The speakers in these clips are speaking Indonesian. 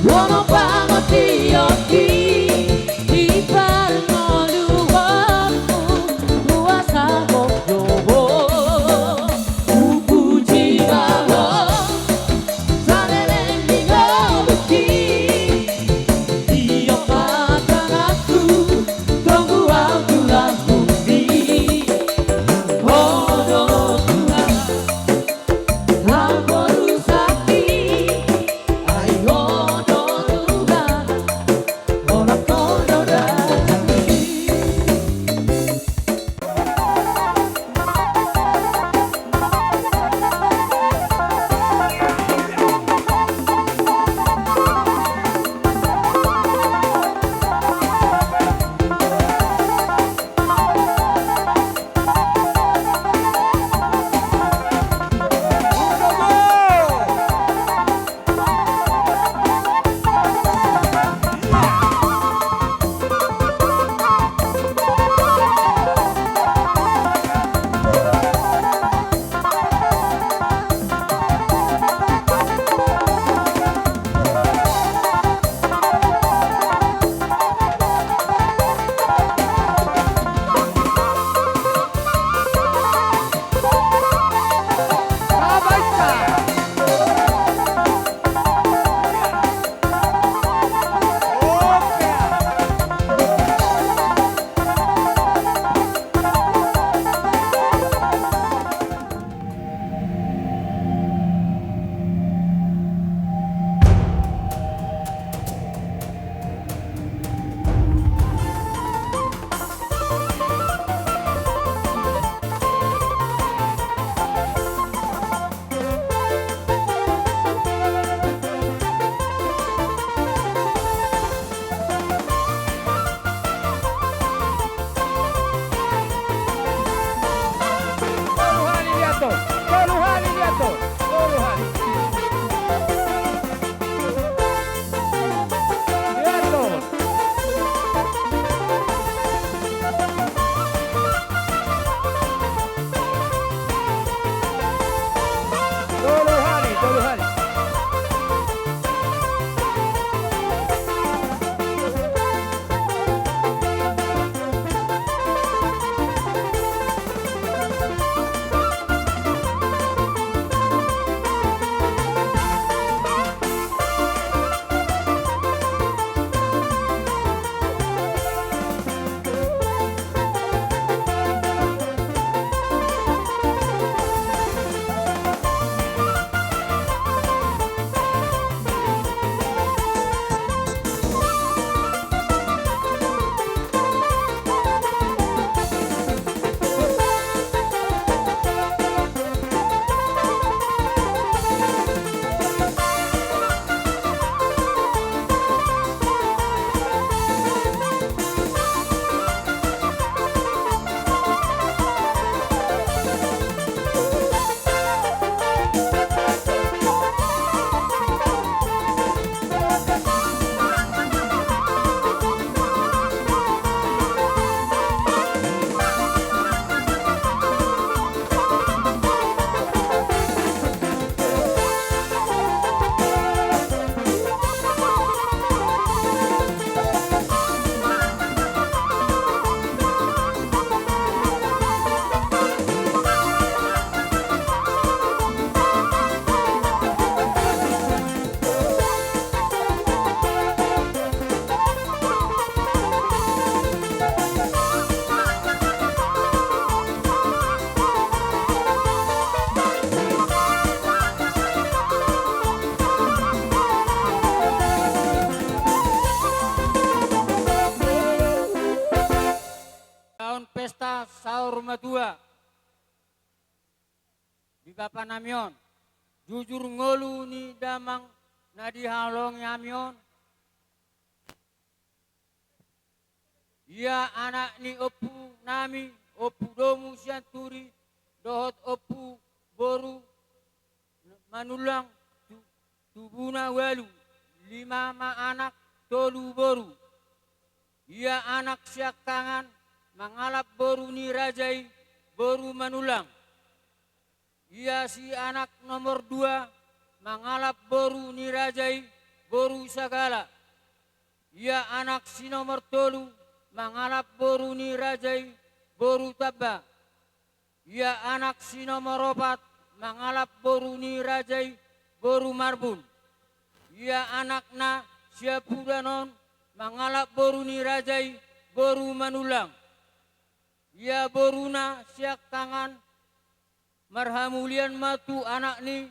Ono banget dioki di parngolu waktu puasa Yobo puji bawa saneren di ngobuki iyo kadang aku tunggu aku langsung di Ono Tuhan Lampor sakti ayo Tuhan Ono kono datang pesta sahur matua di Bapak Namion jujur ngolu ni damang na dihalong Namion ia anak ni opu nami opu domu sianturi dohot opu boru manulang tubuna walu 5 anak tolu boru ia anak siak tangan mangalap boru ni rajai boru manulang ia si anak nomor 2 mangalap boru ni rajai boru sagala. Ia anak si nomor tolu mangalap boru ni rajai boru tabba. Ia anak si nomor opat mangalap boru ni rajai boru marbun. Ia anakna siapudanon mangalap boru ni rajai boru manulang. Ia boruna siak tangan marhamulian matu anak ni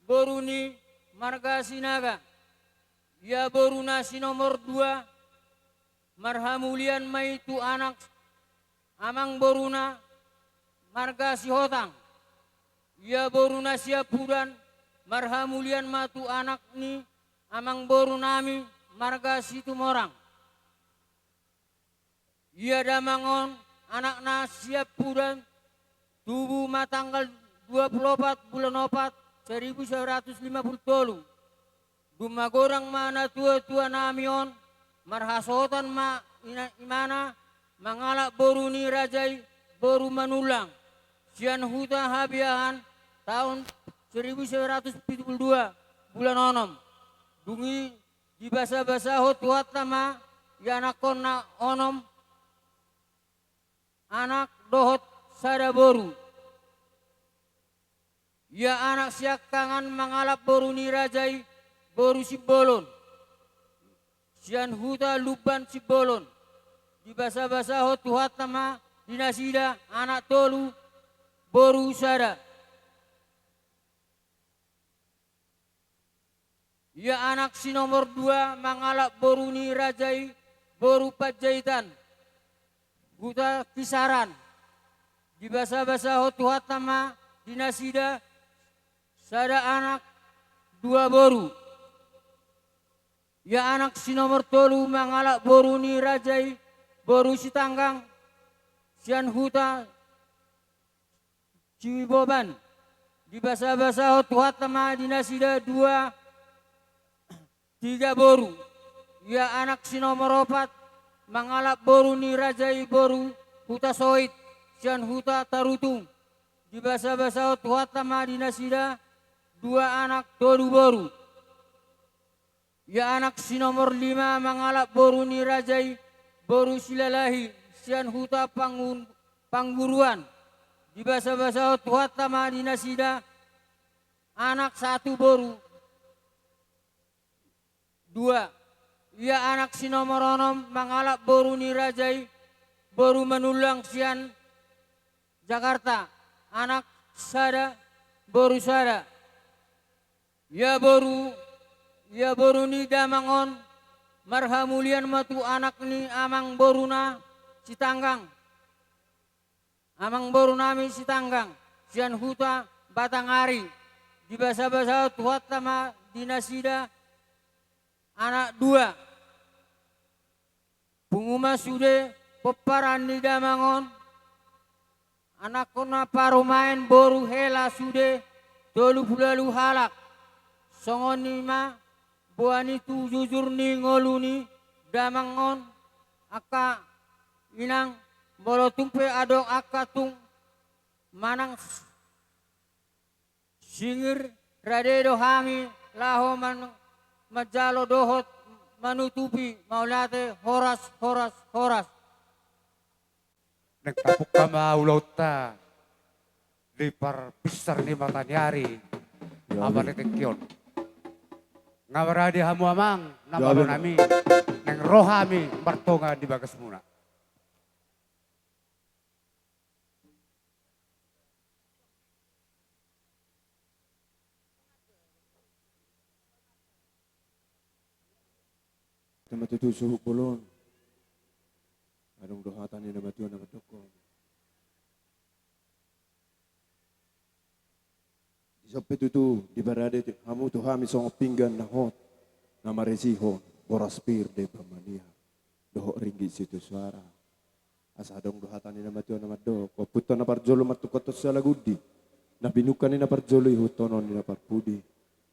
boru ni marga sinaga. Ia boruna si nomor dua marhamulian maitu anak amang boruna marga si hotang. Ia boruna siapudan marhamulian matu anak ni amang borunami marga si tumorang. Ia damangon anakna siapudan tubuh matanggal 24 bulan 4 1953. Dumagorang mana tua-tua namion marhasotan ma imana mangalak boru ni rajai boru manulang. Sian huta habiahan tahun 1972 bulan 6. Dungi di basa-basa hotuat nama yanakon na onom anak dohot sada boru. Ia anak siak tangan mangalap boru ni rajai boru sibolon. Sian huta luban sibolon. Di basa-basa hotuhat nama dinasida anak tolu boru sada. Ia anak si nomor dua mangalap boru ni rajai boru pajaitan. Huta kisaran. Di basa-basa hotuhat nama dinasida sada anak dua boru. Ya anak si nomor tolu mangalak boru ni rajai boru si tanggang sian huta ciwiboban. Di basa-basa hotuhat nama dinasida dua tiga boru. Ya anak si nomor opat mangalak boru ni rajai boru huta soit sian huta tarutung. Di basa-basa hotuhat nama dinasida dua anak tolu boru. Ya anak si nomor lima mangalap boru ni rajai boru silalahi sian huta pangguruan. Di basa-basa tuhat tama dinasida anak satu boru. Dua. Ya anak si nomor onom mangalap boru ni rajai boru menulang sian Jakarta. Anak sada boru sada. Ya boru ni damangon marhamulian matu anak ni amang boruna si tanggang. Amang borunami si tanggang. Sian huta batangari. Di basa-basa tuhat tama dinasida anak dua. Punguma sude peparan ni damangon. Anak kona parumain boru hela sude dolu pulalu halak. Songon nima buani tu jujur ni ngoluni damangon aka inang bolotumpe adong aka tung manang singir radedo hami laho majalo dohot manutupi maulate horas. Nagtapok ka maulaw ta di parpisar ni matanyari amanitikyon. Ngawaradi hamu amang namalo nami nang rohami martonga di bagas muna. Nama tu suhu kolon. Adong dohatan ni nama Tuhan nama dokon. Sampai tu di barade hamu tu hami song pinggan na hot nama resihon boraspir de pamania doho ringgit situ suara asa dong dohatan ni nama Tuhan nama do ko puto na parjolo matu kotos sala gudi na binukan ni na parjolo ihutonon ni na parpudi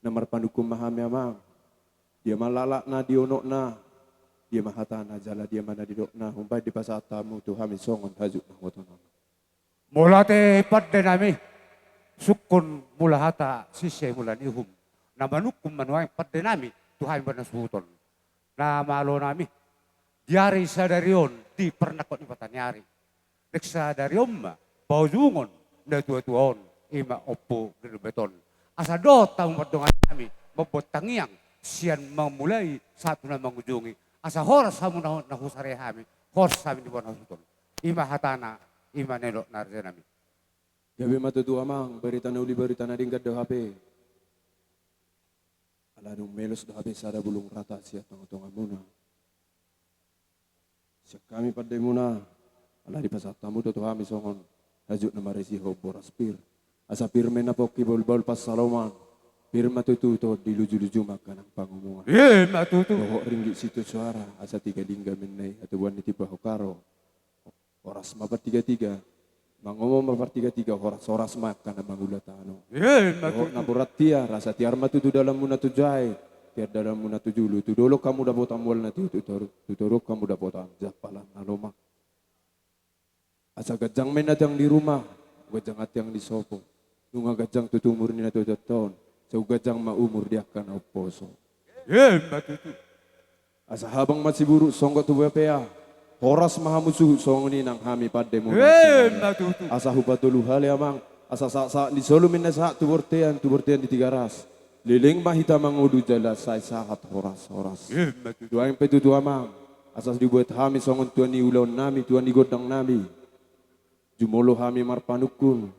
na marpanukum mahami amang dia malala na dionok na dia mahatana jala dia mana didok na humbay di pasatamu tu hami songon hajuk na hotonon Mulate ipat de nami sukun mula hata sisya mulan ihum. Namanukum manuay pat de nami Tuhan benasuton. Na malo nami. Diari sa darion di pernakot ni Patanyari. Reksa darion ma baujungon na tuatuon ima opo beton. Asa do taong madungan kami mabotangiang siyan mamulai satu na mangujungi. Asa horas hamu na husare kami. Horas kami di benasuton. Ima hatana ima nelok narja nami. Gabi matutu amang, berita na uli berita na dingkat do HP. Alanong melos do HP sada bulong rata siya tong-tongan muna. Siya kami paday muna. Ala di pasatamu do kami songon. Hajuk na maresiho boraspir. Asa pirme na po kibol-bol pas saloman. Pirma tututo diluju-luju makan ang pangumungan. Matutu. Doho ringgit situ suara. Asa tiga lingga minay. Atuan ni tiba hokaro. Oras mapat tiga-tiga. Mangomong mapat tiga-tiga. Oras makan ang mangulatano. Doho naburat tiar. Asa tiar matutu dalam muna tujay. Tiar dalam muna tujulu. Tudolok kamu dapat amwal na tuturok kamu dapat amjak palang nalomak. Asa gajang may natang di rumah. Gajang atyang di sopo. Nunga gajang tutumur ni natutaton. Sa gajang maumur di akan oposo. Matutu. Asa habang masiburu songgot tuwepea. Horas mahamusuh songoni nang hami padde mo. Matutu. Asa hupatulu hale amang. Asa sa di solo minna sa tubortean di tiga ras. Liling mahita mangudu jala say sahat horas. Matutu. Duang petutu amang. Asa dibuat hami songon tuan ni ulon nami, tuan ni godang nami. Jumolo hami marpanukul.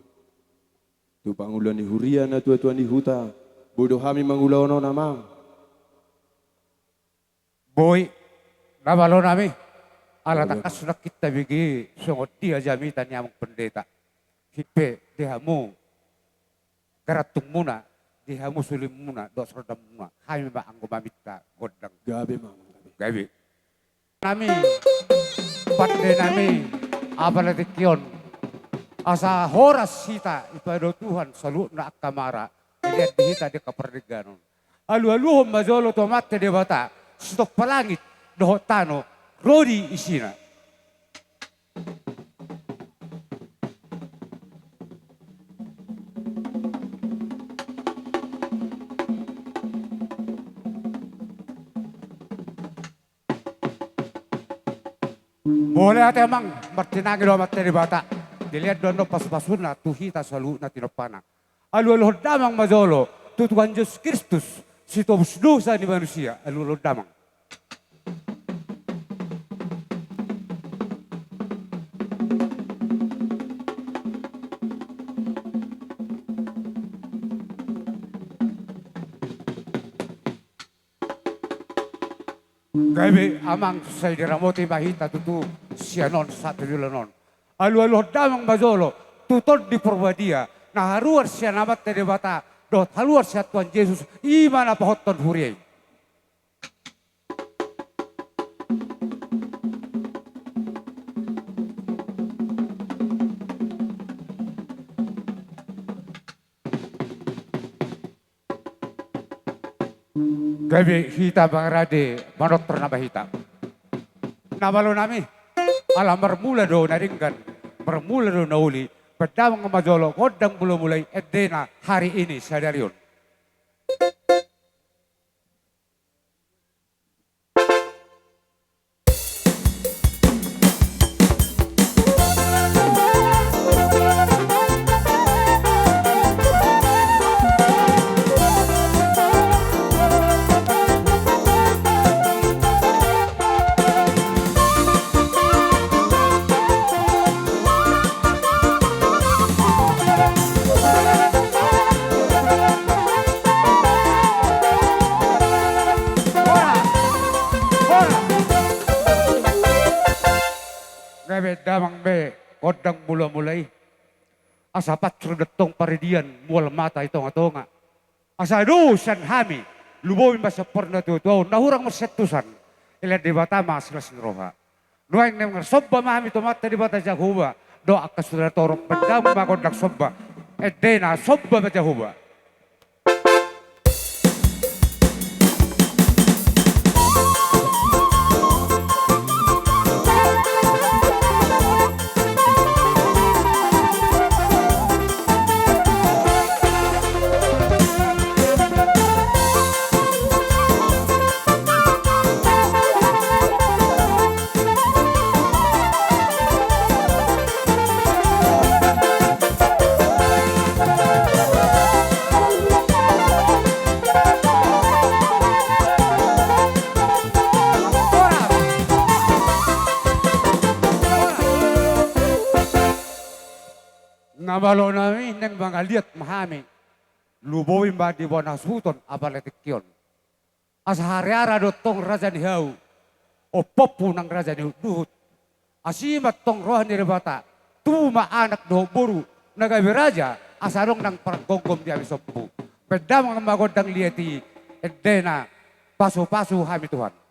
Tu pangulan ni hurian na tuan ni huta. Bodoh hami mangulaono namang. Boy, nabalo nami. Ala takas na kita bigi sungot dia jamitan niya mong pendeta. Hipe dihamu karatung muna, dihamu sulim muna, dos rodam muna. Kami ba ang gumamit ka godang Gabi mang. gabi. Nami, pande nami, apalatikyon. Asa horas sita ipado Tuhan salu na akamara. Ilihat dihita di kaperdiganon. Alu-aluhom majolo tomate de bata. Stok palangit dohotano rodi isina. Boleh ate emang martinangi do mate de bata. Dilihat dono pas-pasun na tuhita salu na tinopana. Alu-aluhom damang majolo. Tutuhan Yesus Kristus. Si tobus dosa ni manusia. Alu-aluhom damang. Gabi amang say diramoti mahita tutu sianon satu yulanon. Alu-aluhom damang majolo. Tutod di Purwadia. Na haruar siya namat na debata. Dot haluar siya Tuhan Yesus. Ima na pahoton huriyay. Gabi hita bang rade manoktor na bahita. Nabalo nami. Alam marmula do naringgan. Marmula do nauli. Pedang majolo kodang belum mulai edena hari ini sadarion. Damang be kodang mulai asa patro detong paridian mual mata itong atonga asa dusan hami luboy masa porna tuto nahurang masetusan ila di batama silas roha nuang nem sobba mami tomata di bata jahuba do akasudara torok pendam makodak sobba edena sobba jahuba. Ngabalo namin ng mga liat mahami. Lubawin ba di buwan hasuton apaletikyon. As hari-ara tong raja ni Hau. O popo ng raja ni Duhut. Asimat tong rohan ni Rebata. Tuma anak do buru. Nagabi raja. Asarong ng paragogom di abisopu. Pedam ang magodang liati. Edena. Paso-paso kami Tuhan.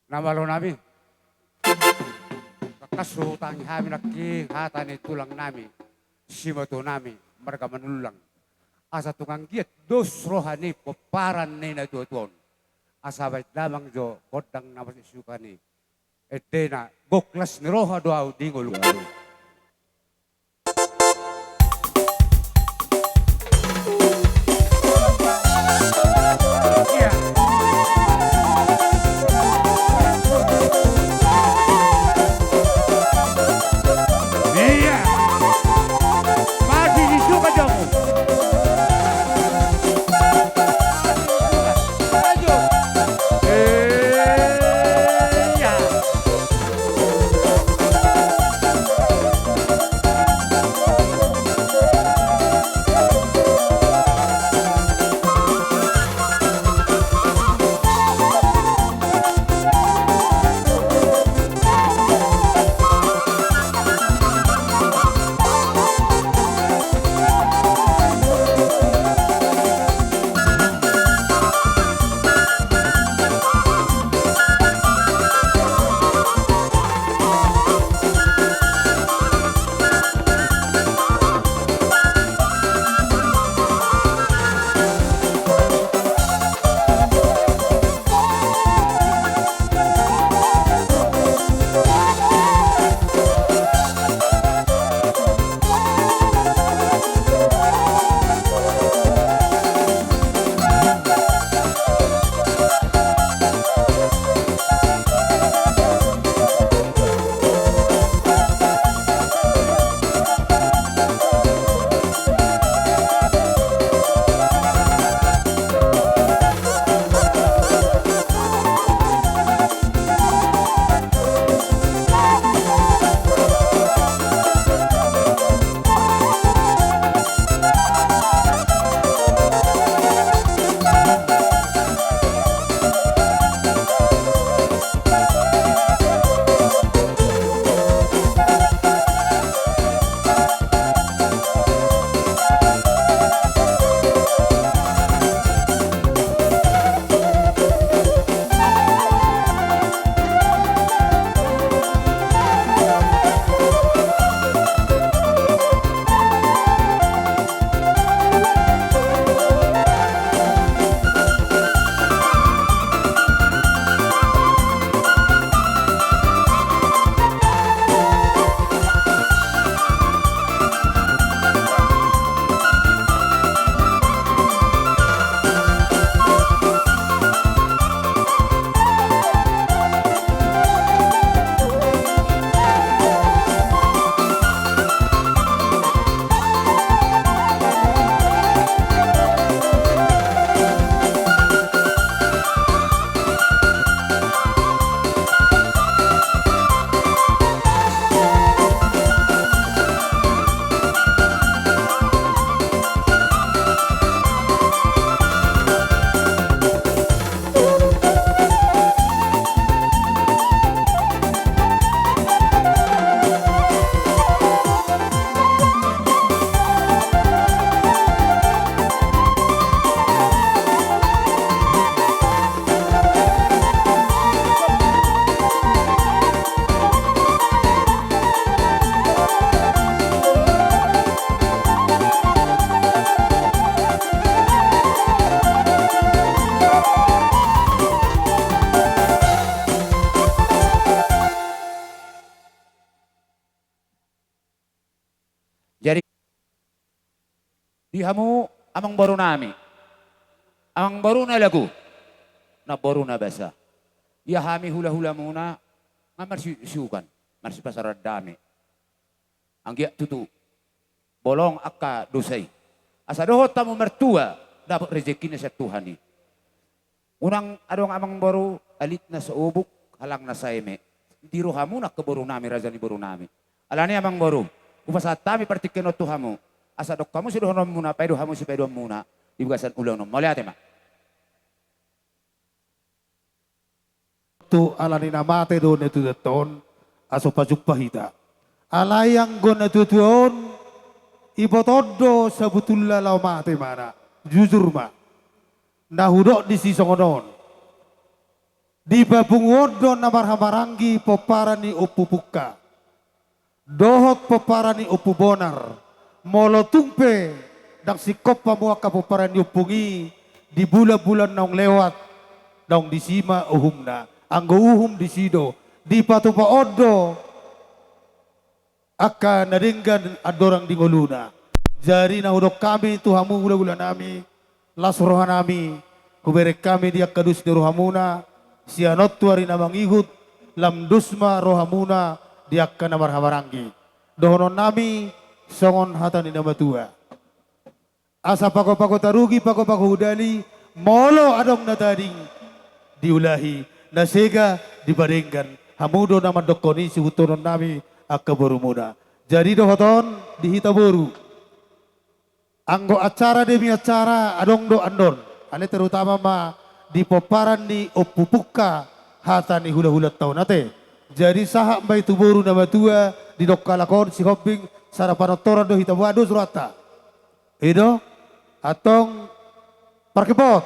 Namalo namin. Kakasutang kami naking hata ni tulang nami. Simato nami. Mereka menulang. Asa tukang giat dos rohani peparan ni na tuon. Asa bait lamang jo kodang namas isukani. Edena goklas ni roha doaw dingol. Dihamu amang baru nami. Amang baru na lagu. Na baru na basa. Ya hami hula-hula muna. Nga marsisukan. Marsipasarad dami. Ang giyak tutu. Bolong akka dosay. Asa dohot tamu mertua. Dapat rezeki na sa Tuhan ni. Unang adong amang baru. Alit na sa ubuk. Halang na sa eme. Di rohamu na kabaru nami. Raja ni baru nami. Alani amang baru. Upasa tami partikin o tuhamu. Asa dok kamu si dohonom muna. Paido hamu si paido muna. Ibugasan ulang nom. Maliate ma. Tu alani namate do netu deton aso pajuk pahita alayang go netu tuon ibotodo sabutulla lau mate mana jujur ma nahudok di sisongonon di babungodo namar hamarangi poparani opupukka dohot poparani opubonar molo tumpe dak sikop pamuaka poparani opungi di bulan-bulan naung lewat naung disima uhumna anggo uhum di sido di patupa odo akan naringgan adorang di ngoluna jari nahudok kami tuhamu gula-gula nami lasroha nami kuberek kami dia kadus di rohamuna sianot tuari namang ihud lam dusma rohamuna dia akan namar hamarangi dohonon nami songon hatani nama tua asa pako-pako tarugi pako-pako hudali molo adong natading diulahi nasega dibaringkan hamudo nama dokoni si hutonon nami akka baru muda jadi dohoton di hita baru anggo acara demi acara adong do andon ane terutama ma di poparan ni opupukka hatani hula-hula tahun nate jadi sahak mbak itu baru nama tua di dokkalakon si hobbing sarapanotora do hita wado surata ido atong parkipot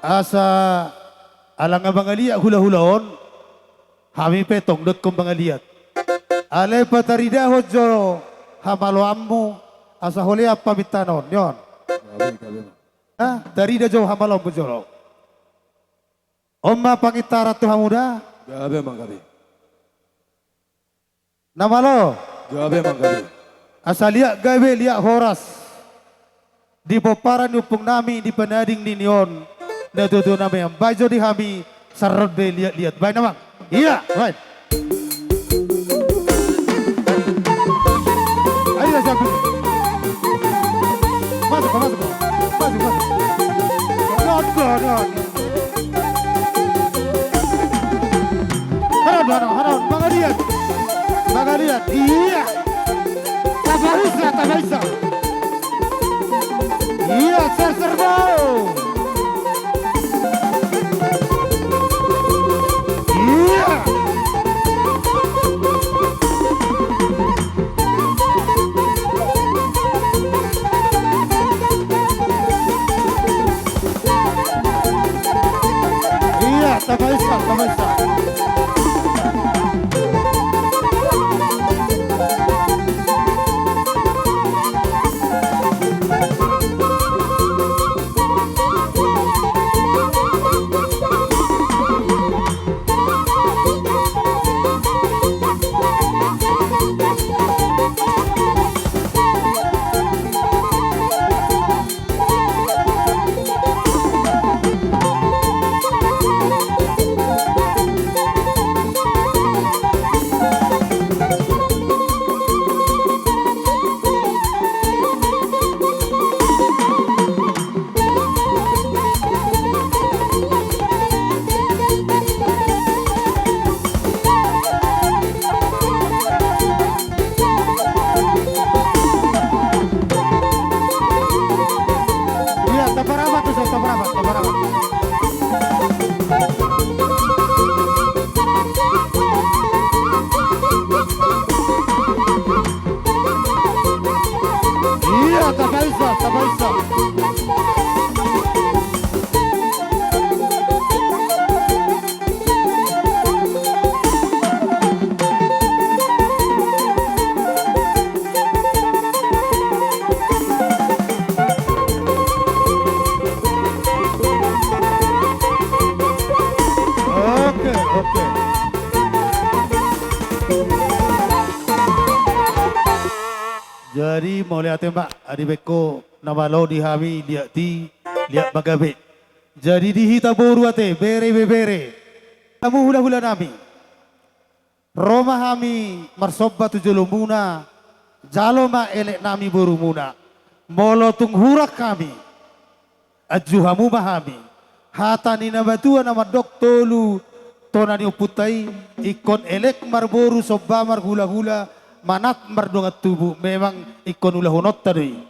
asa alang nga bangaliat hula-hulaon hami petong dot kong bangaliat ale patarida hojo hamalo ammo asa holia pamitanon yon ha tarida jo hamalo bojolo omma pangitara tu hamuda Gabe manggabe. namalo Gabe manggabe. asa liak gabe liak horas di poparan upung nami di penading ninion natutu nami yang bajo di hami sarod be lihat baik nama iya right ayo siapa masuk non haron mangaliat iya tabaisa iya serbo iya iya tabaisa tabaisa oke Jadi mau lihat tembak adi beko nama lo di hami lihat bagabe. Jadi dihita boru ate bere. Kamu hula nami. Roma hami marsobba tujulumuna. Jaloma elek nami boru muna. Molo tunghurak kami. Ajuhamu mahami. Hata nina batua nama doktolu. Tonani uputai. Ikon elek marboru sobba mar hula manat mardongat tubuh memang ikon ulah honot tadi.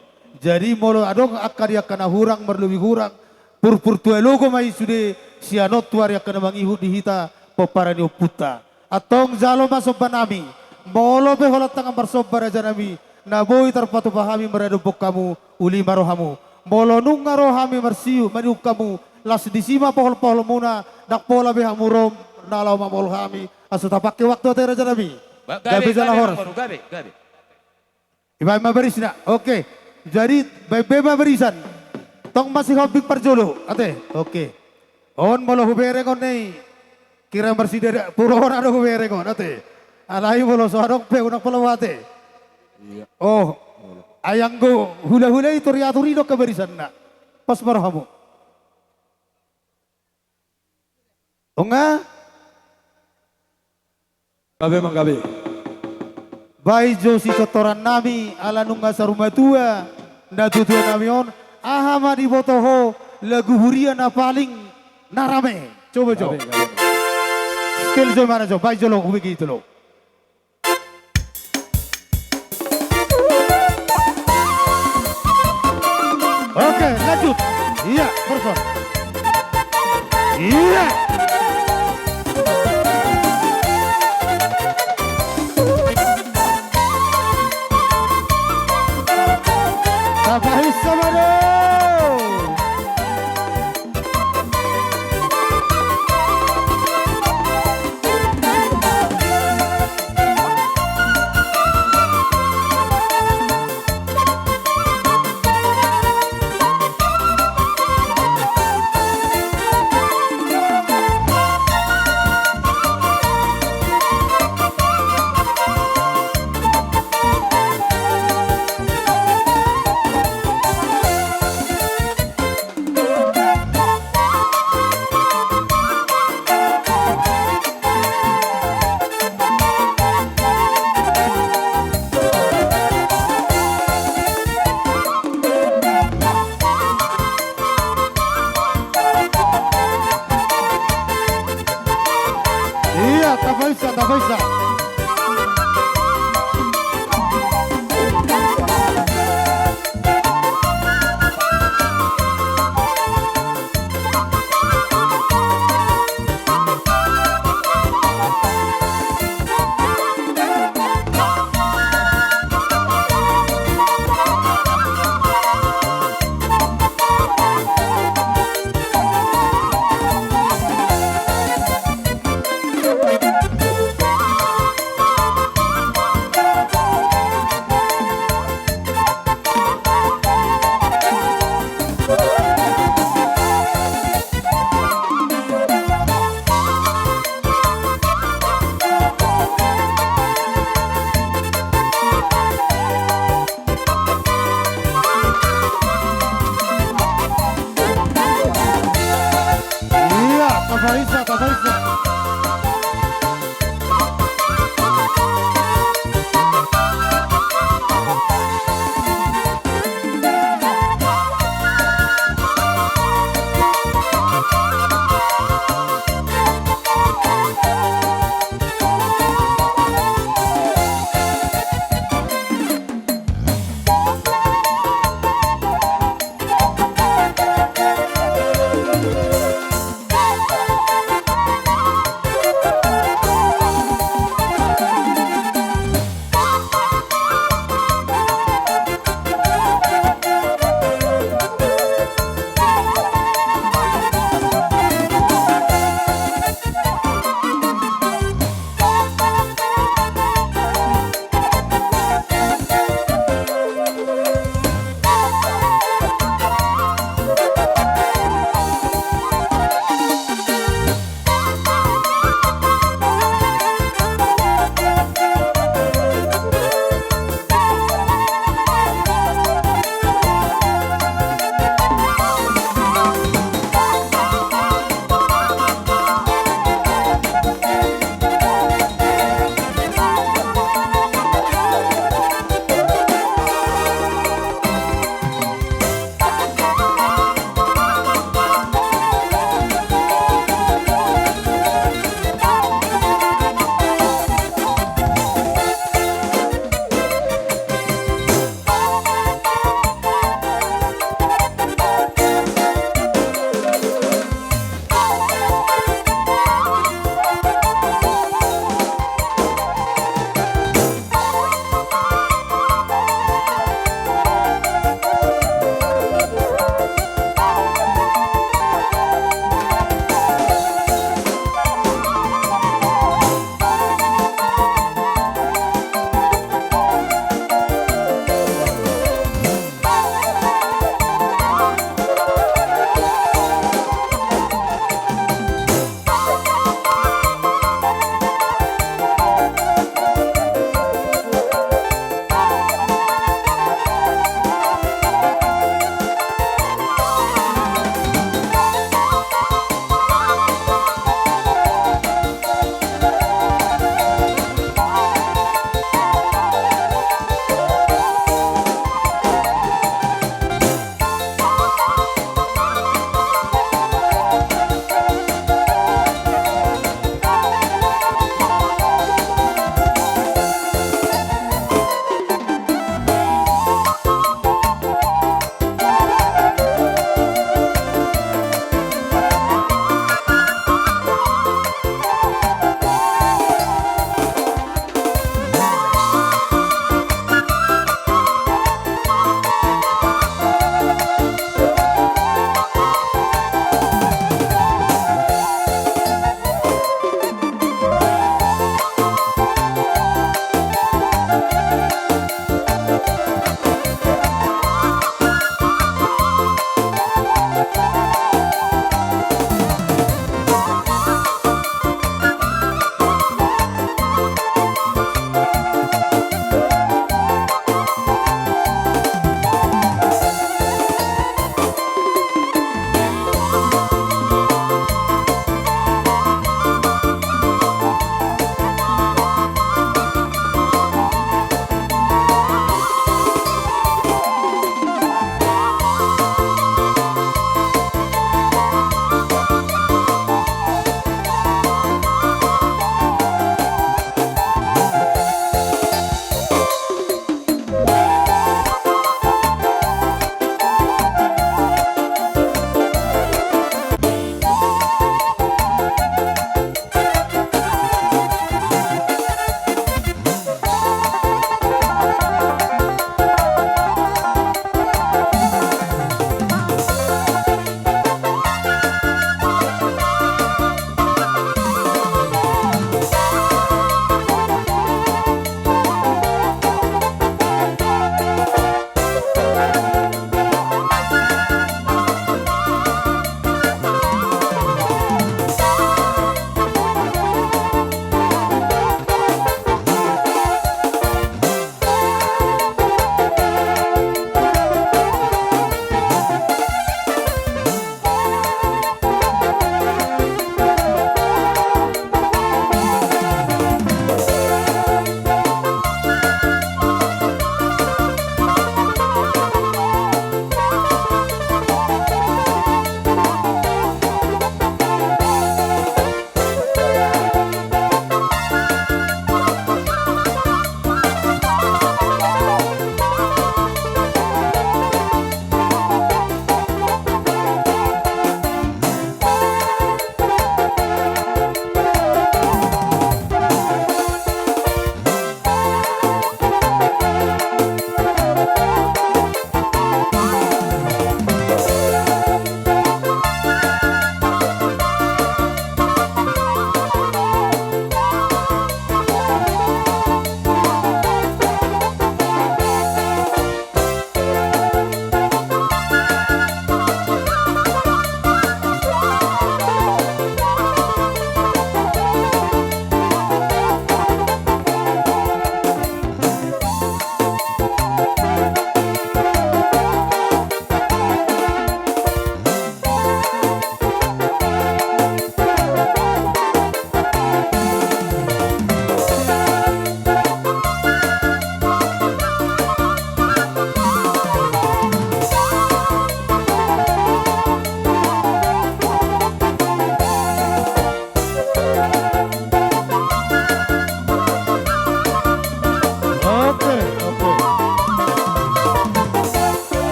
Jadi molo adong akar kana hurang marlubi hurang pur tua logo mai sude sianot tuar yakana mangihu dihita poparani uputa. Atong jalo masuk banami molo be holat tangan barsobbar aja nami naboi terpatu pahami meradupok kamu uli marohamu molo nunga rohami marsiu maniuk kamu las disima pohol muna dak pola be hamurom nalau mamol hami asu tapake waktu ate raja nami. Gabe Zalahor. Gabe. Iba beris na. Oke. Jadi beba berisan. Tong masih hobi perjolo. Ate. Oke. On molo hubere kon nei. Kira bersih dari puro ora do hubere kon ate. Alai molo soadok pe unak pelawate. Iya. Oh. Ayanggo hula-hula itu riaturi do keberisan na. Pas marhamu. Onga. Gabe mang gabe. Bai Josi kotoran nami ala nunga saruma tua natutua nami on ahama di botoho lagu huria na paling narame coba Gabe. skill jo mana jo bai jolo ubigi itu lo oke lanjut iya person iya Kapahis Samado.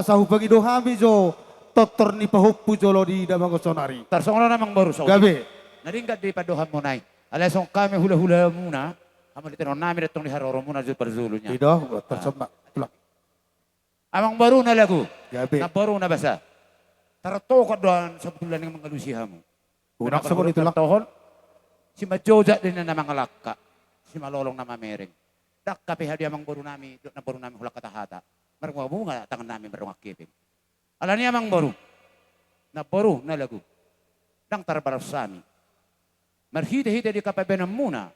asa hubagi dohami jo totor ni pahuppu jolo di damang sonari. Tarsong namang baru saudi. Gabi. Naringkat di padohan mo nay. Alasong kami hula-hula muna. Kamu ditenon namin itong liharoro muna jud parzulunya. Ido tersembak. Tulak. Amang baru na lagu. Gabi. Na baru na basa. Tarato ka doon sa bulan ng mga lusiha mo. Unak sa mo itulak. Tohon. Si Majoja din na mga lakka. Si Malolong na mamereng. Dakka pihadi amang baru nami hulak katahata. Marang bunga tangan namin marang akipin. Ala niya amang baru. Na baru na lagu. Dang tarbarap sa amin. Marhita-hita di kapabenam muna.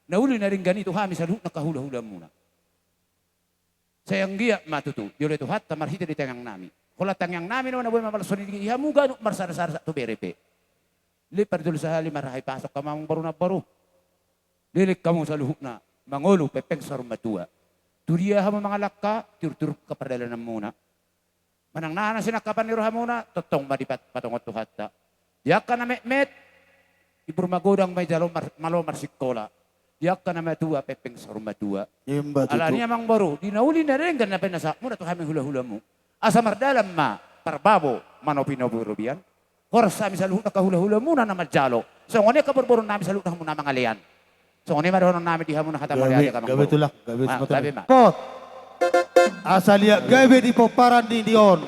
Nauli na rin ganito kami sa luhut na kahula-hula muna. Sayang giya matutu. Diyolo ito hat, marhita di tangang nami. Kula tangang nami no, nabuhay mamalason di ihamuga no, marsara-sara sa tuberepe. Lipar dulu sa hali marahay pasok ka mamang baru na baru. Lilik kamu sa luhut na mangolo pepeng sa rumatua. Turiya mo mga lakka, tur-tur ka padalanan muna. Manang nana sinakapan ni roha muna, totong madipat patungot tuhat ta. Diyak ka na met, iburmagodang may jalo malo marsikola. Diyak ka na matua pepeng sa rumatua. Imba Ala tutu. niya mang baru, dinauli na rin ganapin na sa muna to kami hula-hula mo. Asa mardalam ma, parbabo, manopinoburubian. Horas sa amin sa luhut na kahula-hula muna na madyalo. So ngunit kaburburon namin sa luhut na muna mga liyan. So ngunit maroon namin di hamon na katamari ka mang Gabi baru. tulak. Gabi Gabi ma. Pot. Asalia gabi di po paran ni Dion.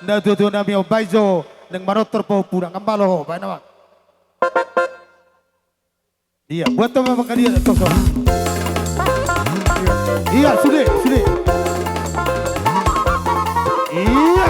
Natuto na miyo baizo ng manotor po purang kambalo ho. Baik naman. Iya, buat teman makan dia tok. Iya, sudah. Iya.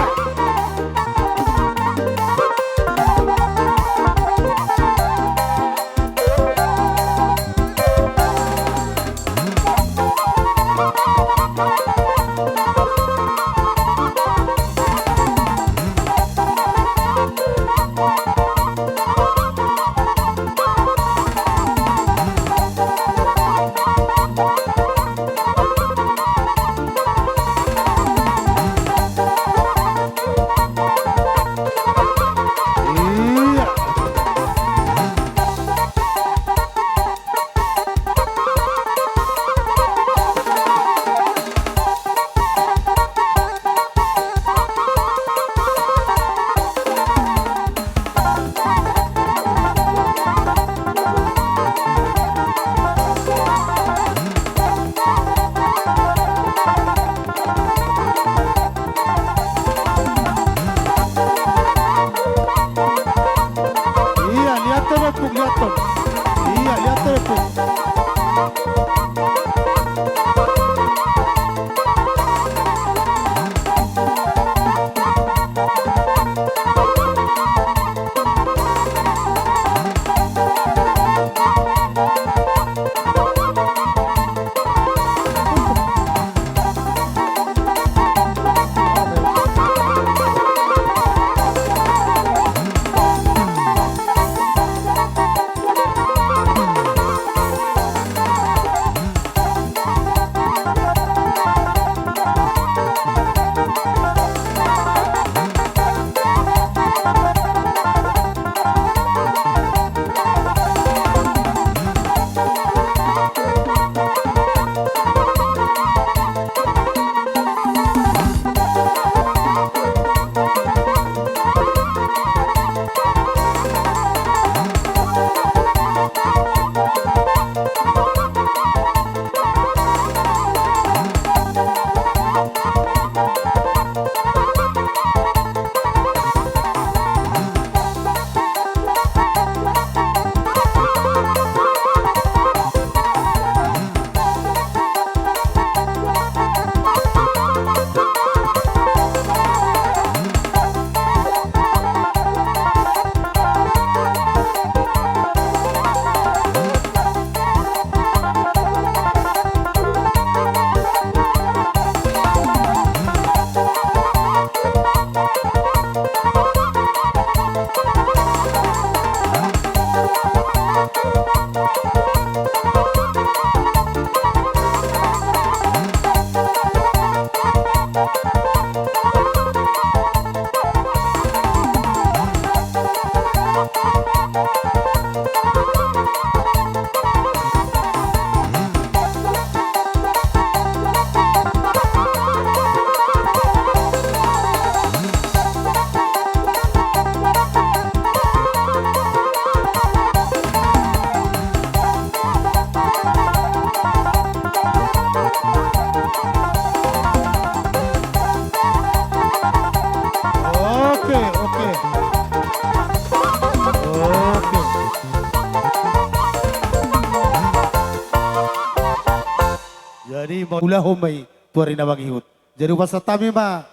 Jadi mula homay tuari na maghihot. Jadi basta tami ma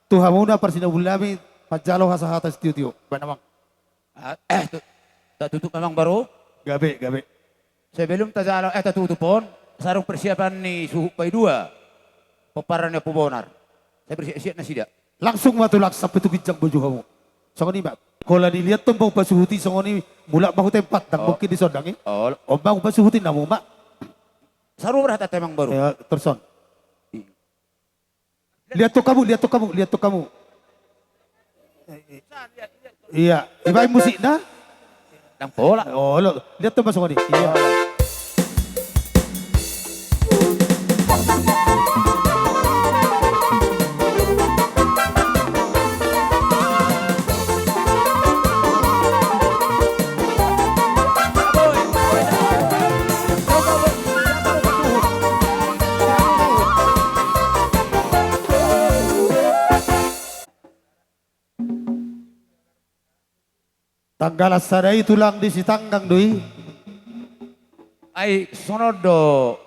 Tuhan muna parsinabulami pajalo ka sa hatas tiyo-tiyo. Ba namang Tutup memang baru. gabi, gabi. Sebelum tajalo tutupon, sarung persiapan ni suhu pai dua. Peparannya pubonar. Saya bersiap-siap na sida. Langsung matulak sa pitugidjang bojo kamu. So ni ba? Kalau dilihat tuh mau pasuhuti so ni mula bahu tempat dan mungkin di sodang eh. Oh, O bahu pasuhuti na mo ma. sarung berhata memang baru. Ya, terson. Lihat tuh kamu, lihat tuh kamu, lihat tuh kamu. Iya, ibain musik na. Nang pola. Oh, lo, lihat tuh masuk ni. Iya. Tanggal asara itu lang di si tanggang doi. Ai sonodo.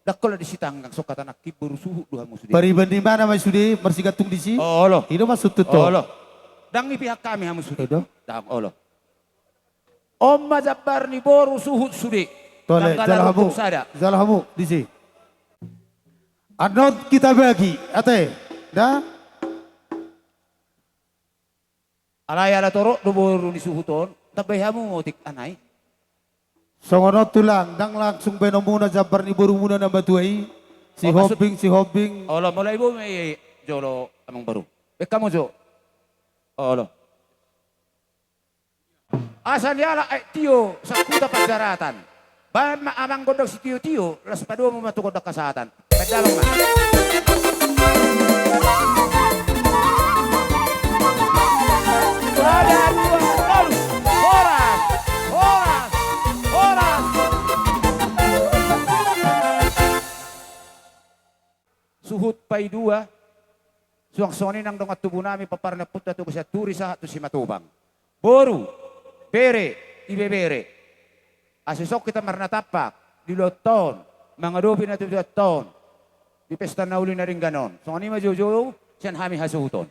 Dakol di sitanggang so kata nak kiburu suhu dua musuh. Pariban di mana mas sudi marsigatung di si? Oh lo. Itu masuk tuh. Oh lo. Dangi pihak kami hamus sudah. Edo. Dang oh lo. Om majabar ni boru suhu sudi. Tole, jalahamu, Sada. jalahamu di si. Anot kita bagi, ate, dah. Alaya la toro do boru ni suhu ton. Tabay hamu motik anay. Songono tulang, dang langsung benomuna jabar ni baru muna na batuai. Si Oh, maksud- hobbing, si hobbing. Oh lo mulai bo may jolo amang baru. Kamu jo. Oh lo. Asal yala tio sa kuta pagdaratan. Ba amang godog si tio las padua mo matukod ang kasatan. Padalong na. Ada dua gol. Horas. Horas. Horas. Suhut pay dua. Suang-suangin ang dongat tubo namin paparna puta to sa turi sa to si matubang. Boru, bere, ibebere. Asisok kita marnatapak, di loton, mga dobi na loton. Di pesta na uli na rin ganon. So ani majojo, siyan hami hasuton.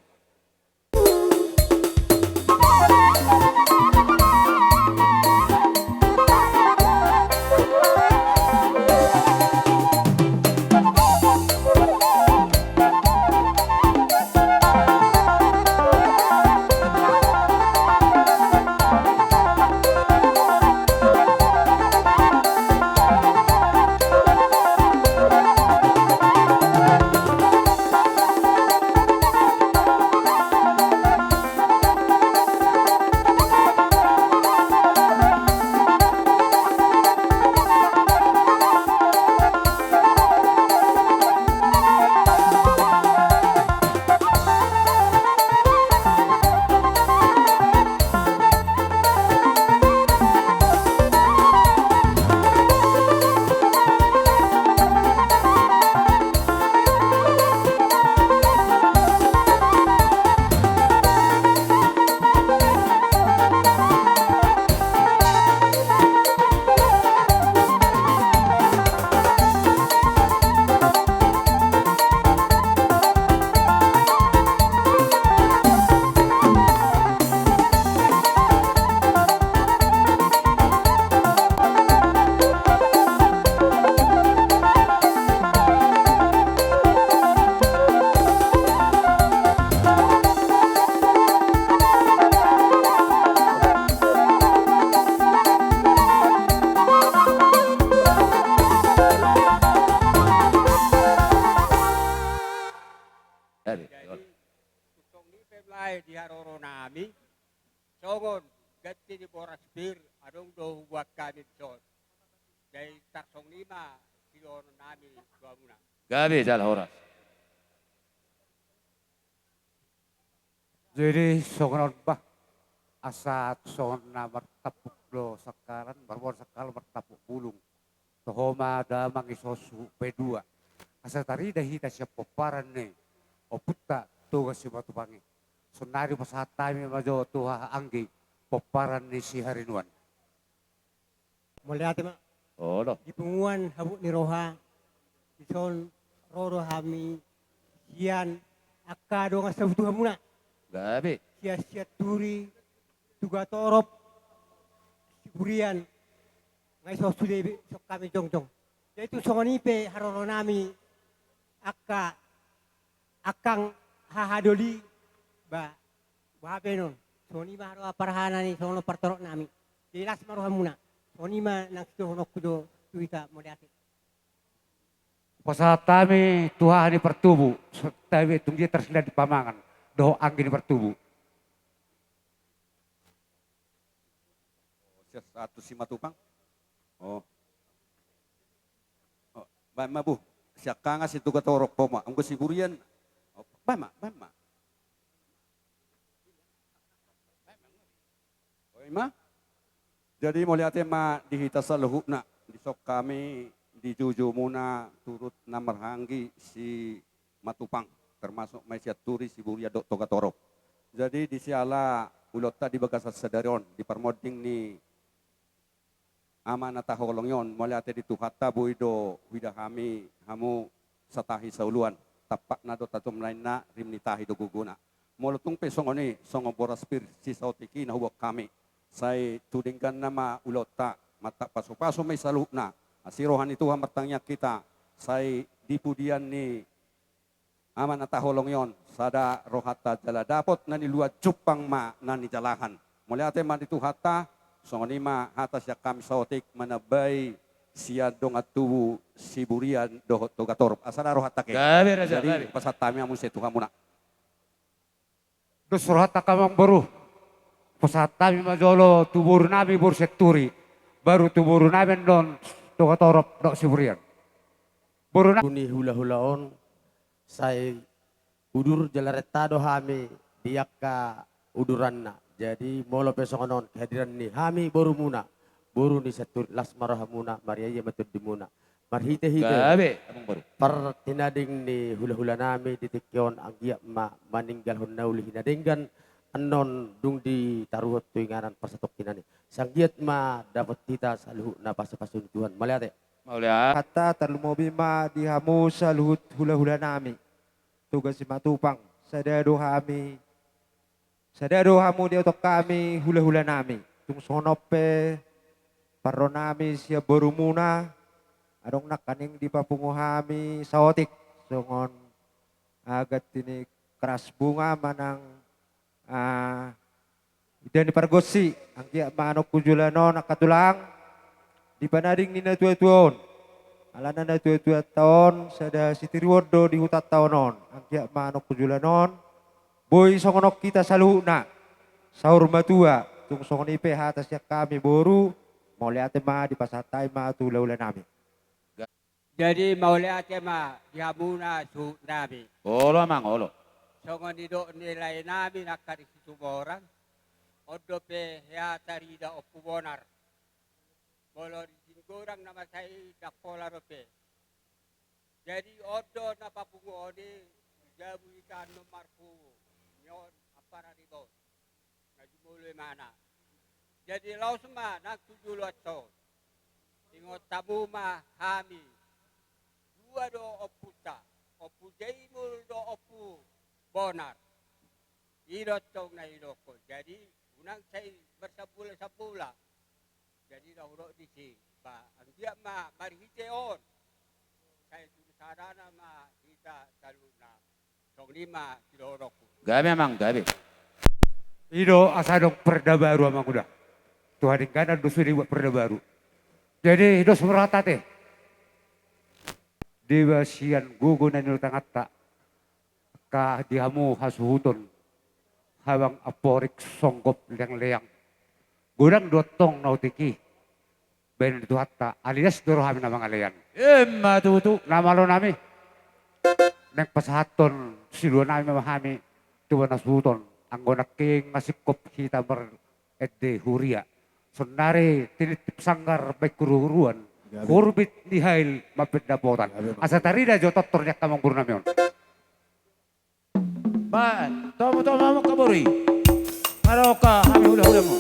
Peblay di haroro nami. Songon ganti di boras bir adong do huwag kami son. Dari tarsong lima silono nami dua muna. Gabi jal horas. Jadi songonon ba asat songon na martapuk lo sakaran barbon sakal martapuk bulung. Tohoma damang isosu pedua. Asa tari dahita siya poparan ne. Oputta tugas si Batubangi. Sunari pasatami majo tuha anggi poparan ni si Harinuan. Mulai ati ma Oh lo. di penguan habuk ni roha ison roro hami sian akka dong asa butuh muna Gabi. sia-sia turi tuga torop siburian ngai so sude sok kami jongjong jadi itu songonipe haroro nami akka akang hahadoli ba benon soni ma haro parhana ni sono partorok nami jelas maruha muna soni ma nang sono kudo tuita modate Pasal kami Tuhan ini pertubu, tapi tunggu tersedia di pamangan, doh angin pertubu. Satu si matupang. Oh. Oh, bama bu. Siya kanga si tuga torok po ma. Ang sigurian. Oh, bama. Oh, ima. Jadi mo lihat ma dihita sa luhuk na. Disok kami dijuju muna turut na marhanggi si matupang. Termasuk may siya turi si buria do toga torok. Jadi di siala ulot ta di bagasat sa darion. Di parmoding ni ama na taholong yon, mula ate di tuhata buido widahami hamu satahi sa uluan, tapak na do tatum lain na rimni tahi do guguna. Molotong pesong oni, songo boraspir si sautiki na huwag kami, say tudingkan na maulot ta, mata paso-paso may salu na, asirohan itu hamartangnya kita, say dipudian ni ama na taholong yon, sada rohata jala dapot na niluad cupang ma na nijalahan. Mula ate man dituhata, songonima atas ya kami sautik manabay siya dong at tubu siburian dohot togatorop asana rohat take. Gabi raja, Jadi gabi. pasat tami amun setu muna. Terus rohat kamang baru, pasal kami majolo tubur nabi burseturi, baru tubur nabi don toga torop dok siburian. Baru Kuni hula-hulaon say udur jalaretado hami diakka uduranna. Jadi molo pesongonon kehadiran ni hami boru muna. Boru ni satu las marahamuna Maria matud dimuna. Marhite-hite. Gabi. Among baru. Par tinading ni hula-hula nami ditikyon ang giya maninggal hunnauli hinadinggan anon dung di taruhot tuinganan pasatok kinani. Sanggiyat dapat kita sa luhu na pasapasun Tuhan. Maliate. Maulia. Kata terlumobi ma dihamu sa luhut hula-hula nami. Tugas si matupang. Sadado hami. Sadado hamu di otok kami hula-hula nami. Tung sonope. Paro nami siya baru muna. Adong nakaning di papungo hami saotik. Songon agat ini keras bunga manang idan di pargosi. Ang kiya manok kujulano nakatulang. Di panading ni na tuwa-tuwaon. Alana na tuwa-tuwa taon. Sada si Tiriwodo di hutat taonon. Ang kiya manok kujulanon. Boy songonok kita sa luhu na. Sahur matua. Tung songon ipe hatas ya kami boru. Mau lihat di pasatay tulaw nami. jadi mauliate ma dihamuna su nabi Olo mang, olo. songon dido nilai nabi nakari situboran odo pe ya tarida opubonar bolo digorang nama sai dakola rope jadi odo na papungu ode jabu ikan nomarku nyon apara ribo na jumule mana jadi lau semua nak tujuh loto ingot tamu mah hami dua do oputa opu jaimul do opu bonar idot tong na idoko jadi unang saya bersabula jadi dah urut di sini ba dia mah marihite on saya tulis sarana mah kita taluna tong 5 kilo roku Gabi mang, gabi. Ido asadong perda baru amang udah. Tuhan ingkana dosu dibuat perda baru. Jadi hidup semerata teh. Dewa sian gugu na nilutangat ta. Ka dihamu hasuhuton. Hawang aporik songgop leang-leang. Gudang dotong nautiki. Ben itu hatta alias doro kami namang alayan. Emma tutu. Nama lo nami. Neng pasahaton siluan nami memahami. Tuwa nasuhuton. Anggona king masikop kita ber edde huria. Sonare tinitip sanggar baik kuru-kuruan. Kurbit nihail mapit dapotan. Asa tarida jotot tornyak kamang guru namion. Ba, tomo-tomo mo kaburi. Araw ka, kami hula-hula mo.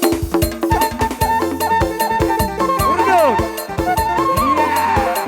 Urdo! Yeah!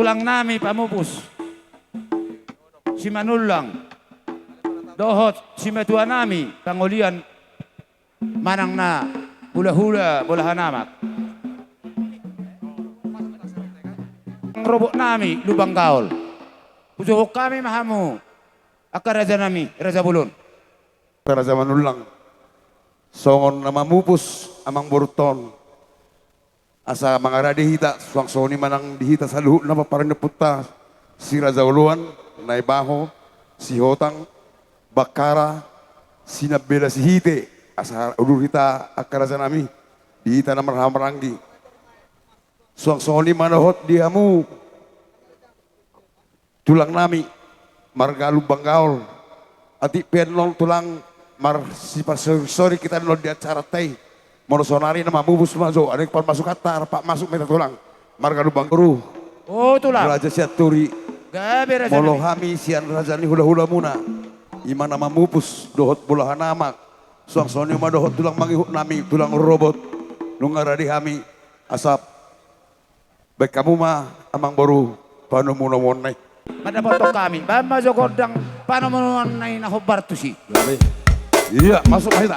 tulang nami pamupus. Si Manulang. Dohot si matua nami pangulian manang na hula-hula bolahan amat. Ang robot nami lubang gaol. Pusuhok kami mahamu. Aka raja nami, Raja Bulon. Raja Manulang. Songon na mamupus amang burton. Asa mga radihita, suang soni manang dihita sa luhut na paparin na punta. Si Raja Uluan, Naibaho, si Hotang, Bakara, si Nabela si Hite. Asa ulur hita akaraja nami, dihita na marhamaranggi. Suang soni manahot dihamu. Tulang nami, margalu banggaol. Ati penlong tulang mar si sorry kita nol di acara teh. Monosonari na mamubus mazo, ada yang masuk kata, pak masuk meta tulang. Marga lubang guru. Oh tulang. Raja Siaturi. Gabe Raja Molo nami. hami sian raja ni hula-hula muna. Imana mamupus dohot bulahan amak. Suang soni ma dohot tulang mangihuk nami, tulang robot. Nungara di hami asap. Baik kamu mah amang baru panu muna monai. Madapoto kami, bama jogodang paano mo nai na hobartu si. Iya, masuk kita.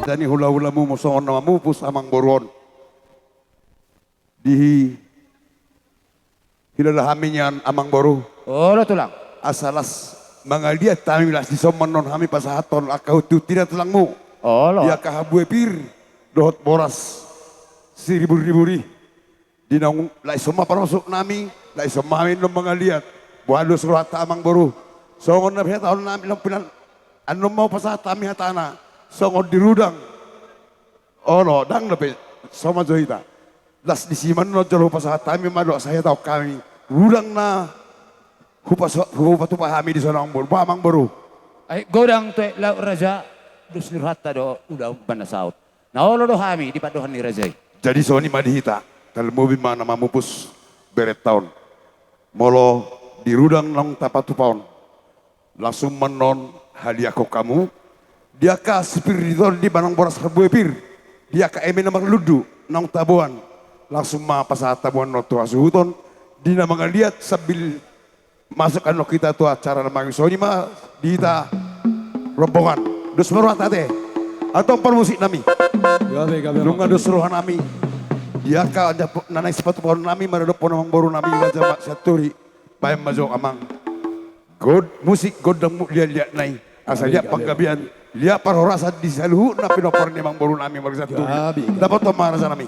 Dani hula-hula mo songon na mamupus amang boron. Di hilalahamin yan amang boru. Oh lo tulang. Asalas mga liat kami las di somanon kami pasahaton akaw tu tidak tulang mo. Oh lo. Dia kahabue pir dohot boras seribu-riburi. Di nang lai soma parosok nami, lai somamin ng mga liat. Buhalo surat amang boru. Songon na biya taon namin lang pinan. Ano mau pasahat kami hatana. Songon dirudang. Oh no, dang lebih sama Zohita. Las di siman no jero pasahat kami madok saya tahu kami. Rudang na hupa tu pahami di sana ambor, bamang baru. Ay godang tu la Raja dus nirhata do udah banasaut. Naolo do hami di paduhan ni Raja. Jadi soni madihita. Kalau mobil mana mamupus beret tahun. Molo di rudang nang tapatu paun. Langsung menon hadiah kau kamu. Dia ka spiritual di banang boras herbuepir. Dia ka eme namang ludu nang tabuan. Langsung ma pasahat tabuan no tua suhuton. Di namang lihat sambil masukkan no kita tu acara namang soni ma dita rombongan. Dus meruat ate. Atau permusik nami. Lunga dus rohan nami. Dia ka nanay sepatu pohon nami maradopon namang boru nami Raja Mak Siaturi. Bayam mazo amang. God musik god dang lihat nai. Asal dia panggabian. Lihat parorasa di saluhu na pinopor ni mang boru nami Mak Siaturi. Dapat to marasa nami.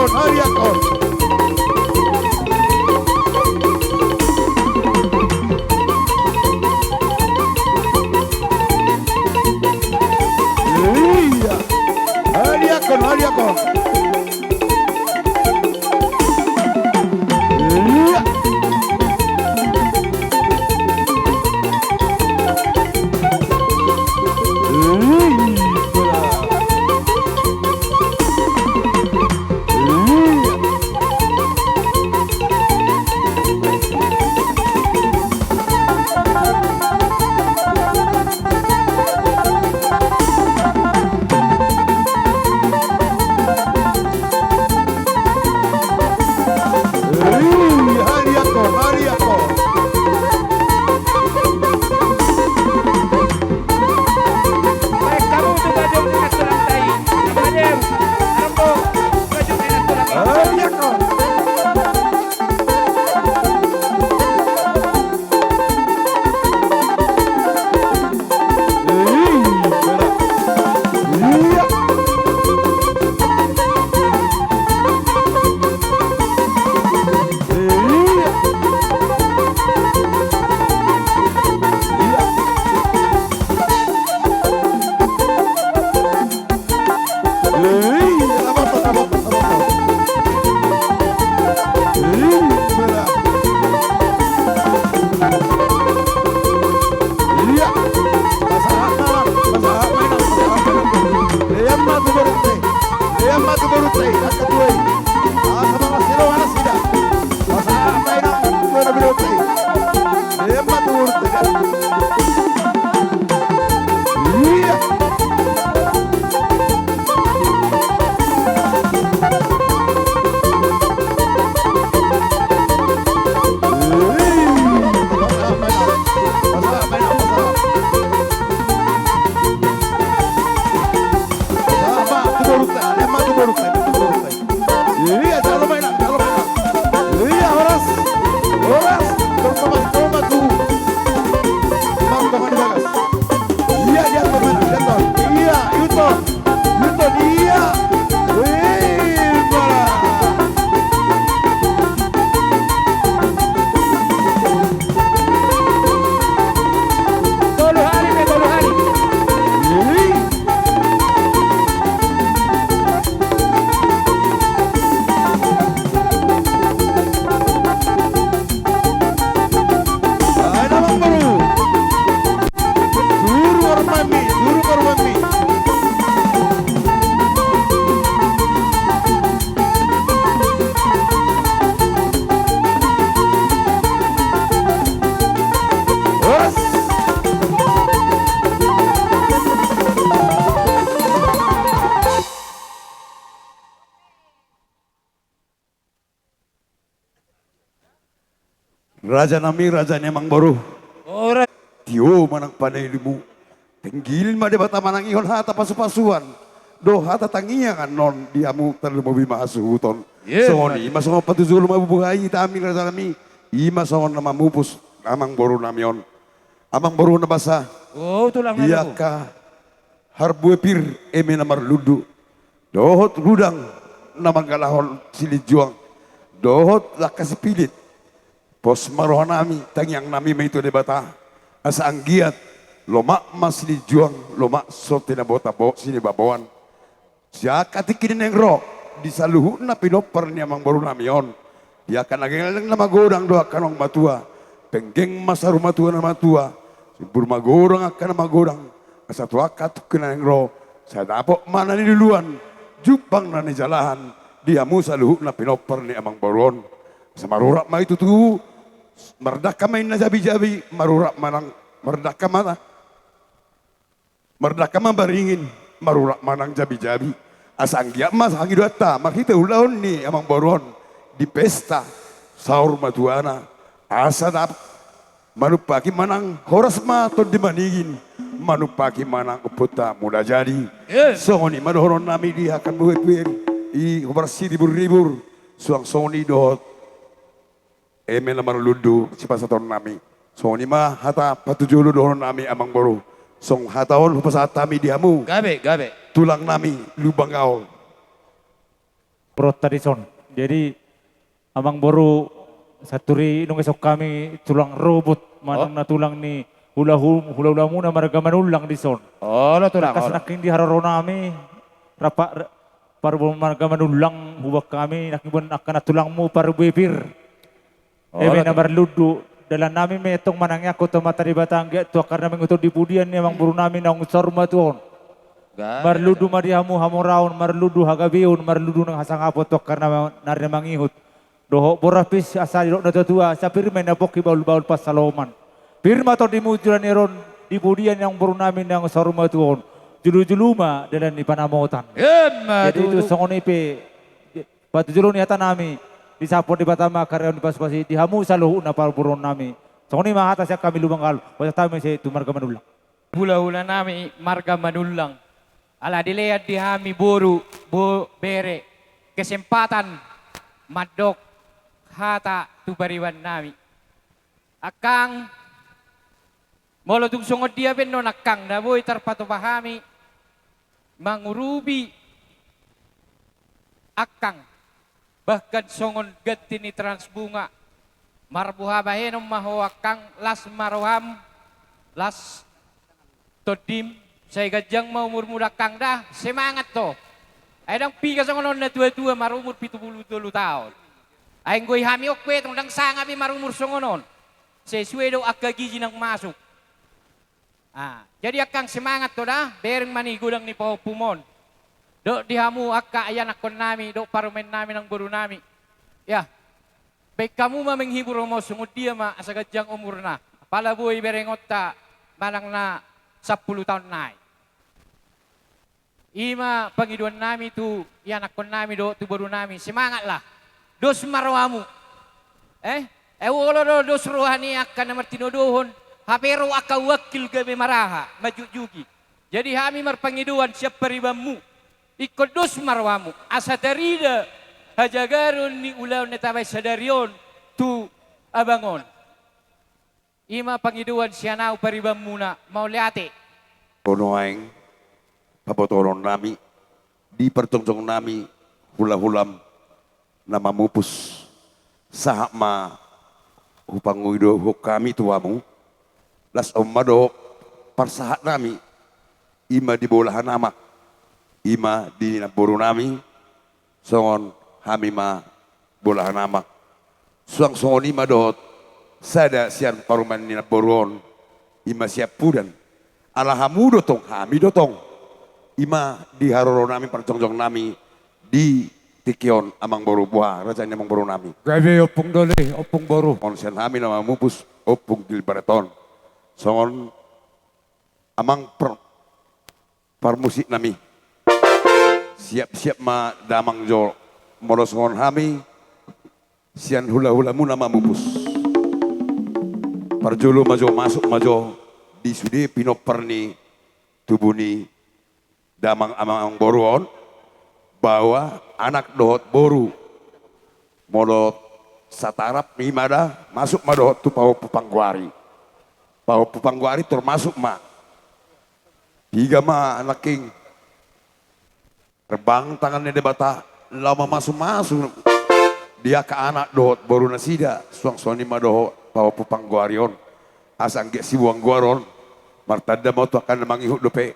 hariakon. Iya, hariakon. Iya. Raja nami raja nemang baru. Ora. Tio manang panay limu. Tenggil ma debata manang ihon hata pasu-pasuan. Do hata tangiya kan non diamu terlalu mobil masuhuton. Soni masong patuzul mabubuhay tami raja nami. Ima songon nama mupus amang baru namion. Amang baru na basa. Oh, tulang na Iya ka harbuepir eme namar ludu. Dohot rudang namang galahon silijuang. Dohot lakas pilit. Pos marohan nami, tangyang nami may ito debata. Asa ang giat, lomak mas silijuang, lomak so tinabota po sinibabawan. Siya katikin ng ro, di sa luho na pinopar niya mang baru nami yon. Dia kan naging na magodang doha kanong matua. Penggeng masaru matua na matua. Sibur magodang akan na magodang. Asa tuwa katukin ng ro. Sa dapo mana niluluan. Jupang na nijalahan. Dia mo sa luho na pinopar ni amang baron. Sa marurak ma itu tu. Merdak kamay na jabi-jabi. Marurak manang. Merdak kamana. Merdak kamang baringin. Marurak manang jabi-jabi. Asa anggiak mas hangi duata. Makita ulahon ni amang baron. Di pesta sahur matuana asa dap manupaki manang horas ma to dimanigin manupaki manang uputa muda jadi soni madohoron nami di akan buet-buet i hobarsi ribur-ribur suang soni dot eme lamar ludu si pasaton nami soni ma hata patujulu dohoron nami amang boru song hataon hupasatami diamu Gabe. tulang nami lubang gaol Protadison. Jadi amang boru saturi nung esok kami tulang robot manang na tulang ni hula muna marga manulang di son. Oh, lo tulang. Kas naking di hararo nami rapa paru marga manulang hubak kami nakibon akan tulang mo paru bebir. Ebe na marludu dalam nami metong manangnya kota mata di Batangga tu karena mengutur di budian ni amang boru nami nang sorma tuon. Marludu mariamu hamuraun, marludu hagabiun, marludu nang hasang apot to karena narnya mangihut. Doho borapis asal dok na tua, sa pirmen na poki baul pas saloman. Pirma to dimujulan eron di budian yang baru namin yang sorma tuon. Julu-juluma dalam di panamotan. Jadi itu songon ipe batu julu ni hata nami di sapor di Batama karyawan di pas-pasi dihamu saluhu na parburon nami. Songon ni mahata siya kami lubang kalo. Basta tayo may tu marga manulang. Hula-hula nami marga manulang. Ala dilihat di hami boru, bere, kesempatan, madok, hata, tu bariwan nami. Akang, molo tung sungod dia ben non akang, na boy tarpato pahami, mangurubi, akang, bahkan songon gati ni transbunga, marbuhabahenom maho akang, las maroham, las todim, saya gajang mau umur muda kang dah, semangat to. Ayang piga sa konon na tua-tua marumur 70 tahun. Ayang goy hami okwe tong dang sangabi marumur songonon. Sesuai do agagiji nang masuk. Jadi akang semangat to dah, bereng manigudang ni Pumon. Do dihamu akka ayan akon nami, do parumen nami ng guru nami. Ya, baik kamu menghibur mo sungod dia ma asa gajang umur na. Palaboy berengot ta manang na 10 tahun naik. Ima pangiduan nami tu, yan akon nami do, tu baru nami, semangatlah. Dos marwamu. Wala do dos rohani akan na martinodohon, hapero aka wakil gabi maraha, majujugi. Jadi kami marpangiduan siap peribamu, ikut dos marwamu, asa darida, hajagaron ni ulaw na tabay sadarion, tu abangon. Ima pangiduan siya na peribamu na, mauliate. Konoaing pabotoron nami, di pertongtong nami hula-hulam na mamupus sa ma upanguido kami tuamu las omado parsahat nami ima di bolahan nama ima di naburu nami songon hami ma bolahan nama suang songon ima dot sada sian paruman ni naburon ima siap pudan alahamu dotong hami dotong ima di haroro nami percongjong nami di tikion amang boru buah rajanya amang boru nami Gabi opung dole, opung boru. onsen hami nama mupus opung dilbaraton songon amang parmusik nami siap-siap ma damang jo molo songon hami sian hula-hula mu nama mupus parjulu majo masuk majo di sudi pinoperni tubuni damang amang boruon bahwa anak dohot boru molot satarap mimada masuk madohot tu pau pupangguari termasuk ma tiga ma anak king terbang tangannya di bata lama masuk dia ke anak dohot boru nasida suang soni madohot pau pupangguarion asang ge sibuang guaron martada mau tu akan mangihut dope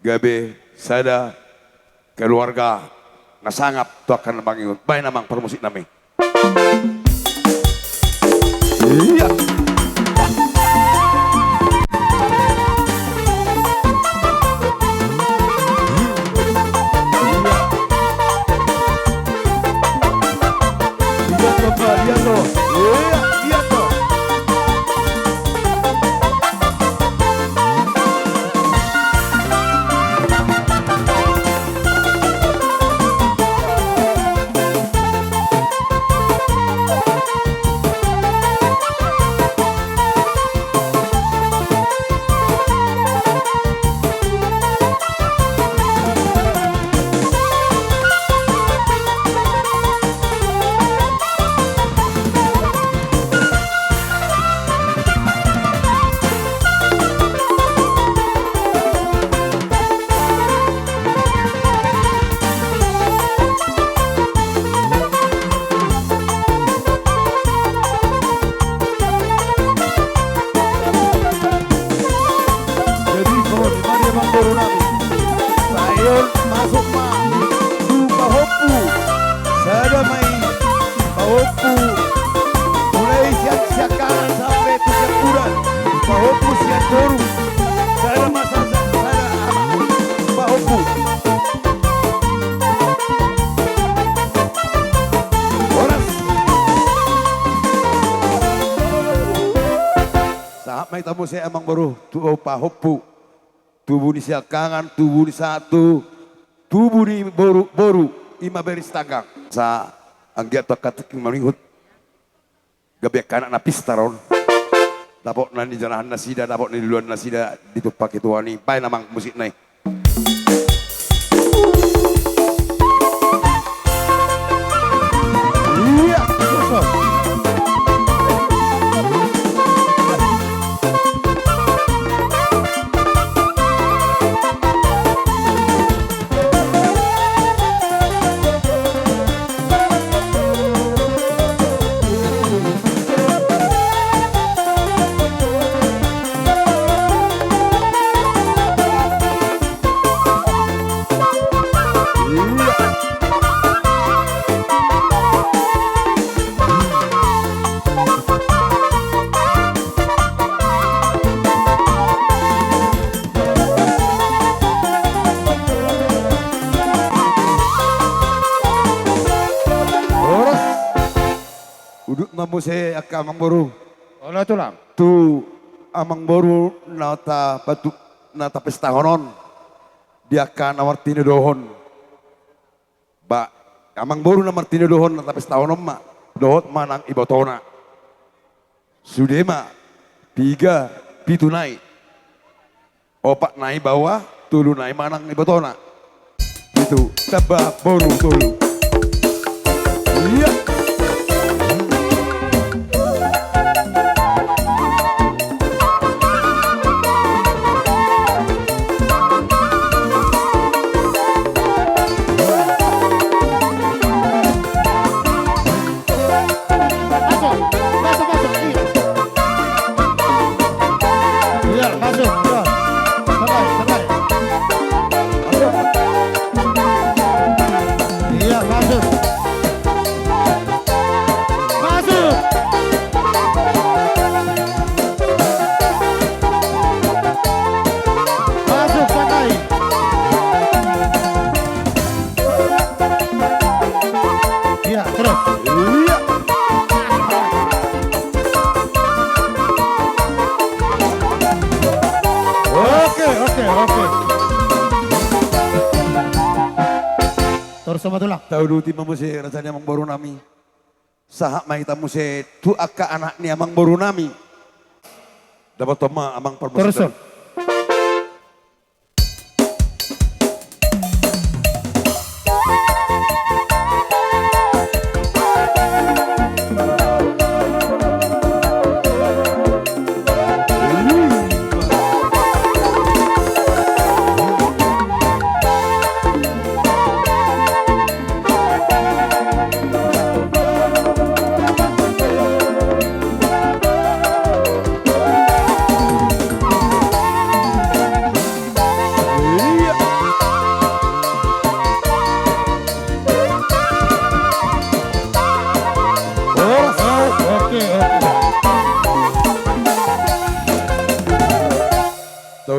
gabe sada keluarga nasangap tu akan bangun baik namang permusik nami iya may tamo sa amang baru, tuo pa hopu, tubo ni siya kangan, tubo ni satu, tubo ni boru, ima beris tagang. Sa ang giato katiking malinghut, gabi kanak na pistaron. Dapok na ni janahan na sida, dapok ni duluan na sida, dito pakituan ni, pay namang musik na mo si amang boru. Wala ito lang. Tu amang boru na ta pestahonon. Dia ka na martino dohon. Ba amang boru na martino dohon na ta pestahonon ma. Dohot manang ibotona. Sudema 3 pitunay. 4 nai bawah, 3 nai manang ibotona. Itu taba boru tulu. Iya. Tahu duti mo si rasanya amang baru nami. Sahak mahita mo si tu aka anak ni amang baru nami. Dapat toma amang perbuatan.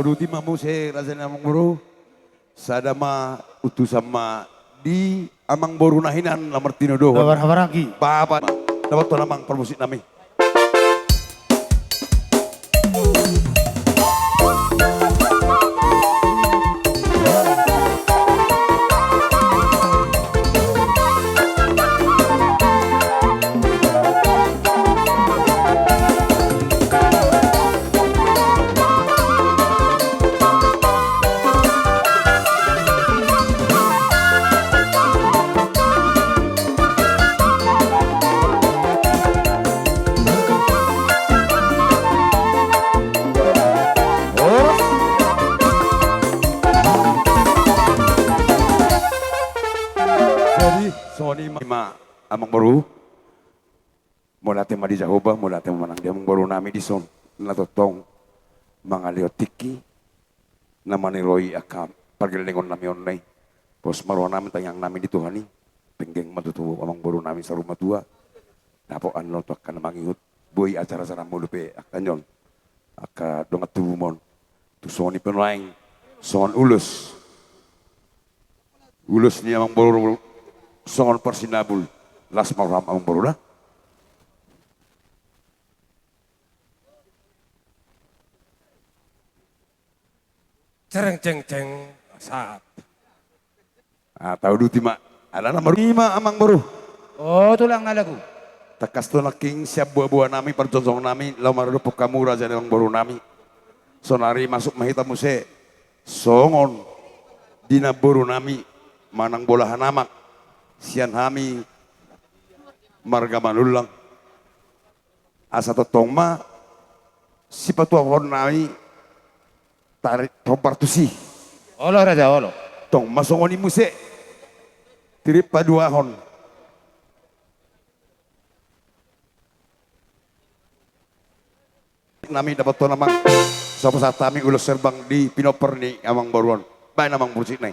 Duti mamu si rasanya amang boru sadama utusan ma di amang boru nahinan lamartino dohon. Habaragi. Bapak dapat to namang permusik nami. Amang baru mula tema di Jahoba, mula tema manang di amang baru nami di son natotong mga leotiki na maniloy akam paggalingon nami onay pos maruha namin tayang namin di Tuhani penggeng matutuwa amang baru nami sa rumah tua napo anlo to ka na mangingut buhay acara sa ramulupe akanyon aka dongat tubumon tusoni penlaing son ulus ni amang baru songon persinabul las maram amang baru na Cereng ceng ceng saat. Tahu duti mak. Ada nama lima amang baru. Oh, tulang nalaku. Tekas tu king siap buah-buah nami perjonjong nami lamar rupuk kamu raja yang baru nami. Sonari masuk mahita muse. Songon dina baru nami manang bolahan namak. Sian hami marga manulang. Asa totong ma si patua hon nami tarik tompar tusi. Olo raja olo. Tong masongoni muse. Tirip paduahon. Nami dapat to namang sapa saat kami ulos serbang di Pinoper ni amang baruan. Bae namang musik nai.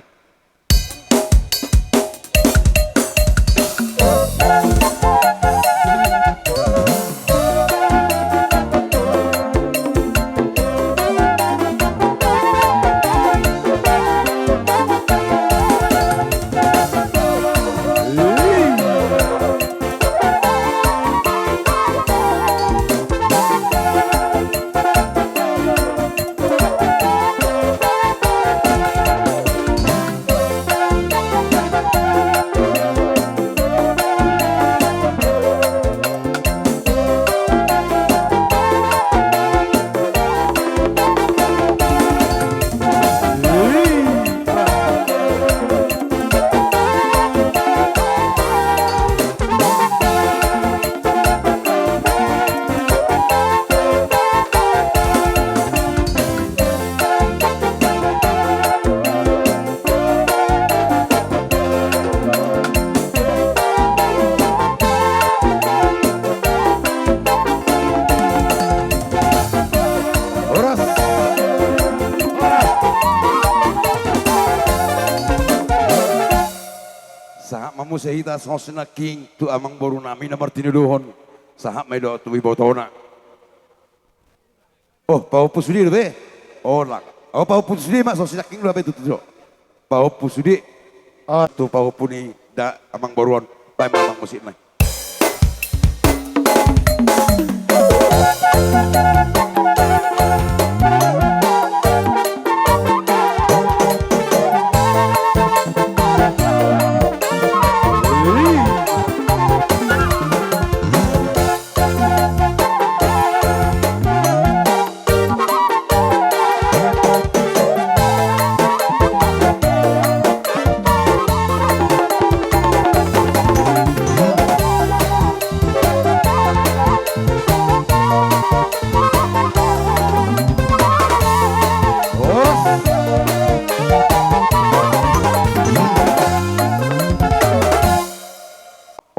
Sahak mamusahita sosna king tu amang baru nami nomor tinuduhon. Sahak medo tu ibotona. Oh, pau pusudi be. Oh, lah. Oh, pau pusudi mak sosna king lu be tu tu. Pau pusudi. Oh, tu pau puni da amang baruan. Bai amang musik mai.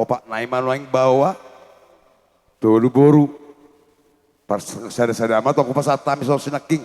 Opak naiman waing bawa tolu boru pas sada amat aku pas atami sosna king.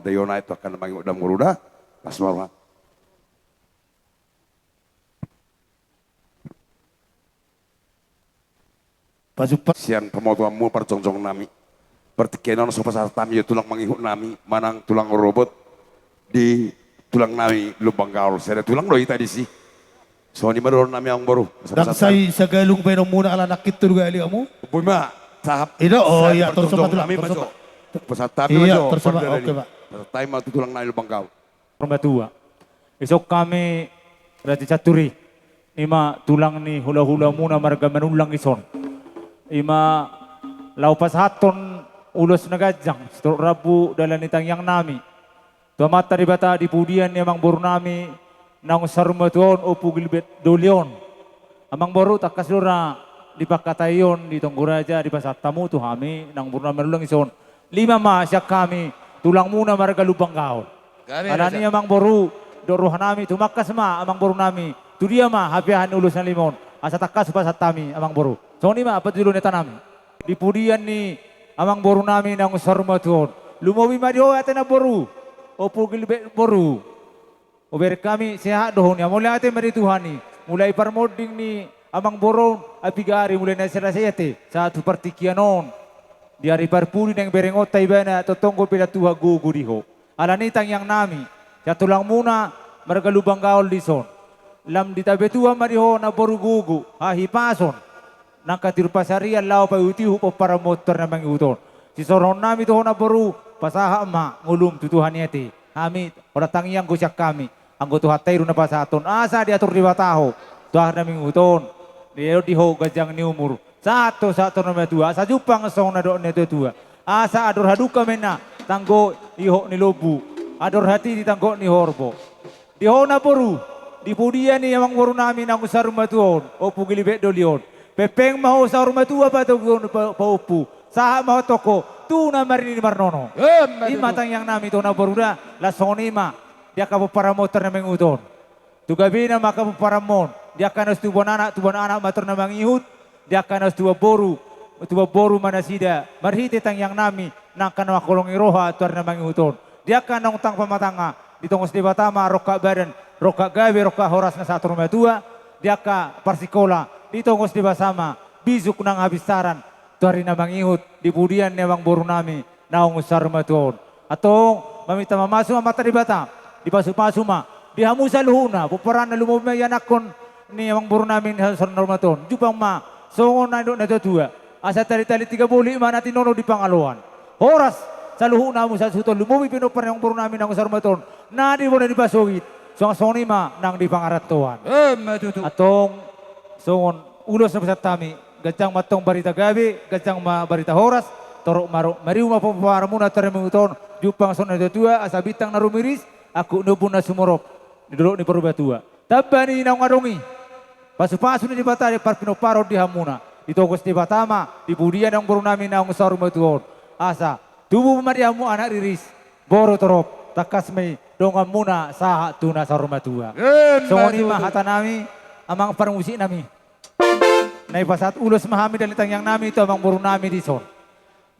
Dayona itu akan mangi udam nguruda pas marwa. Sian pemotuamu perjongjong nami. Pertikenan sopa sartami tulang mangihut nami manang tulang robot di tulang nami lubang gaul. Saya tulang doi tadi sih. So ni meron nami ang baru. Dan saya segalung penom muna ala nakit tu gali kamu. Buma tahap. Ida oh iya terus apa tulang. Nami majo. Pasat Iya terus apa oke Pak. Pasat mah tulang nami lubang gaul. Rumah tua. Esok kami Raja Caturi. Ima tulang ni hula-hula muna marga manulang ison. Ima laupas haton ulos nagajang. Setor rabu dalam itang yang nami. Tua mata di bata di pudian emang boru nami. Nang sarumatuon o pugilbet dolion. Amang boru takas lura di pakatayon di Tongguraja di pasat tamu tu kami nang boru nami manulang ison. 5 masyak kami tulang muna marga lubang gaul. Alani amang boru doruhan nami tumakas ma amang boru nami. Tu dia mah hapihan ulus na limon. Asa takas pasat tami amang boru. So ni mah apa dulu neta nami. Di pudian ni amang boru nami nang sarumatuon. Lumawi ma di ho atena boru. O pugilbet boru. Uber kami sehat dohon ya mulai ate mari Tuhani mulai parmoding ni amang boron apigari mulai na sira sayate satu partikianon di hari parpuri nang berengot taibana totonggo pila tuha gugu diho alani tang yang nami ya tulang muna marga lubang gaul dison lam ditabetua mariho na boru gugu hipason nang katir pasarian lao pa utihu po para motor na mangiuton si soron nami to na boru pasaha ma ngulum tutuhan yate kami ora tangyang gusyak kami anggo tuha tayro na pasaton asa diatur di bataho tuha naming uton di ho gajang ni umur satu na dua asa jupang song na do neto dua asa ador haduka mena tanggo iho ni lobu ador hati di tanggo ni horbo di ho na boru di pudian ni amang boru nami nang sarumatuon o pugilibet dolion pepeng maho sarumatuwa pa to paupu saha maho toko tu na marini marnono imatang yang nami to na boru da la sonima dia kapo para motor na menguton. Tu gabi na makapo para mon. Dia kanos tubuan anak motor na mangihut. Dia kanos tuwa boru manasida. Marhiti tang yang nami nang kanwa kolong iroha tuar na mangihuton. Dia kanong tang pamatanga. Ditongos di batama roka badan, roka gabi, roka horas na sa rumah tua. Dia ka parsikola. Ditongos di basama bisuk nang habisaran. Tuari na mangihut di budian nemang boru nami naong usar rumah tuon. Atong mamita mamasu mata di bata. Di pasu-pasu ma, di hamu sa luhuna, puparan na lumayan akon ni amang buru namin sa normaton. Jupang ma, songon na doon na tutua. Asa tali-tali 35 natin nono di pangaluan. Horas sa luhuna mo sa suton, lumumi pinuparan yung buru namin ng sa normaton. Nadi mo na di pasugit. So ang soni ma, nang di pangaratuan. Atong songon ulos na pasat tami, gajang matong barita gabi, gajang barita horas, torok maro, mariw mapapara muna tarimuton. Jupang songon na tutua, asa bitang na rumiris, aku nubun na sumurok ni dulu ni perubatua. Tabani nang ngarungi. Pasu-pasu ni di bata di parpinoparo di hamuna. Di togos di batama, di budian yang baru namin nang sarumatuon. Asa, tubuh mariamu anak riris. Boro torop, takas may dongan muna saha tuna sarumatua. Songoni mahata nami, amang parmusik nami. Naipasat ulos mahami dalitang yang nami itu amang baru nami di son.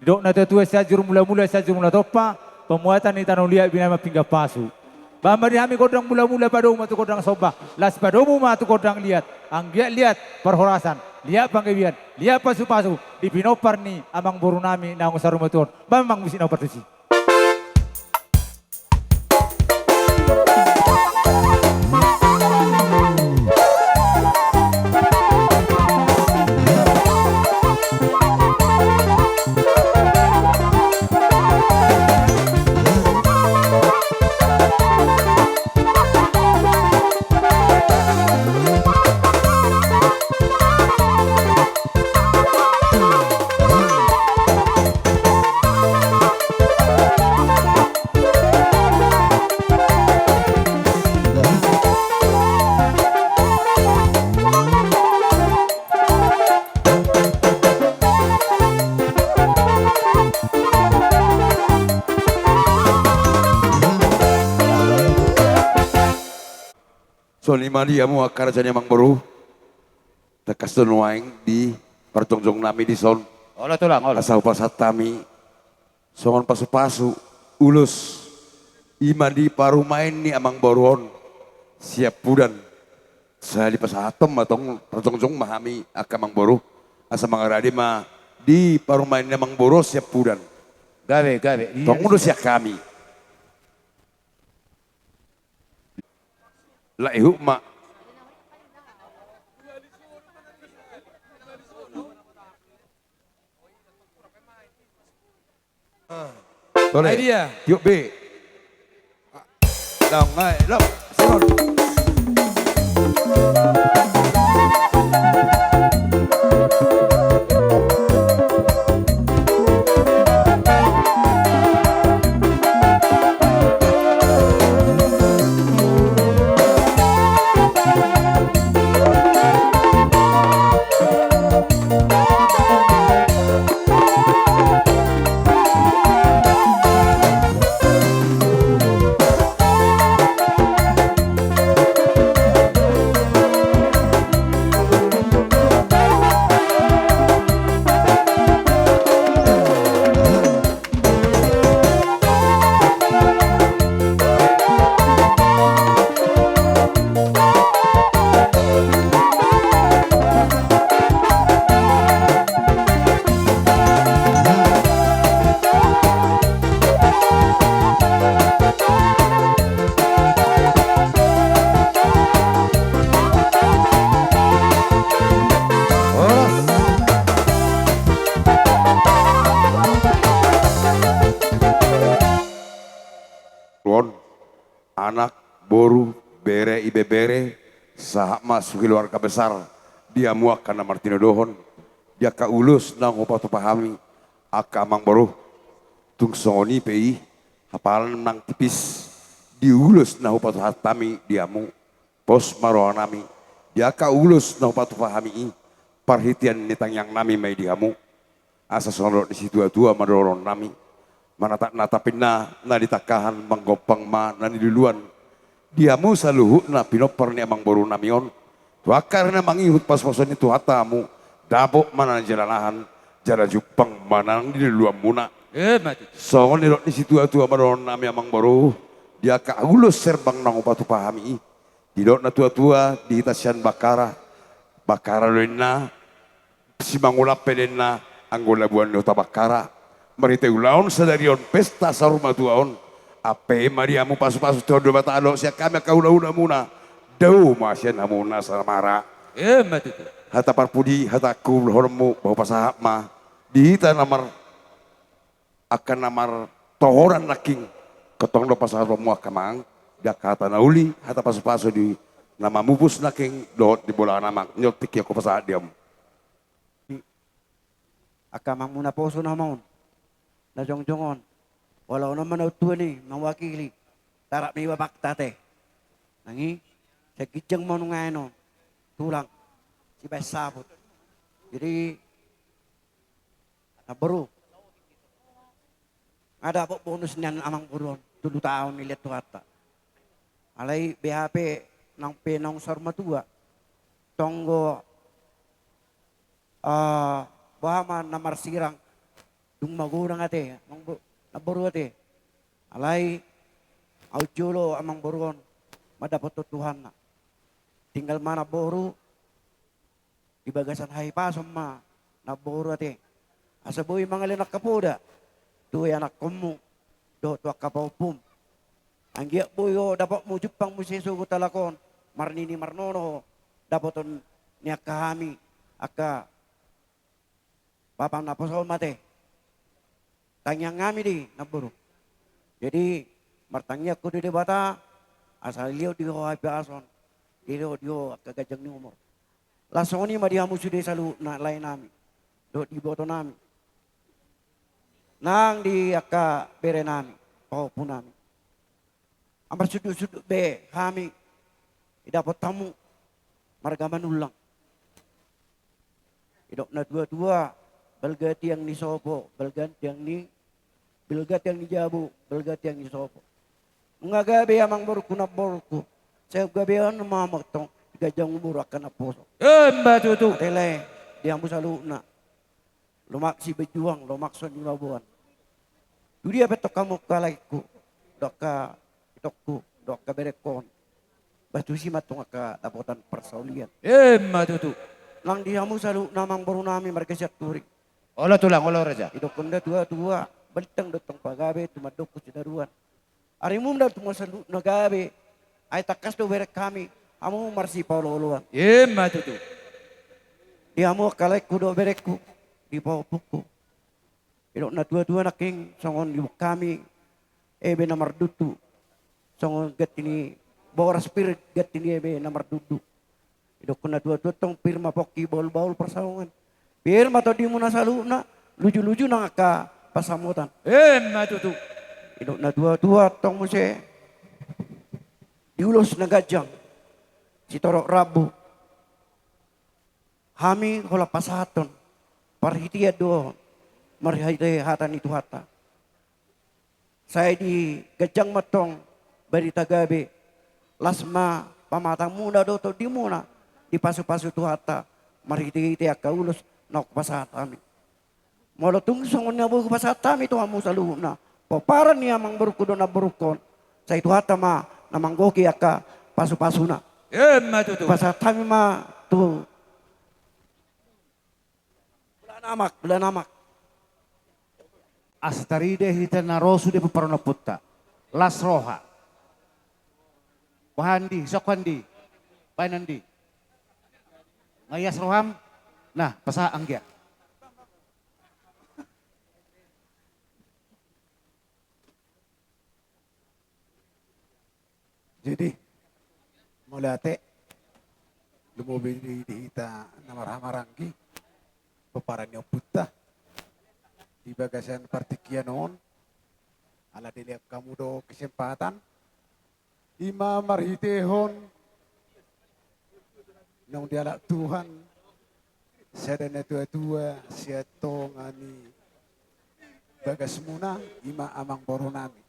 Dok na tetua sajur mula-mula topa, pemuatan ni tanong liat binama pingga pasu. Bambari kami kodang mula-mula padong matu kodang soba. Las padomu matu kodang liat. Ang liat perhorasan. Liat panggabian. Liat pasu-pasu. Di pinopar ni amang boru nami na ang sarumatuon. Bambang musi na pertusi. So lima dia mo akar sa mang baru. Takas tunuaing di parjongjong nami di son. Ola tulang, ola. Asal pasat tami. Songon pasu-pasu. Ulus. Ima di paru main ni amang baruon. Siap pudan. Saya di pasatom matong parjongjong mahami akamang baru. Asa mga radi ma di paru main ni amang baru siap pudan. Gawe. Tong udah siap kami. La ihuk mak. Boleh. Idea. Yuk B. Dong, naik, lop, Simon. Ron, anak boru bere ibe bere sahak masuk keluarga besar dia muak karena Martino Dohon dia ka ulus nang opat pahami aka amang boru tung songoni pei hapalan nang tipis diulus nang opat hatami diamu pos marohan nami dia ka ulus nang opat pahami parhitian nitang yang nami mai diamu asa sonro di situ tua madoron nami mana tak natapin na ditakahan manggopang ma na niluluan diamu saluhu na pinopar ni amang boru namion wakar na mangihut pas-pasan itu hatamu dabok mana jalanahan jala jupang mana niluluan muna so nilok di situ tua madoron nami amang boru dia ka ulus serbang nang upatu pahami didok na tua-tua di hitasian bakara lena si mangulap pedena anggola buan nota bakara Marite ulaon sadarion pesta saruma tuaon ape mariamu pasu-pasu todo batalo sia kami kaula-ula muna dau masya namuna samara Matutu. hata parpudi hata kul hormu bahwa pasahap ma dihita namar akan namar tohoran naking ketong do pasahap mu akamang dak hata nauli hata pasu-pasu di nama mupus naking dot di bola namang nyotik ya ko pasahap diam akamang muna poso namon na jong-jongon. Walau naman na utuan ni, mawakili. Tarap ni babak tate. Nangi, sa gijang mo nung ano, tulang, si Bay Sabot. Jadi, nabaro. Ada po bonus niyan amang buron, 2 taon nila tuwata. Alay, BHP, ng pinong sarmatua. Tonggo, bahaman na marsirang, dung magurang ate, naburo ate. Alay, aujulo amang buron, madapot tutuhan na. Tinggal mana boro, ibagasan hay pasom ma, naburo ate. Asaboy mga linak kapuda, tuwe anak kumu, do tuak kapawpum. Ang giyak po yo, dapat mo jupang mo sisugo talakon, marnini marnono, dapaton niya kahami, aka, papang napasaw mate. Tanyang ngami di, naburo. Jadi, martangnya ko di debata, asal liyo di ho ay piason, diyo kagajang ni umur. Lasoni madihamu sudah salu na lain nami, do di boto nami. Nang di aka bere nami, oh pun nami. Ambar sudut-sudut be kami, dapat tamu, marga manulang. Idok na dua-dua, belgat yang ni sopo, belgat yang ni jabu, belgat yang ni sopo. Ngagabi amang borku na borku, saya gabihan mamak tong, gajang umur akan aposo. Mbak Tutu. Atele, dia musalu na. Lumak si bejuang, lumak son di labuan. Dudi apa tok kamu kalaiku, doka itokku, doka berekon. Batu si matong ka dapotan persaulian. Mbak Tutu. Lang dia musalu namang baru nami mereka siap turi. Olah tulang, olah raja. Idokunda tua-tua, bentang datang pagabe, tumadok ko si daruan. Ari mum daw tumasalu nagabe, Ay takas do berek kami. Amo marsi paululuan. Ima tutu. Di amo kalay kudo berekku. Di paupuku. Ino na dua-dua na king. Songon di kami. Ebe na mardutu. Songon gat ini. Bawara spirit gat ini ebe na mardutu. Ino kuna dua-dua tong pirma poki baul-baul persaungan. Pirma to di muna salu na. Luju-luju na ka pasamutan. Ima tutu. Ino na dua-dua tong muse. Diulos na gajang. Si Torok Rabu. Hami hola pasaton. Parhitia doon. Marihite hatan itu hata. Saya di gajang matong. Barita gabi. Lasma pamatang muna do to di muna. Di pasu-pasu tu hata. Marihite ka ulos na pasatami. Molo tungsong niya buku pasatami tu amu saluhum na. Paparan niya mang berukudo na berukon. Sa itu hata ma namang goki aka pasu-pasu na. Ima tutu. Pasatami ma tu. Bulan amak. Astaride hita na rosu de puparona putta. Las roha. Wahandi, sokwandi. Painandi. Ngayas roham. Nah, pasa anggia. Jadi mulai ate lumobi di ita namarhamarangki peparannya buta di bagasan partikian on ala dilihat kamu do kesempatan ima marhitehon nong dialak Tuhan sadana tua-tua siato ngani bagas muna ima amang boronami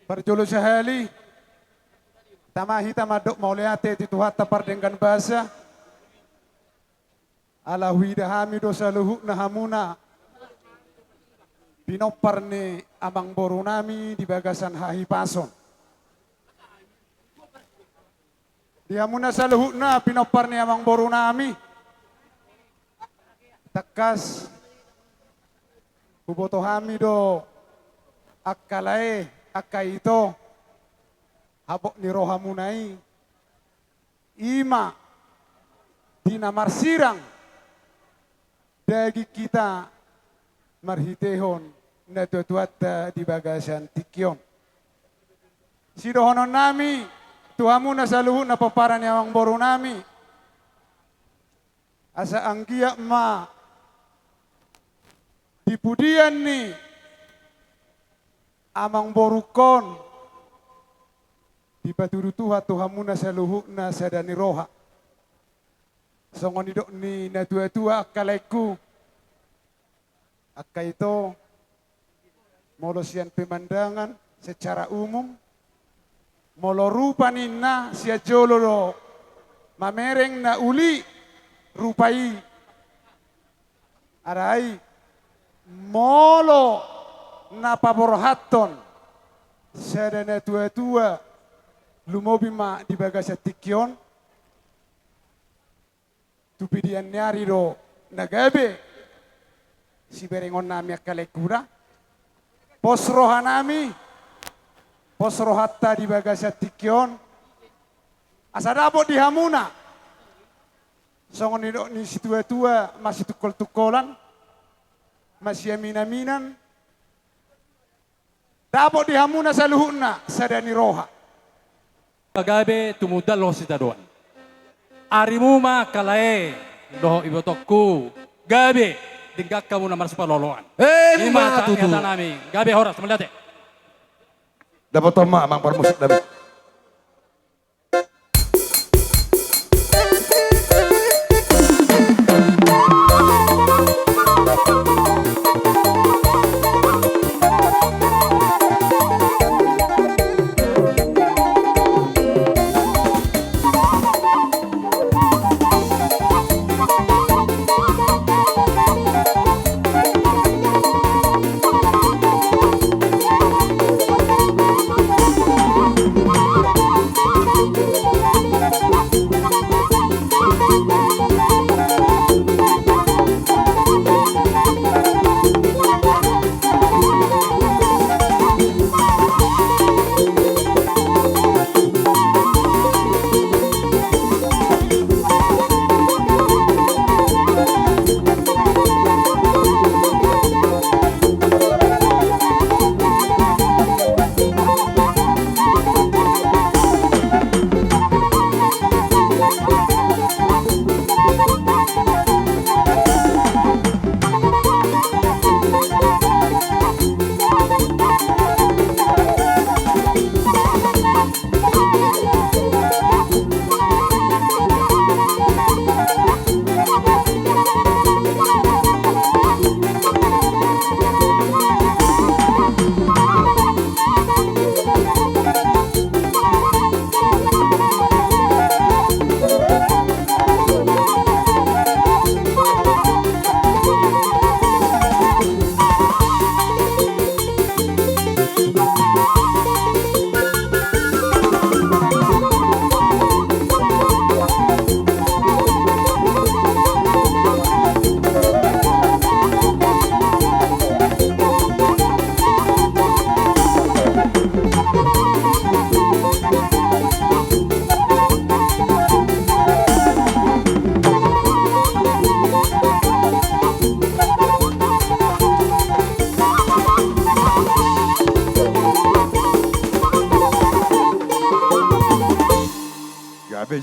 Perjulu sehali, tamahi tamaduk mauliate tituhat tapar dengan bahasa, ala widahami dosa luhuk nahamuna, pinopar ni amang borunami di bagasan hahi pason. Dihamuna sa luhuk na pinopar ni amang borunami, takas, kubotohami do akalae, Akai ito, habok ni rohamunai, ima, dinamarsiran, dagi kita marhitehon na tutuata di bagasan tikyon. Sidohonon nami, tuhamu na sa luhut na paparan yawang boro nami, asa anggiya ma, dipudian ni, amang borukon di paturu tuha tuhamuna sa luhukna sa dani roha. Songon idok ni na tua-tua akalaiku. Aka ito molosian pemandangan secara umum. Molo rupa ninna sia jololo mamereng na uli rupai. Arai molo na paborhaton sadana tua-tua lumobi ma di bagasa tikyon tupidian nyari do nagabe si berengon nami akalekura posroha nami posrohatta di bagasa tikyon asadabo di hamuna songon ni si tua-tua masih tukol-tukolan masih aminan-aminan Dapot dihamuna sa luhuna sa dani roha. Kagabe tumudalo si taduan. Arimuma kalae doho ibotokku. Gabe dinggak kamu namar sepaloloan. Ima tutu. Nami. Gabe horas melihat. Dapat toma amang permusik David.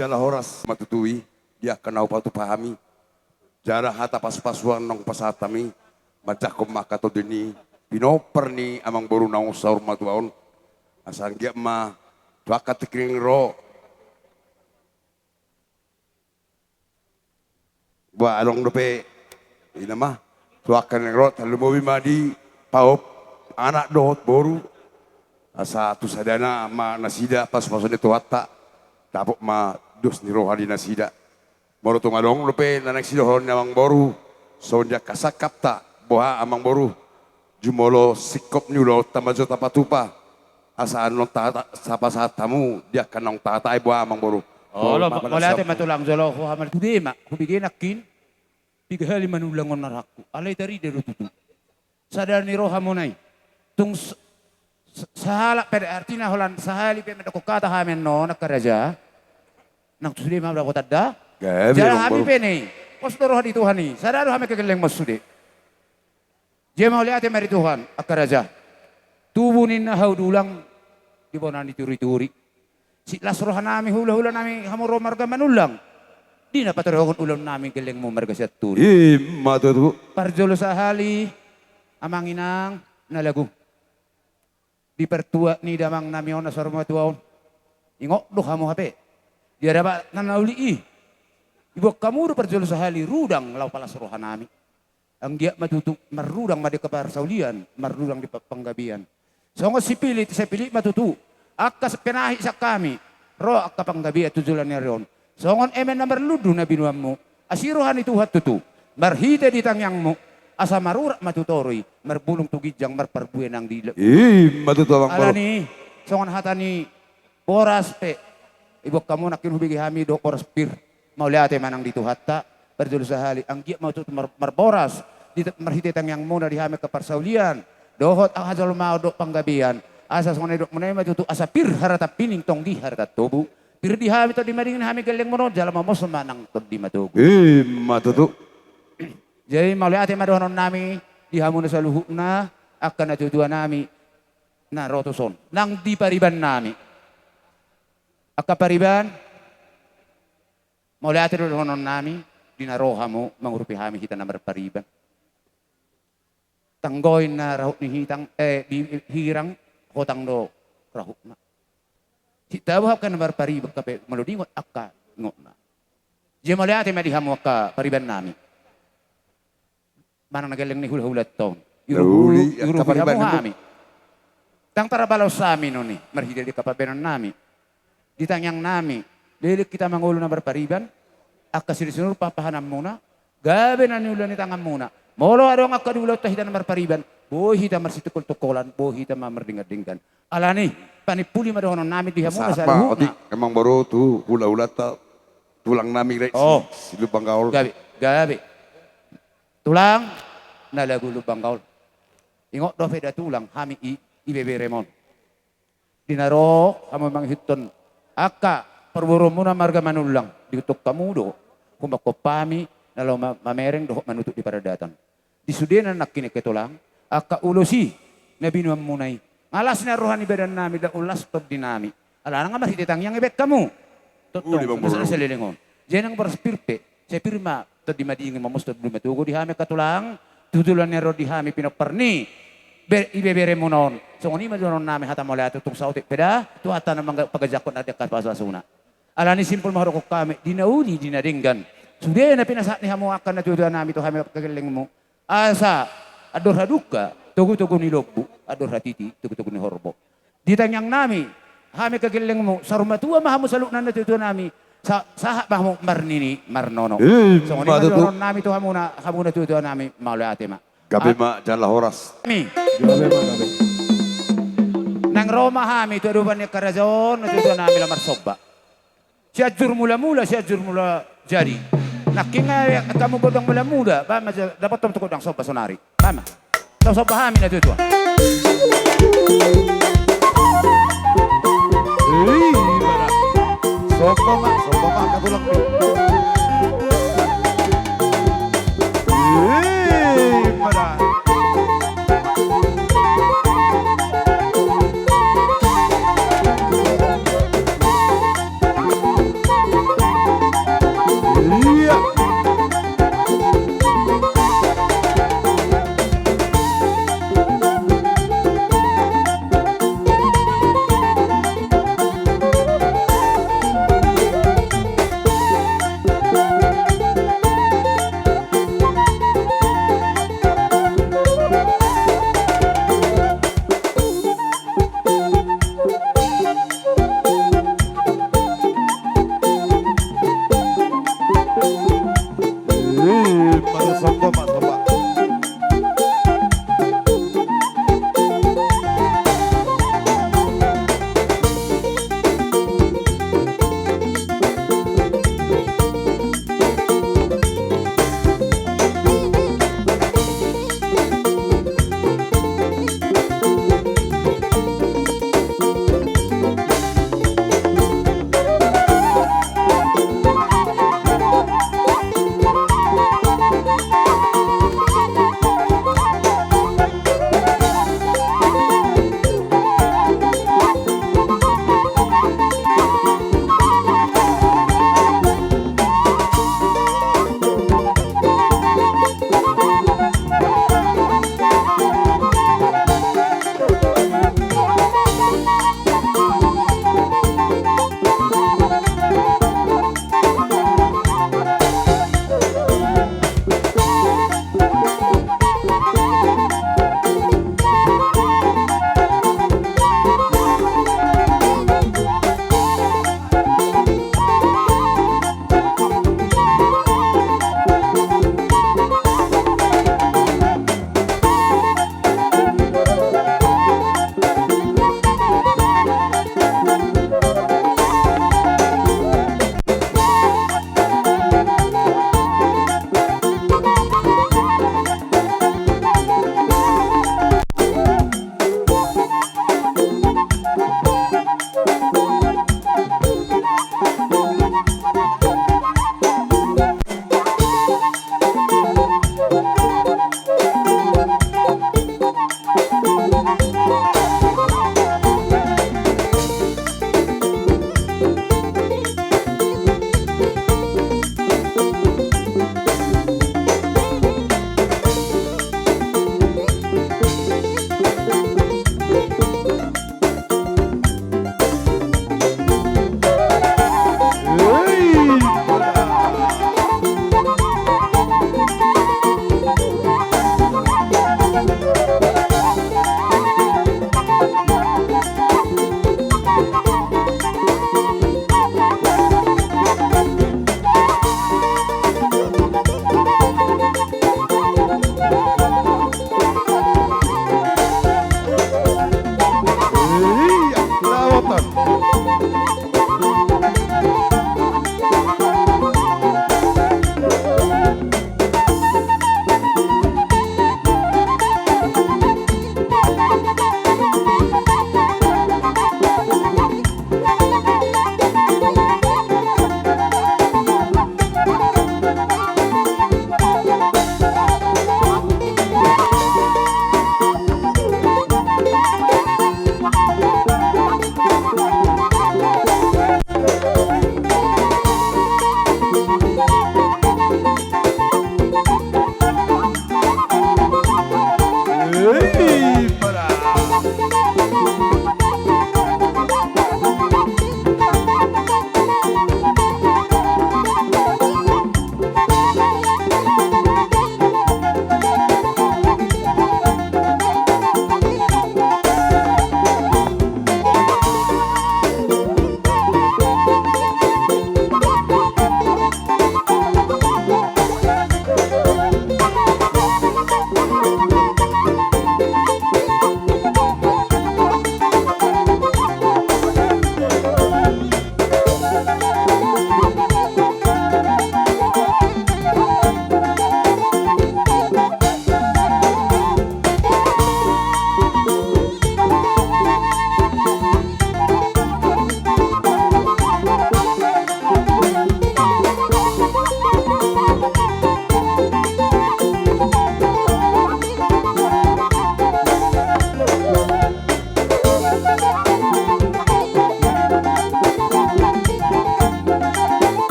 jala horas matutui, dia kenau patu pahami. Jara hata pas-pasuan nong pasatami, macakom makato dini, pinoper ni amang baru naung saur matuaon. Asal gia ma, tuaka tikring ro. Buat along dope, ina mah, tuaka ning ro, talumawi madi, paop, anak dohot boru. Asa tu sadana ma nasida pas-pasuan itu wata, tapok ma dos ni rohani nasida. Moro tong along lupe nanang sidohon namang boru. Sonja kasakapta boha amang boru. Jumolo sikop nyulo tamajo tapatupa. Asaan nong tata sapa saat tamu dia kanong tata ay boha amang boru. Oh, wala ate matulang jolo ko hamal tudi mak kubigin akin. Pighali manulangon narakku. Alay tari dero tutu. Sadar ni roha mo nay. Tung sahala pada artinya holan sahali pe medako kata hamen no nakaraja. Nang tusudi mabla ko tadda. Jara hami pene, postor roh di Tuhan ni, sadar hami kegeleng masude. Jema oleh ate mari Tuhan, akaraja. Tubunin na haudulang di bonan dituri-turi. Si lasroh nami hula-hula nami hamuro marga manulang. Di na patarogon ulam nami geleng mo marga siya turi. Matutu. Parjolo sahali, amang inang nalagu. Di pertua ni damang nami ona sarma tuaon. Ingok do hamo hape. Dia dapat nanauli Ibu kamu perjolo sahali rudang lau palas rohanami. Ang dia matutu marudang madi kapar saulian, marudang di panggabian. So si pilih matutu. Akas penahi sa kami. Ro akka panggabi at tujulan ni Rion. So emen na marludu na binuam mo. Asirohan itu hat tutu. Marhite di tangyang mo. Asa marura matutoroy. Marbulong tugidyang marparbuyan ang dila. Matutu abang baro. Alani, songon hatani boras pe. Ibu kamu nakin hubigi hami do boras pir. Mauliate manang dito hatta, perjolo sahali, ang giya mautut marboras, dito marhititan yang muna dihame ke parsaulian, dohot ang hajal mau do panggabian, asas ngonay do munay matutu asa pir harata pining tong di harata tubu, pir dihame to di maringin hame galeng mono, jala mamos manang to di matugu. Matutu. Jadi mauliate madohonon nami, dihamun sa luhuk na, akan natutuan nami, na rotoson, nang di pariban nami. Akapariban, Mauliate dulu honon nami, dinaroha mo, mangurupi hami kita na marpariban. Tanggoin na rahut ni hitang, hirang, hotang do rahut na. Kita buhap ka na marpariban kape, maludingot akka, ngot na. Diya mauliate madihamo ka pariban nami. Manang nagalang ni hula-hulat taon. Yurupi hamo hami. Tang tarabalaw sa amin nun eh, marhidal di kapabenon nami. Ditangyang nami, lilik kita mangulo na berpariban, akka sinisunur papahanam muna, gabi na niulan ni tangan muna. Molo adong akka diulat tahita na berpariban, boy hita marsitukul-tukulan, boy hita mamerdingat-dinggan. Alani, panipuli madohonon namin diha muna sa luhuk na. Emang baru tu hula-hula tulang nami rek si lubang gaul. Gabi. Tulang na lagu lubang gaul. Ingok do feda tulang, hami ibebe remon. Dinaro, kami manghiton, akka perburu muna marga manulang ditutuk kamu do kumbako pami nalo mamereng do manutuk di paradatan di sudena nak kini ketulang akka ulosi na binuam munay alas na rohani badan nami da ulas pag dinami ala nga masititang yang ibek kamu totong masala sa lilingon jenang perspirpe saya pirma to di madingin mamusto di matugo di hami katulang tutulan ni ro di hami pinoperni ibebere mo noon. So kung imadonon namin hata mo lahat itong sautik peda, tuwata namang pagajakot na dekat pasasuna. Alani simple maharokok kami, dinauli, dinadinggan. Sudah na pinasat ni hamo akan na tuduhan namin ito kami kagaling mo. Asa, ador haduka, tugu-tugu ni logbu, ador hatiti, tugu-tugu ni horbo. Ditanyang nami, kami kagaling mo, sa rumatua mahamo saluk na natutuhan namin, sa sahak mahamo marnini, marnono. So kung imadonon namin ito hamo na tuduhan namin, maulate ma. Gabi ma, jala horas. Mi. Nang Roma hami, ito adupan ni Karazon, natutuwa namin lamar soba. Siya jur mula-mula, siya jur mula jadi. Nakinga kamu godang mula-mula, bama dapat tom tukod ang soba sonari. Bama. Tau soba hami natutuwa. Soba ma, katulang mi.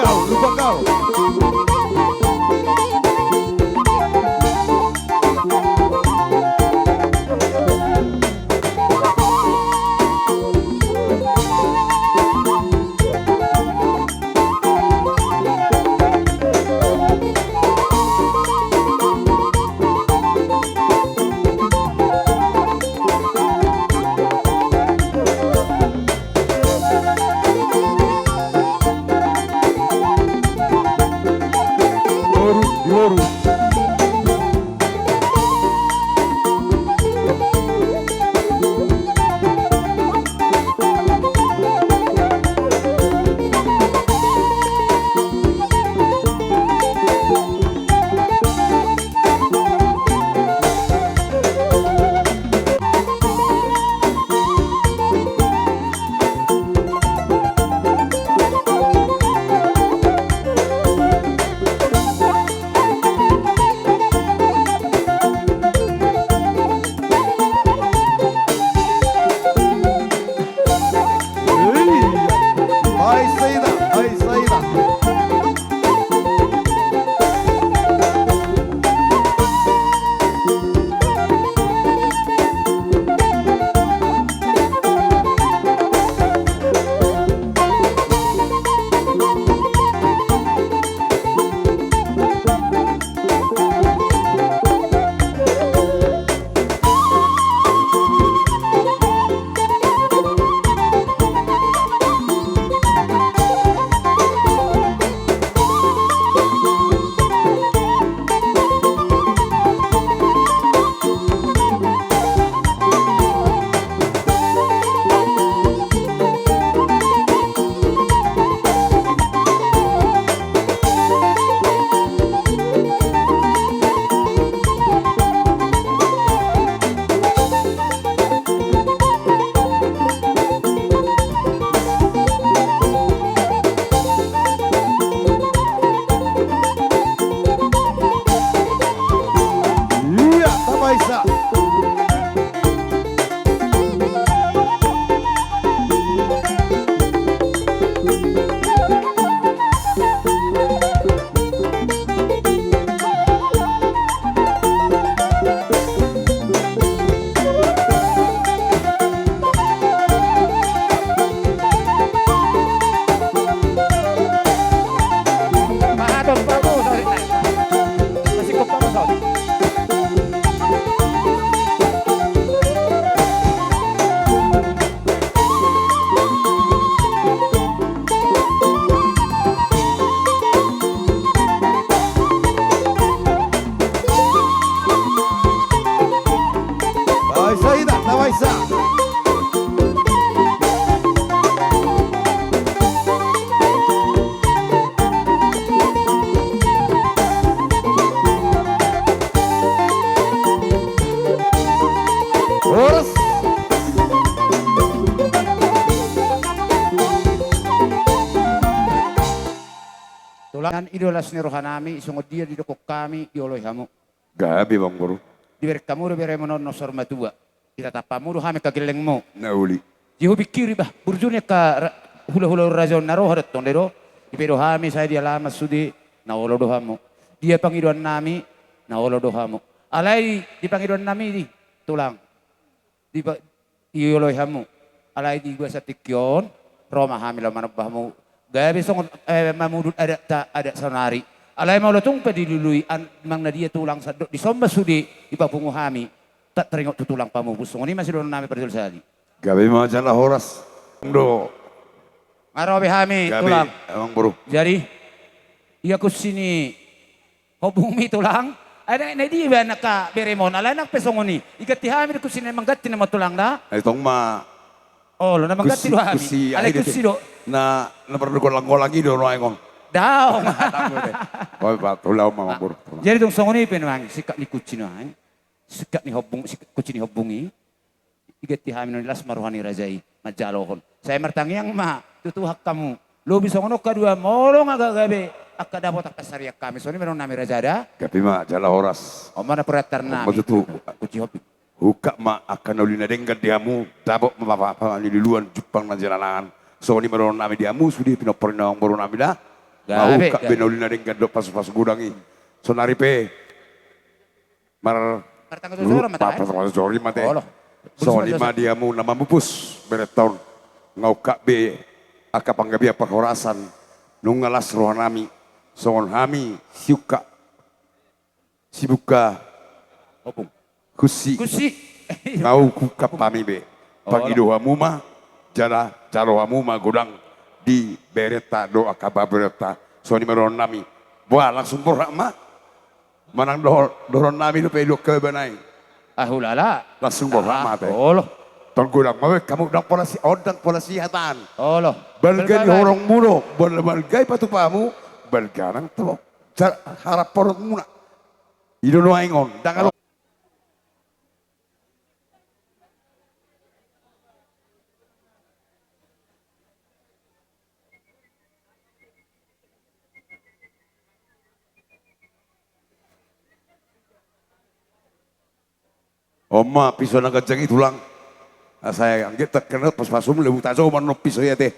lupa kau. Tulangan idola seni rohanami, sungguh dia di dokok kami, dioloi hamu. Gabi bang guru. Diberi kamu beri menono sorma tua. Kita tapamu do hame kagelengmu. Nauli. Jiho bikiri bah, burjurnya ka hula-hula razon naro harat tondero. Diberi hami saya dia lama sudi, naolo do hamu. Dia pangiduan nami, naolo do hamu. Alai di pangiduan nami di tulang. Di dioloi hamu. Alai di gua satikyon, Roma hami lo manabahmu. Gabi songon mamudut ada sonari. Alai mau lotung pedilului mang na dia tulang sadok di somba sudi di papungu hami. Tak teringot tu tulang pamu busong. Ini masih doon namin perdul sali. Gabi majalah horas. Do. Marawi hami Gabi tulang. emang bro. Jadi iya ku sini hobumi tulang. Ada na di ba naka beremon ala nak pesongoni. Ikat ti hami ku sini manggati na tulang na. Itong ma. Oh lo na manggati do hami. Ala kusi do. Na bergolang-golang itu orang ngomong. Daong. Kau patulau mama bro. Jadi tong songoni penang sikat ni kucing ay. Sikat ni hobung sikat kucing ni hobungi. Ikat ti hami no las maruhani rajai majalohon. Saya mertangiang ma tutuhak kamu. Lo bisa ngono kadua molong agak gabe. Akka dapat akka sariak kami. Soalnya meron nami rajada. Gabi ma jalah horas. O mana peratar nami. Majutu. Kucing hobi. Hukak ma akan ulina denggan diamu. Dabok mapapa ni duluan Jepang na jalanan. So ni meron nami diamu sudi pinoporin na baru nami dah. Gabe, Kak gabe. benolin na rin gandok pas gudangi. So naripe. Martang itu suara mata. Sorry mate. Oh, loh. So lima dia mu na mamupus bereton. Ngau kak be aka panggabi apa horasan. Nungalas rohanami. Songon hami siuka. Sibuka. Opung. Kusi. Kusi. Ngau kuka pami be. Pangido hamuma. Jara caro hamuma godang. Di bereta doa kaba bereta. So ni meron nami. Wah langsung borak ma. Manang doron nami lu pedok ke benai. Ahulala. Langsung borak ma teh. Oh loh. Tol godang mawe kamu dang polisi odang polisi hatan. Oh loh. Balgai horong muno. Balgai patu pamu. Balganang tuh. Harap porot muna. Idono aingon. Dangal. Oma pisau na gajang tulang. Saya anggit terkenal pas pasum lebu taso mano pisau ya teh.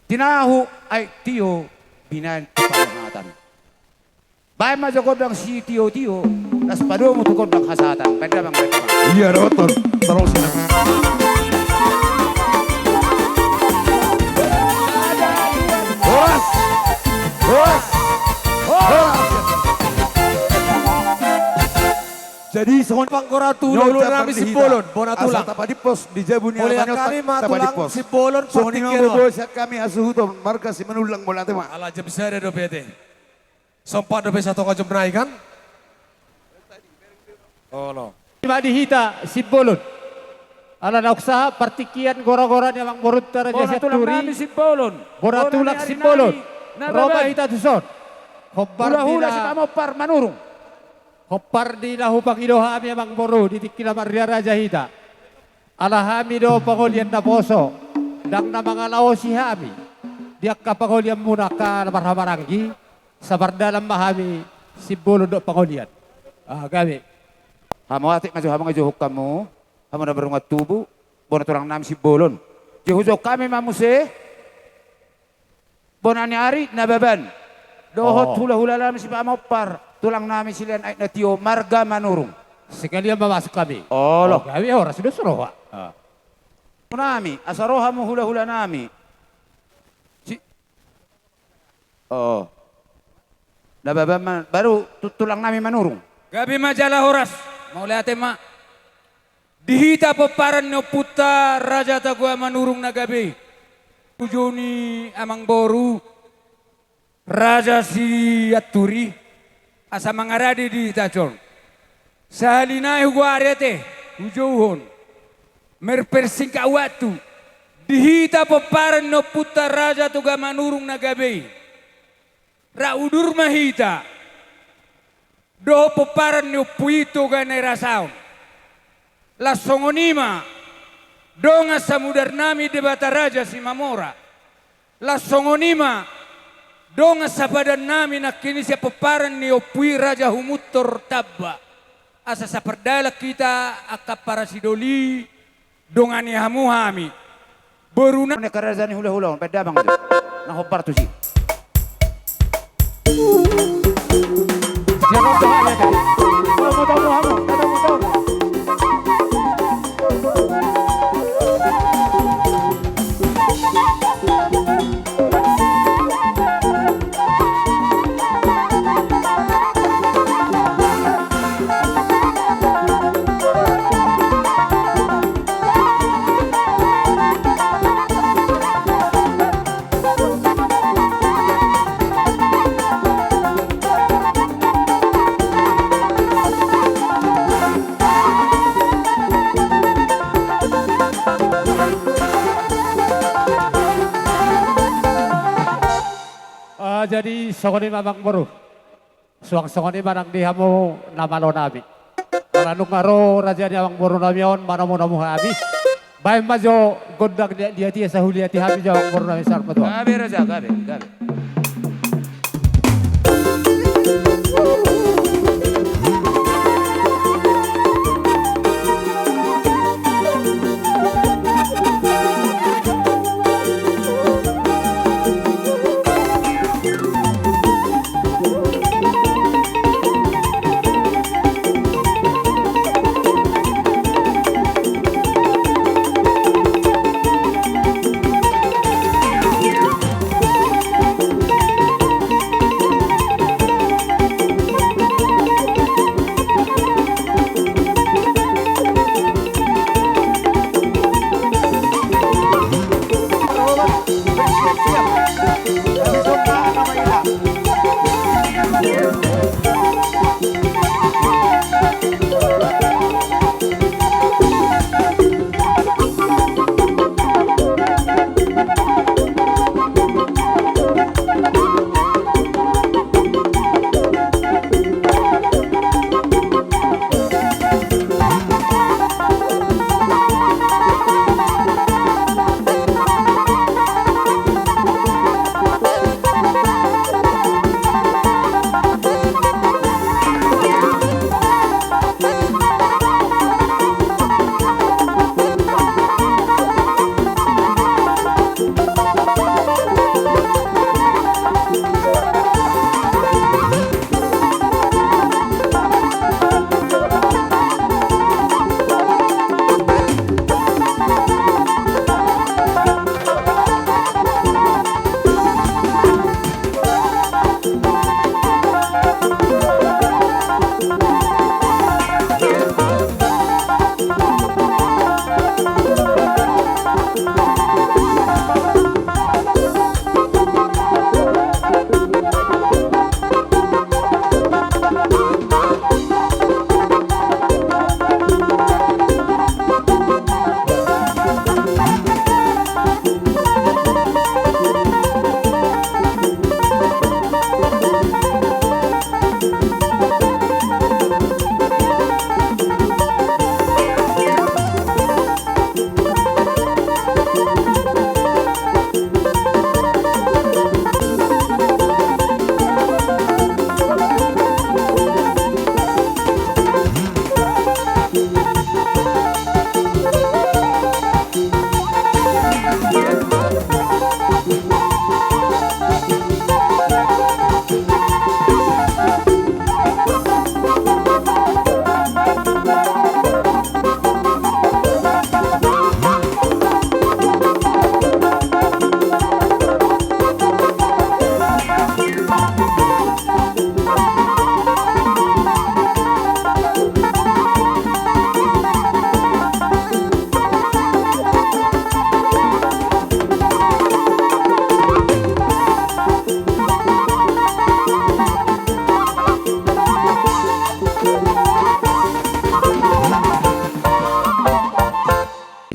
Tinahu ay tiyo binan pangangatan. Bahay majakod lang si tiyo, nas pado mo tukod lang hasatan. Banda bang. Iya roton, terus sini. Horas, horas, horas. Jadi sohon Pangkoratu lalu nami si Bolon, Bonatulang. Asal tapa di pos di Jabunia. Mulai kami matulang si Bolon Sohon ini patikero. mau siap kami asuhuto marga si menulang bola tema. Ala jam sere do pete. Sempat do satu kajum naik kan? Oh no. Lima dihita si Bolon. Ala naksa partikian gora-gora ni mang borut tara jasa turi. Si Bolon. Bonatulak si Bolon. Roma hita tuson. Hopar Hula-hula si dila. Pamopar manurung. Hopar dila hupang idoha mi mang boru di tikila Maria Raja hita. Ala hami do pangolian na poso. Dang na mga lao si hami. Diak ka pangolian muna ka na marhamaranggi. Sa bardalam mahami si Bolon do pangolian. Ah, kami. Hamo atik maju hamo ngajuhuk kamu. Hamo na berungat tubuh. Bona turang nam si Bolon. Jehuzok kami mamuse. Bonani ari nababan. Dohot hula-hula lam si Pamopar. Tulang nami silian ay na tiyo marga manurung. Sekalian memasuk kami. Oh loh. Kami orang sudah suruh. Nami, asaroha mo hula-hula nami. Oh. Nababa man, baru tulang nami manurung. Gabi majalah horas, mau lihat ma. Dihita peparan no puta raja tagua manurung na gabi. Tujuni amang boru. Raja si aturi. Asa mangaradi di tacon. Sahalinay gua arete. Ujohon. Merpersingka waktu. Dihita peparan no puta raja tuga manurung na gabi. Raudur mahita. Do peparan no puito ganay rasaon. La songonima. Donga samudar nami de Bataraja si Mamora. La songonima. Donga sa badan nami na kini siya peparan ni opui Raja Humutor Tabba. Asa sa perdala kita akapara sidoli. Donga ni hamuhami. Boruna. Ini kerajaan hula-hula, pada bang itu. Nah hopar tu sih. Siapa tuh ya kan? Kamu tahu. jadi songoni mamang boru. Suang songoni manang dihamu namalo nami. Kalau ngaro raja ni mamang boru namion mana mo namu habis. Baik majo gondang dia sahuliati habis jawang boru nami sar matua. Gabe raja, gabe.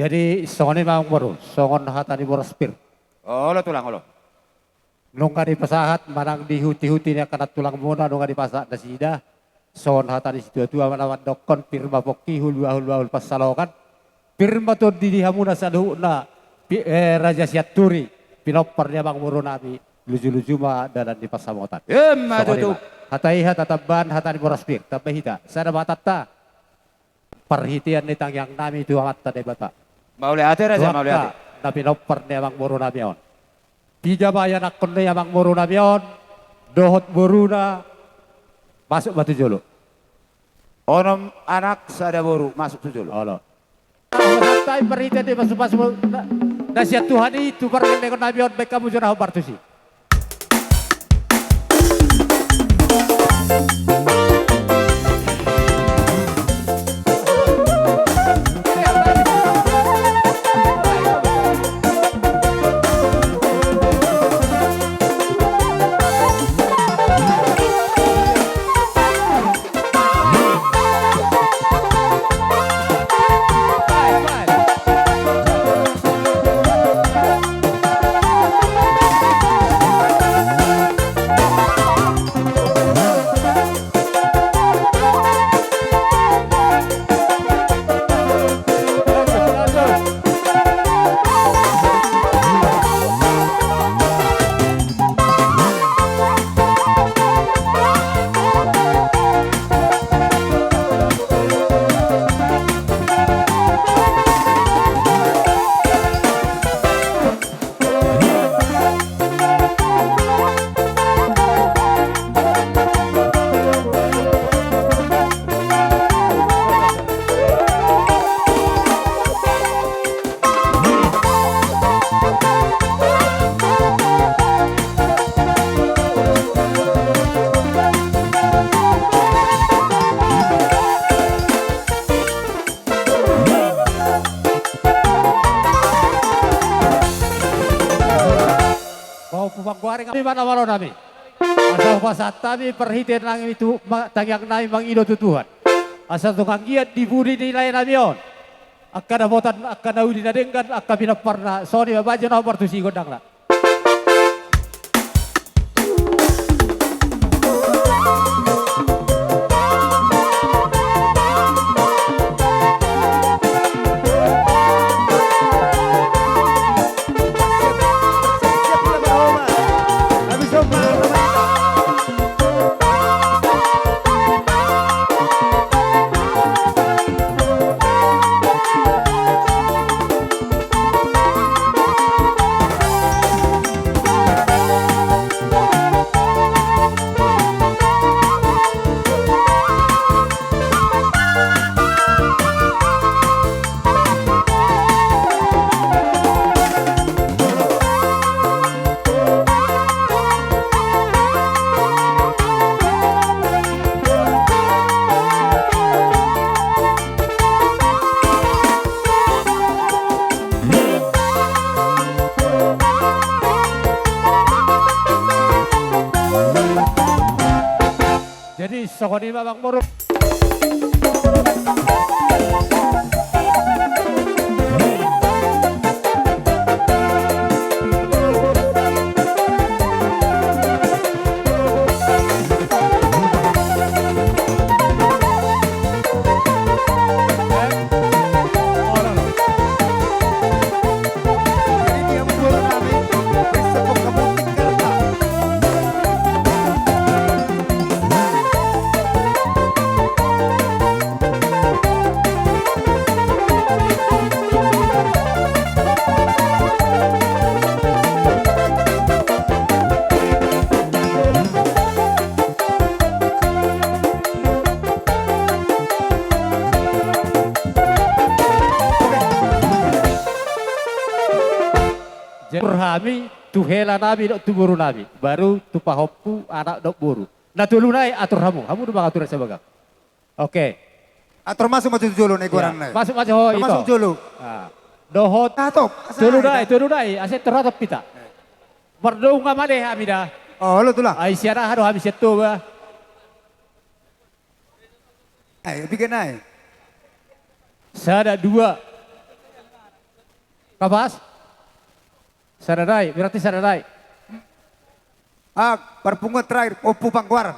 Jadi songoni mamang boru, songon hatani boraspir. Olo tulang olo. Nungka di pasahat manang dihuti-huti ni akan tulang muna nungka di pasak nasida. Songon hatani situa-tua manawan dokon pirma poki hulwa pasalokan. Pirma to dihamuna saluhna Raja Siaturi pinopar ni mamang boru nami luju-luju ma dalan di pasamotan. Tutup. Hataiha tataban hatani boraspir tabahita. Sana batata. Perhitian ni tang yang nami itu amat tadi bapak. Maule ate raja maule ate. Tapi nopper ni amang boru namion. Pija bayan akon ni amang boru namion. Dohot boru na masuk batu jolo. Onom anak sada boru masuk tu jolo. Olo. Hatai perhitian di masuk nasihat Tuhan itu pergi dengan namion baik kamu jurah bartusi. kuari kami mana-mana nami. Asal pasat kami perhitian nang itu tangyang nami mangido tutuhan. Asal tukang giat dibudi nilai nami on. Akan abotan akan naudi na denggan akan pinaparna. Sorry babaja na partusi godang na. Jadi sokoni babang boru. Hami tu hela nabi dok tu buru nabi baru tu pahopu anak dok buru. Nah tulunai atur hamu tu bang atur sebagai. Oke. Atur masuk julu nih kurang nih. Masuk ho itu. Masuk julu. Dohot. Tulunai aset teratap pita. Berdua ngamade hamida. Oh lu tulah. Aisyara haru habis itu bah. Ayo bikin aja. Saya ada 2. Kapas? Sadarai, berarti sadarai. Perpungut terakhir, kopu pangkuar.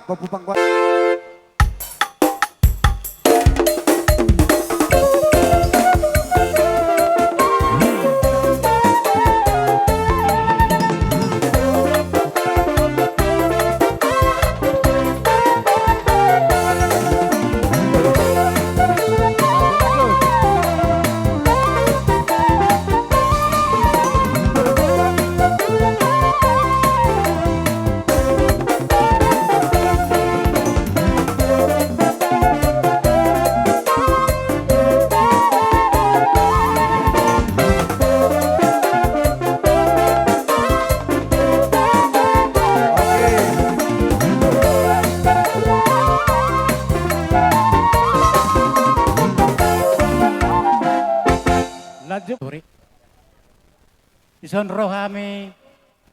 Ison rohami,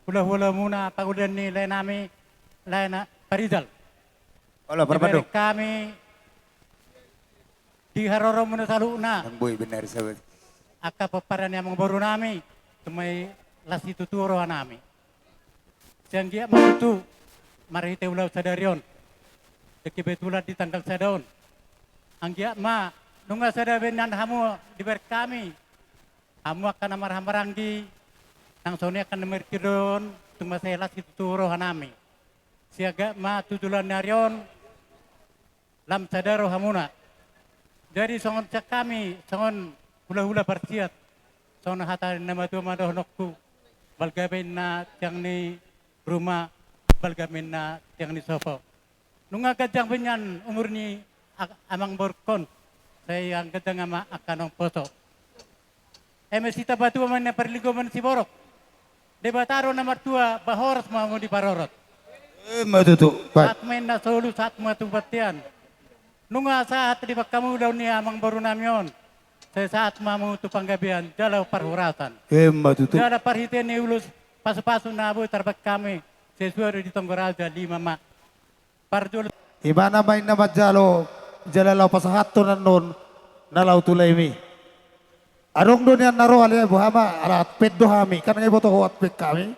hula-hula muna, pagudan ni lainami, laina paridal. Olah berbadu. Kami di haroro muna taluna. Boy benar sahabat. Aka paparan yang baru nami, tumay lasi tuturo nami. Sanggia malutu, marite ulau sadarion. Kebetulan di tanggal sadaon. Anggia ma, nunga sadabenan hamu di kami. Hamu akan marhambarangi. Nang soni akan merkidon tumaselas itu turo hanami. Siaga ma tutulan narion lam sadaro hamuna. Jadi songon cak kami, songon hula-hula parsiat. Songon hatarin nama tu madoh nokku. Balgamin na tiang ni rumah, balgamin na tiang ni sofa. Nunga gajang benyan umur ni amang borkon. Saya yang gajang ama akanong poso. Mesita batu mana perligoman si borok. Debataro nomor 2 bahoras mau di parorot. Matutu. Saat main na solo saat matu batian. Nunga saat di kamu daun ni amang baru namion. Saya saat mamu tu panggabian jalau parhurasan. Matutu. Jala parhitian ni ulus pasu-pasu nabu terbak kami. sesuai di Tonggaraja 5 ma. Parjul Imana main na majalo, jalalaw pasahato na nun, nalaw tulay mi. Anong doon yan naro, alay buhama, alat pet dohami, kan ngay boto ho at pet kami?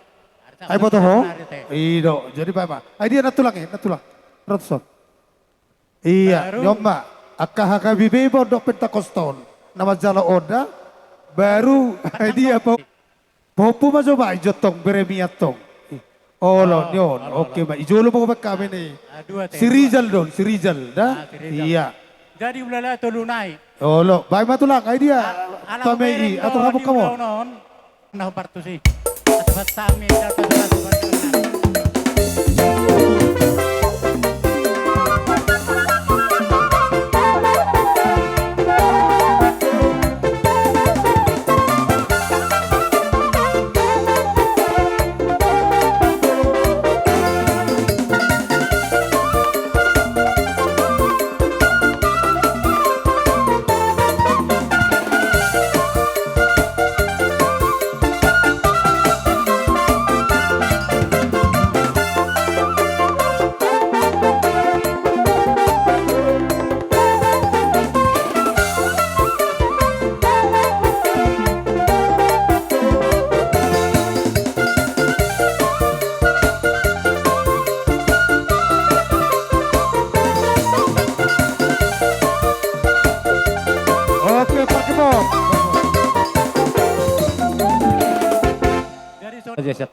Ay boto ho? Ido, jadi pa ma. Ay dia natulang natulang. Rodson. Iya, nyoma, akah bibebo dok pentakoston, nama jalo oda, baru ay dia po. Popo ma coba ijotong beremiatong. Oh lo nyon, oke ma. Ijolo mo ba kami ni? Si Rizal don, si Rizal, dah? Iya. Jadi ulala tulunay. Oh lo, baik matulak, ay dia. Pamei atau kamu kamu? Nah partu sih. At sami dapat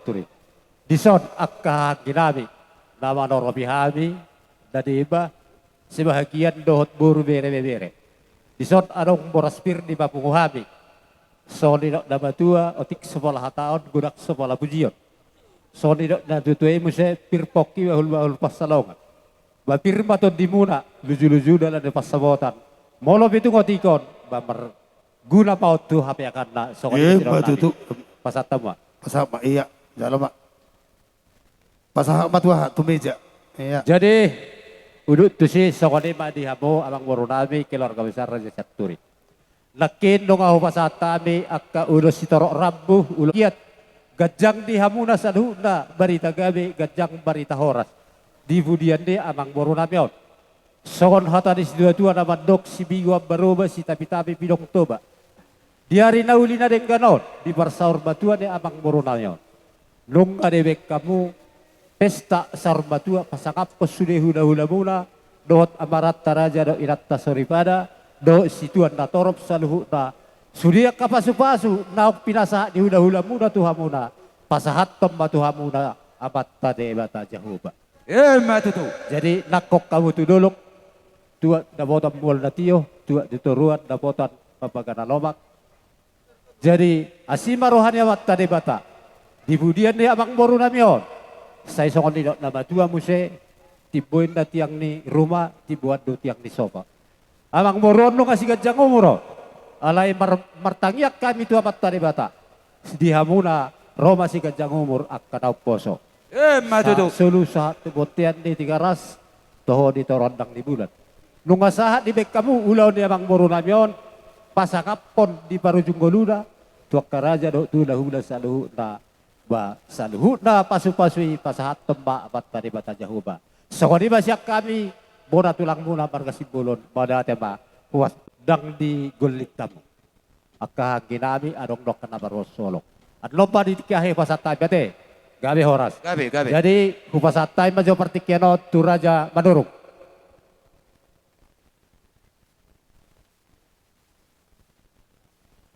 Turi. Dison akka ginami nama norobi hami dadiba sebahagian dohot buru bere. Dison anong boraspir di bapungu hami. Soni dok nama tua otik sekolah tahun gudak sekolah pujion. Soni dok na tutuai muse pirpoki bahul pasalongan. Bapir maton dimuna luju dalam de pasabotan. Molo itu ngotikon bamar guna paut tu HP akan na sekolah itu pasatama. Pasama iya, jalan mak. Pasahamat wah tu meja. Iya. Jadi udut tu si sokoni mak dihabo abang borunami keluarga besar Raja Catturi. Lakin dong aku pasatami akka ulo sitorok rambuh ulo kiat gajang dihamuna sadhuna barita gabe gajang barita horas. Di budian de abang borunami on. Sokon hata di dua nama dok si bigo baroba si tapi pidong toba. Di hari naulina deng ganon di parsaur batua de abang borunami on. Nung adebek kamu pesta saur batua pasakap sudah hula muna dohot amarat taraja do irat tasoripada do situan na torop saluhu na sudia kapasu-pasu naok pinasa di hula muna tuhamuna pasahat tomba tuhamuna abat tade bata jahuba. Matutu. Jadi nakok kamu tu dolok tua dabotan mual natio tua dituruan dabotan papagana lomak. Jadi asima rohani abat tade bata dibudian ni abang borunami on. Saya songon di nama tua muse tibuin na tiang ni rumah tibuat do tiang ni sofa. Amang moron no kasih gajang umuro. Alai martangiak kami tua mat tadi bata. Dihamuna Roma si gajang umur akan poso. Matutu. Sulu saat botian di 300 toho di torondang di bulan. Nunga sahat di bek kamu ulau di amang moron namion pasakapon di parujung goluna tuak karaja do tu dahula saluhu na ba saluhuna pasu-pasui pasahat temba abat tadi bata jahuba. Sokoni masyak kami bona tulang muna marga simbolon pada tema puas dang di gulit tamu. Akka ginami adong dok kana baros solok. At lomba di tikiahe pasatay bate. Gabi horas. Gabi. Jadi kupasatay majo partikiano turaja manuruk.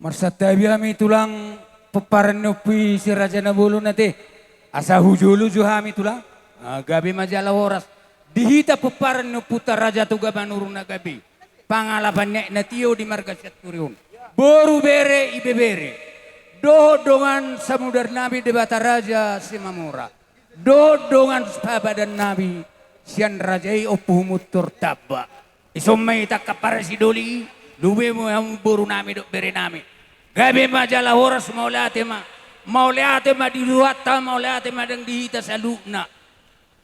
Marsatabi kami tulang peparan nopi si Raja Nabulu nate asa hujulu juhami tulang gabi majalah horas dihita peparan no putar Raja tuga banurun na gabi pangalaban nek natio di marga Catturiun boru bere ibe bere dodongan samudar nabi debata Raja Simamura dodongan sahabadan nabi sian rajai opuhumut turtaba isomay takapara si doli luwe mo yang boru nami dok bere nami gabi majalah horas maulate ma diluata maulate ma dang dihita sa luna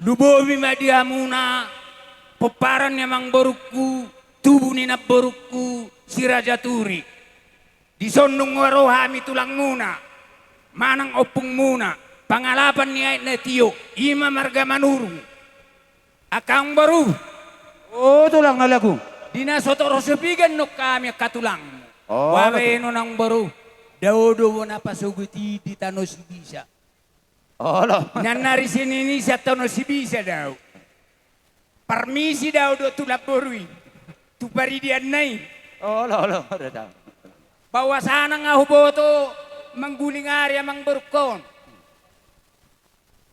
lubomi ma dihamuna peparan yang boruku tubuh nina boruku si Raja Turi di sonung warohami tulang muna manang opung muna pangalapan ni Ait na tiyo, ima marga manurung. Akang baru. Oh, tulang na lagu. Dinasotoro sepigan no kami katulang. Oh, Waweno nang baru. Daudo na pasuguti di tano si bisa. Oh, lo. Nanari sinini sa tano si bisa daw. Permisi daw do tulap borui. Tu paridian nai. Oh, lo. Bawa sana nga huboto mangguling area mang berkon.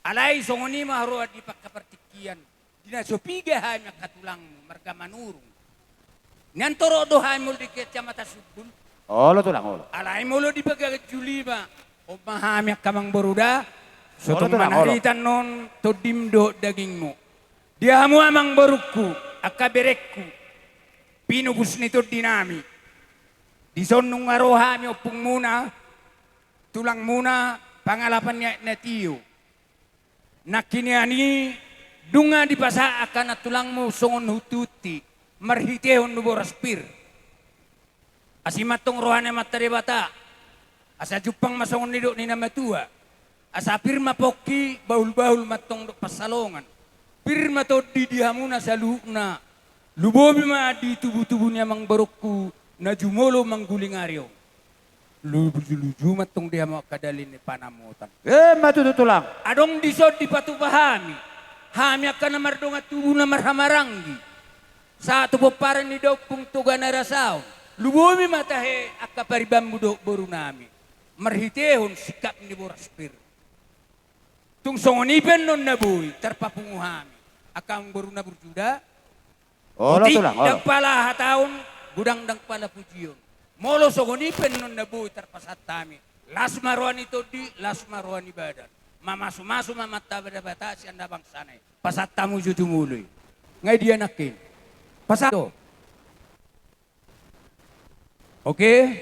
Alay songoni maharo di pagkapartikian. Dinasopiga hanya katulang marga manurung. Nantoro do hamul di kecamatan Subun. Oh, lo tulang, oh. Alay mulo di pagkakajuli ba. O mahamyak kamang baruda. So Olo, tulang, manaritan non to dimdo daging mo. Dia mo amang baruku, akaberekku. Pinugus nito dinami. Di son nung arohami opung muna, tulang muna, pangalapan niya na tiyo. Nakiniani, dunga di pasa akan at tulang mo songon hututi, marhitehon no boraspir. Asimatong rohane matari bata, asa jupang masongon nido ni namatua, asa pirma poki, bahul-bahul matong pasalongan. Pirma to di dihamuna sa luhna, lubobi ma di tubuh-tubuh niya mang barokku, na jumolo mangguling aryo. Luju matong dia mau kadalin ni panamutan. Matutulang. Adong disod di patupahami. Hami akan namardong at tubuh na marhamaranggi. Sa tubuparan ni daw pung tuga na rasaw. Lubumi matahe akaparibambu do boru nami. Marhitehon sikap ni boraspir. Tung songonipen non nabuy terpapunguhami. Akang boru na berjuda. Oh, lo tulang. Tidak pala hataon. Budang dang pala pujion. Molo sogoni penon nabu terpasat tami. Las marwani to di, las marwani badan. Mamasu-masu mamata bata si anda bang sanay. Pasat tamu jutu mului. Ngay dia nakin. Pasat to. Oke.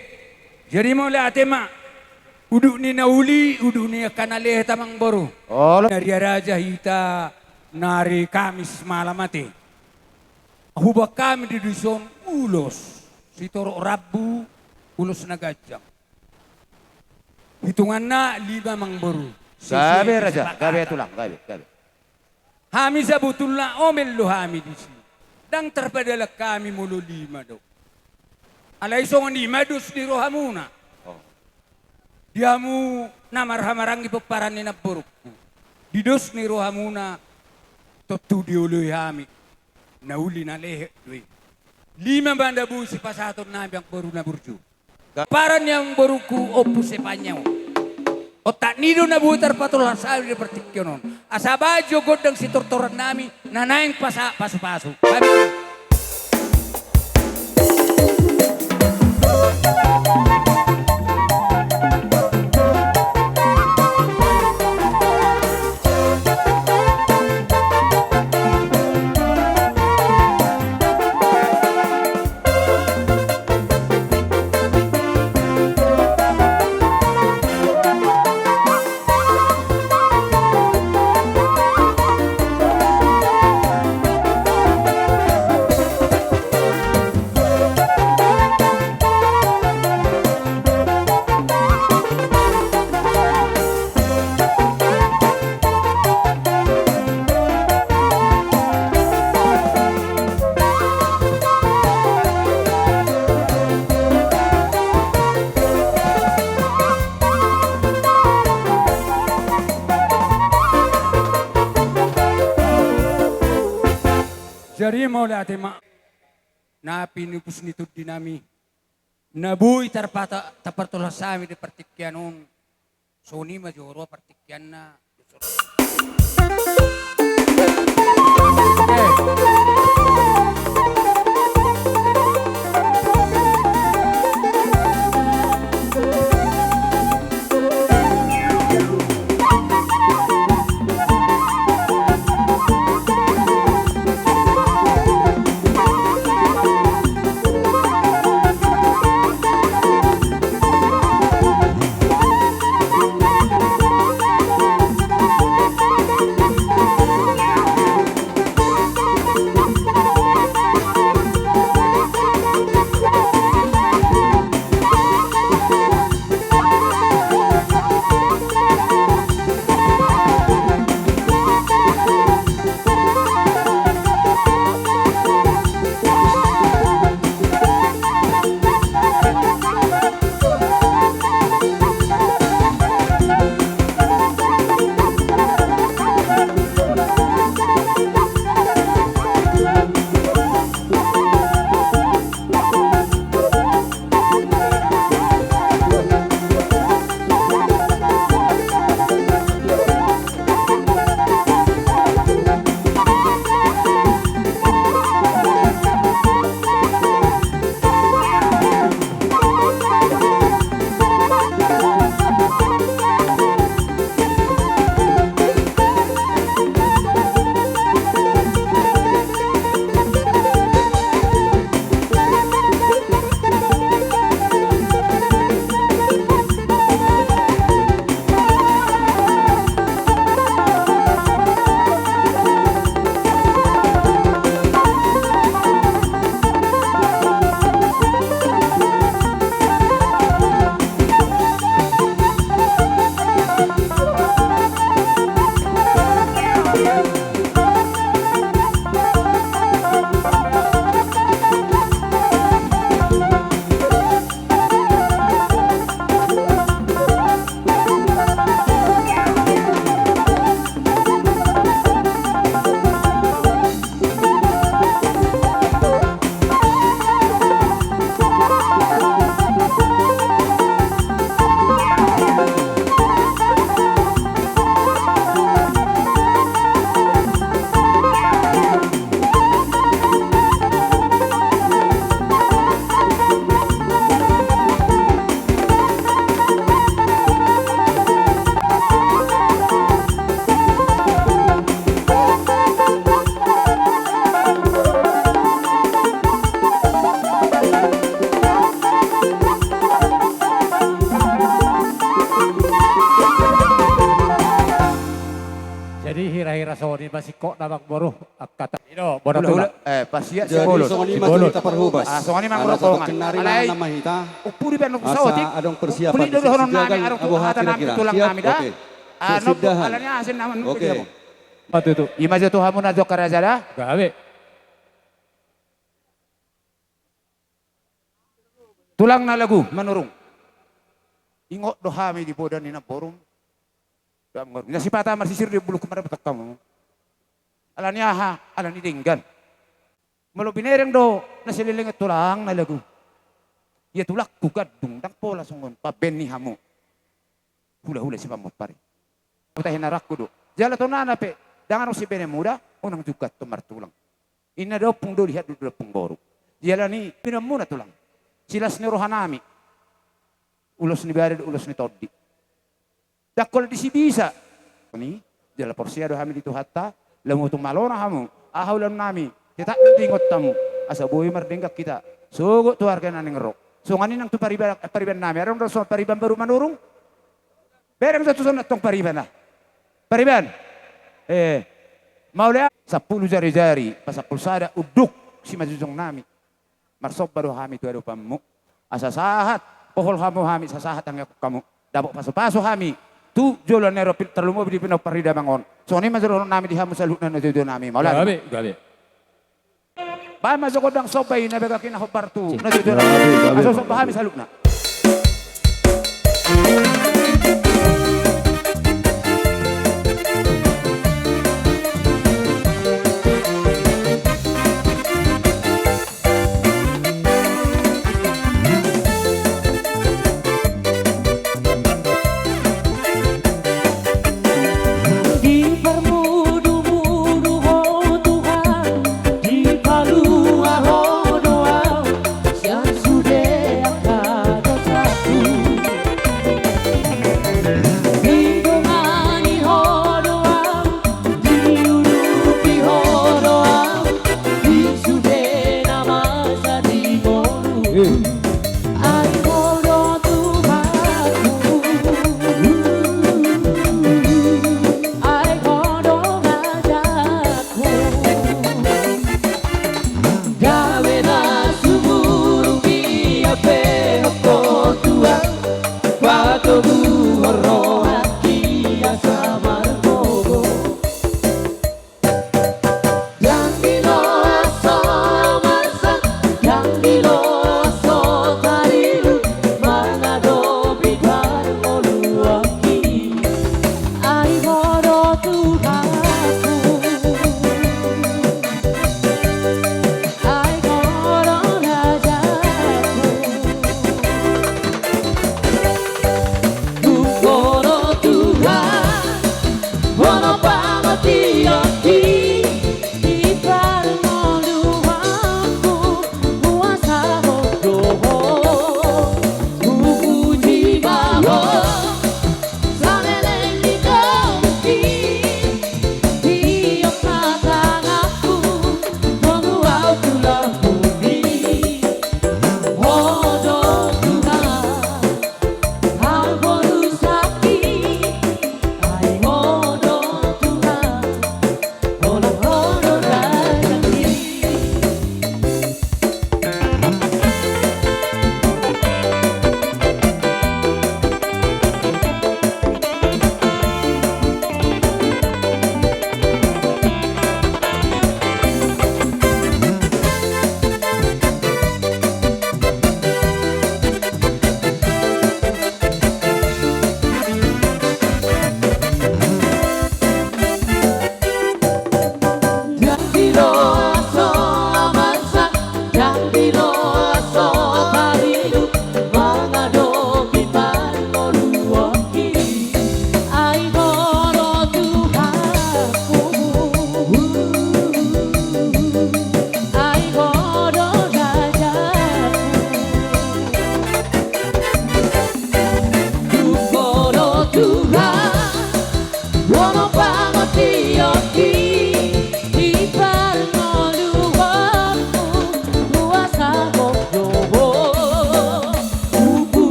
Jadi mau lihat tema. Uduk ni nauli, uduk ni kanaleh tamang boru. Oh, dari Raja Hita nari Kamis malam mati. Hubak kami di dusun ulos. Si Toro Rabu, ulos na gajang. Hitungan na 5 mang baru. Gabi raja, gabi tulang, gabi. Hami sa butul na omel lo hami di sini. Dang terpadala kami mulo 5 do. Alay songon 5 dos di rohamuna. Diamu namarhamarang ipaparan ni na burukku. Di dos ni rohamuna, totu di uloy hami. Nauli na lehe. 5 banda busi pasaton nabi ang baru na burju. Paran yang baruku opus sepanyaw. Otak nido na butar patulah sabi di pertikyonon. Asabajo godang si tortoran nami nanaing pasu-pasu. Jadi mau lihat tema na pinupus nito dinami nabuy tarpata tapartola sami di partikyanon soni majoro partikyan na masiko na magboro kata ino bono Hula-hula, tula. pasia si Jadi bolon. songon Si lima bolon. kita perhubas. Songon lima Ada merokongan. satu kenari Alay, nama hita. upuri ben Asa saotik. adong persiapan Upuri di dulu horon sisi nami gagal arong abo hata nami kira-kira. tulang Siap? nami dah. Oke. Ano po Sesidahan. alanya asin naman Oke. Patu itu. Ima jatuh hamu na jok karajala. Gawe. Tulang na lagu manurung. Ingot do hami di bodan ni na borum. Nya si pata marsisir di bulu kemana betak kamu. Alanya ha, alani dinggan. Malo binereng do nasililing at tulang na lagu. Ya tulak kugad dungdang pola songon pa benni hamu. Hula-hula si pamot pare. Putahin narak ko do. Jala to nana pe, dangan si bene muda, unang jukat to martulang. Ina do pung do lihat do pung boru. Jala ni pinam muna tulang. Silas ni rohanami. Ulos ni biare ulos ni toddi. Dakol di si bisa. Ni jala porsia do hami dito hatta, lamutong malona hamu, ahaulan nami, kita dingot tamu. Asa boy mardenggak kita. Sugo tu harga naning ro. So nganin ang tu pariban nami. Aron do so pariban baru manurung. Bereng satu sunat tong pariban na. Pariban. Maulaya 10 jari-jari pasapul sada uduk si majujong nami. Marsok baru hami tu ado pamu. Asa sahat pohol hamu hami sasahat ang kamu. Dabok paso-paso hami. Tu jolan nero terlumo di pinau parida bangon. So ni majuron nami di hamu saluk na jojo nami. Maulaya. Gawe. Ba majokodang sobay na bega kina hopartu. Na jojo nami. Aso sobah hami saluk na. Dipermudu-mudu oh Tuhan, dipalu oh doa, yang sudah akan dosaku. Didomani oh doa, diudupi oh doa, disudah nama jadi bolu. Ai bodoh Tuhanku. Ai bodoh rajaku. Gawe na sumuru ia pehoko tua. Pato buhoro aki asamar bogo. Yang diloso masak, yang diloso tarilu, mangado bidar moluaki. Ai bodoh Tuhanku. Ai bodoh rajaku. Bodoh Tuhan, bodoh pamati aki. Di permoduanku, kuasa bodoh. Puji bahwa saleleng di kopi, tiap matang aku membuat tulang bumi. Bodoh Tuhan, hal bodoh sakit. Ai bodoh Tuhan, bodoh rezeki.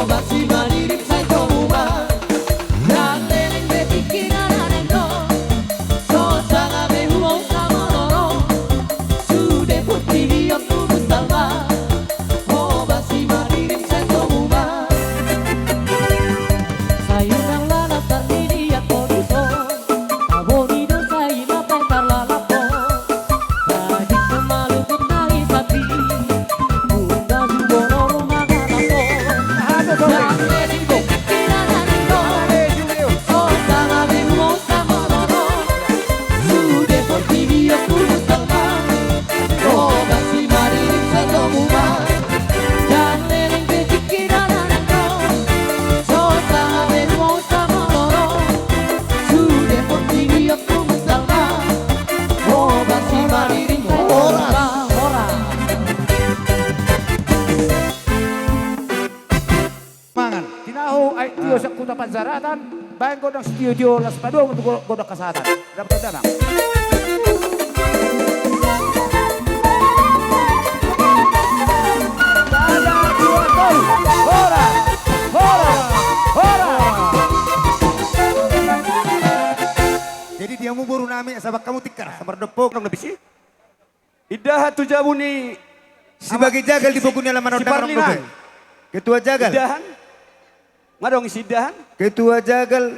basi manirim sai tomuma dan leleng betikiran anendo so sanga behuo sama loro sude putih yang tubuh salma oh basi manirim sai tomuma sayurang lala tardini ya koduso aboni do sai mapai parlalapo badik semalu kunai sapi bunda jubono rumah galapo dan leleng betikiran anendo so sanga behuo sama loro sude putih yang tubuh salma oh basi manirim sai tomuma dan leleng betikiran anendo so sanga behuo sama loro sude putih yang tubuh salma oh basi manirim sai tomuma Mangan, tinahu ay tiyo sa kuta pansaratan, bayan ko ng studio Las Padong untuk goda kasatan. Dapat danang. Hora! Hora! Hora! Jadi dia mau buru nami sabak kamu tikar sabar depok Dong lebih sih. Idah tu jabu ni sebagai jagal di bukunya lama si nondang Parlinan. Ketua jagal. Idahan. Ngadong isi idahan. Ketua jagal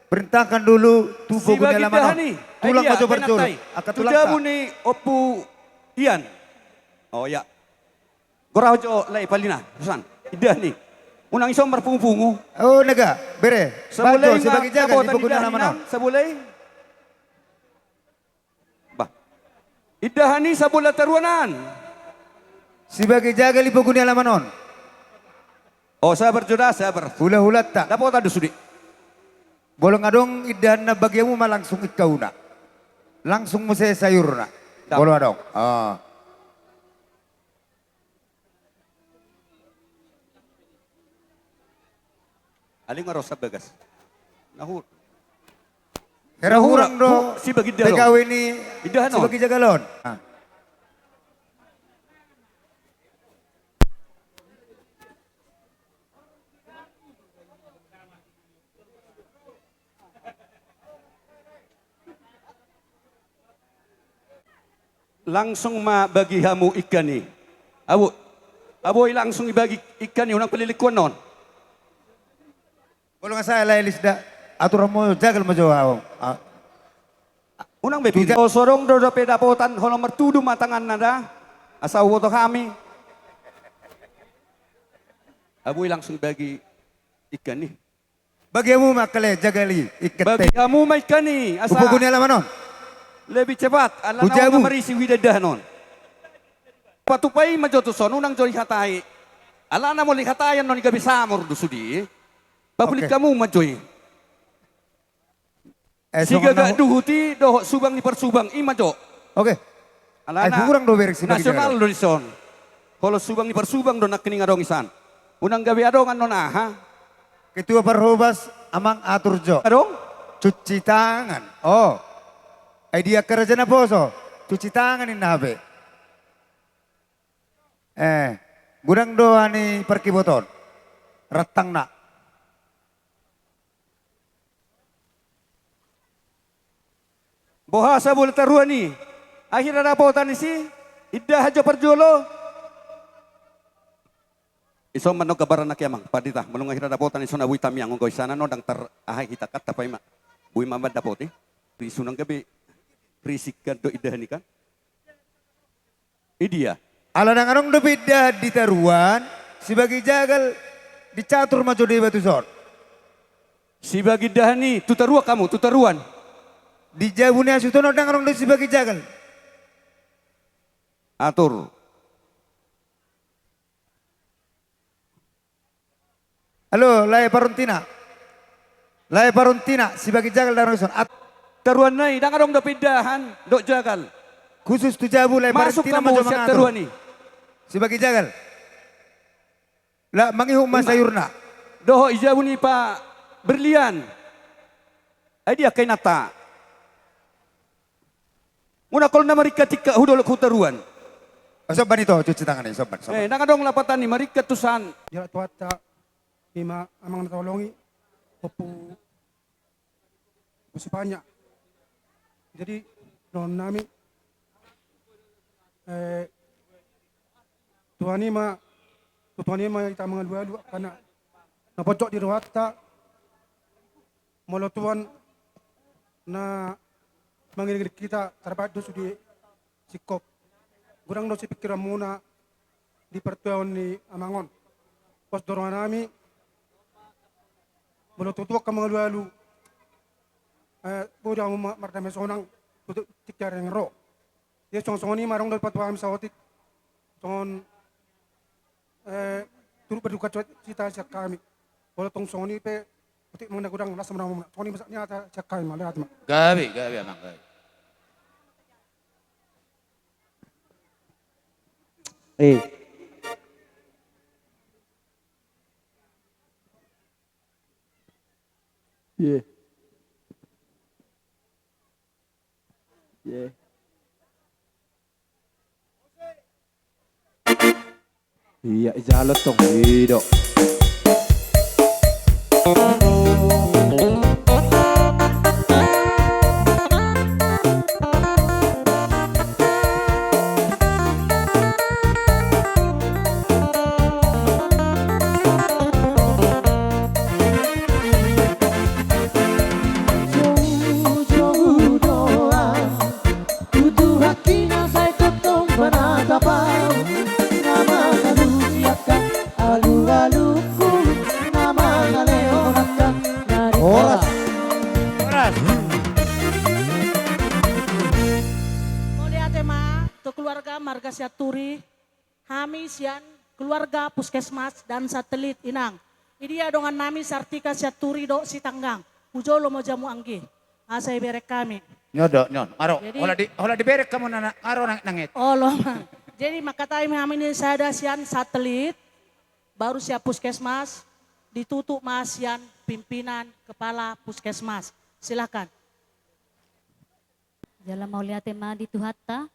perintahkan dulu tu Si bukunya bagi lama dahan ni. tulang maju berjol. berjol. Akan Tu tulang jabu tak. ni opu ian. Oh ya. Gorau jo lai palina. Pesan. Idah ni. Unang isom berpungu-pungu. Oh nega, bere. Sebulai Bantu sebagai jagal di bukunya lama non. Sebulai. Bah. Idahan ni sabula taruanan. Sebagai jagal di bukunya lama non. Oh sabar jodoh sabar. Hula-hulat tak. Dapat ada sudi. Bolong adong idan na bagyamu mah langsung ikaw na. Langsung mo saya sayur na. Bolong adong. Ah. Aling ngaros sa bagas. Nahur. Kera hurang do. Si bagi dalo. PKW ni Idahan on. sebagai jagalon. Ah. Langsung bagi hamu ikan ni. Aboy langsung ibagi ikan ni unang palilikuan non. Bolong saya lah Elisda. Aturan mo jagal mo jawab. Ah. Unang bepi. O sorong do pedapotan hono mertudu matangan nada. Asa woto kami. Aboy langsung ibagi ikan ni. Bagyamu makale jagali ikat. Bagi hamu ikan ni. Asa Upukunya lama non. lebih cepat. Alam Hujabu. na marisi widadah non. Patupay majotuson unang jori hatai. Ala na mo lihatayan non gabi samor do sudi. Pabulit kamu majoy. Siga ga duhuti do subang ni persubang imajo. Oke. Ala na kurang do berik sini. nasional do dison. Kalau subang ni persubang do nakkening adong isan. Unang gabi adongan non aha. Ketua Perhubas amang atur jo. Adong? Cuci tangan. Oh. Dia kerja na poso. Cuci tangan ini nabe. Gudang doa ni perkiboton. Retang nak. Bohasa boleh taruhan ni. Akhirnya dapotan ni si. Idah aja perjolo. Iso manok kabaran na kiamang. Padita. Malung akhirnya dapotan iso na buhi tamiyang. Kung sana no dang tar ahay kita kat. Tapay ma. Buhi mamad dapot eh. Iso nang gabi. Risik kan do idah ni kan. Idia. Ala nang anong dopida di taruan. Sebagai jagal. Dicatur maju di batu sor. Si bagi dahani. Tutarua kamu. Tutaruan. Di jabunya sutono nang anong si sebagai jagal. Atur. Halo, Lai Paruntina. Lai Paruntina, sebagai jagal dan rusun. Taruan nai, dah kadang dah pindahan, dok jagal. Khusus tu jabu Lai Masuk Paruntina kamu siap taruan ni. Sebagai jagal. Lah mangihum masayurna. Doh ijabu ni pak berlian. Dia kay nata. Muna kalau nama rika tika hudolok hutaruan. Soban itu cuci tangan nih, soban. Nak kadang lapatan ni marikat tusan. Jarak tuata Ima amang natolongi opo masih banyak. Jadi non nami Tuhan ima kita mengalu karena napocok di rohata molo Tuhan na mengiring kita terhadap dosu di sikop. Gurang dosi pikiran muna di pertuan ni amangon. Pos dorongan nami molo tutuak ka mengalu Budak mardame sonang tutup tikar yang ro. Dia song ni marong dapat paham sawatik. Songon turut berduka cita siak kami. Walau tong soni pe putik mengenai gudang las menang soni masaknya ada siak kami malah atma. Gabi amang gabi. Yeah. Yeah. Iya, jalan tong hidup. Jauh-jauh doa Tutu hati nasai tutung penatapau Nama kalusiakan alu-aluku Nama kaleonakan dari Horas. Mulia tema to keluarga marga Siaturi, kami sian keluarga puskesmas dan satelit inang. Idia dongan nami Sartika Siaturi do si tanggang. Ujolo mo jamu anggi. Asai berek kami. Nyodok nyon. Aro, Jadi- hola diberek kamu aro nangit. Oh loh. Jadi makatai kami ini saya sian satelit, baru siap puskesmas, ditutup mas sian pimpinan kepala puskesmas. Silakan. Jala maulia tema di tuhatta,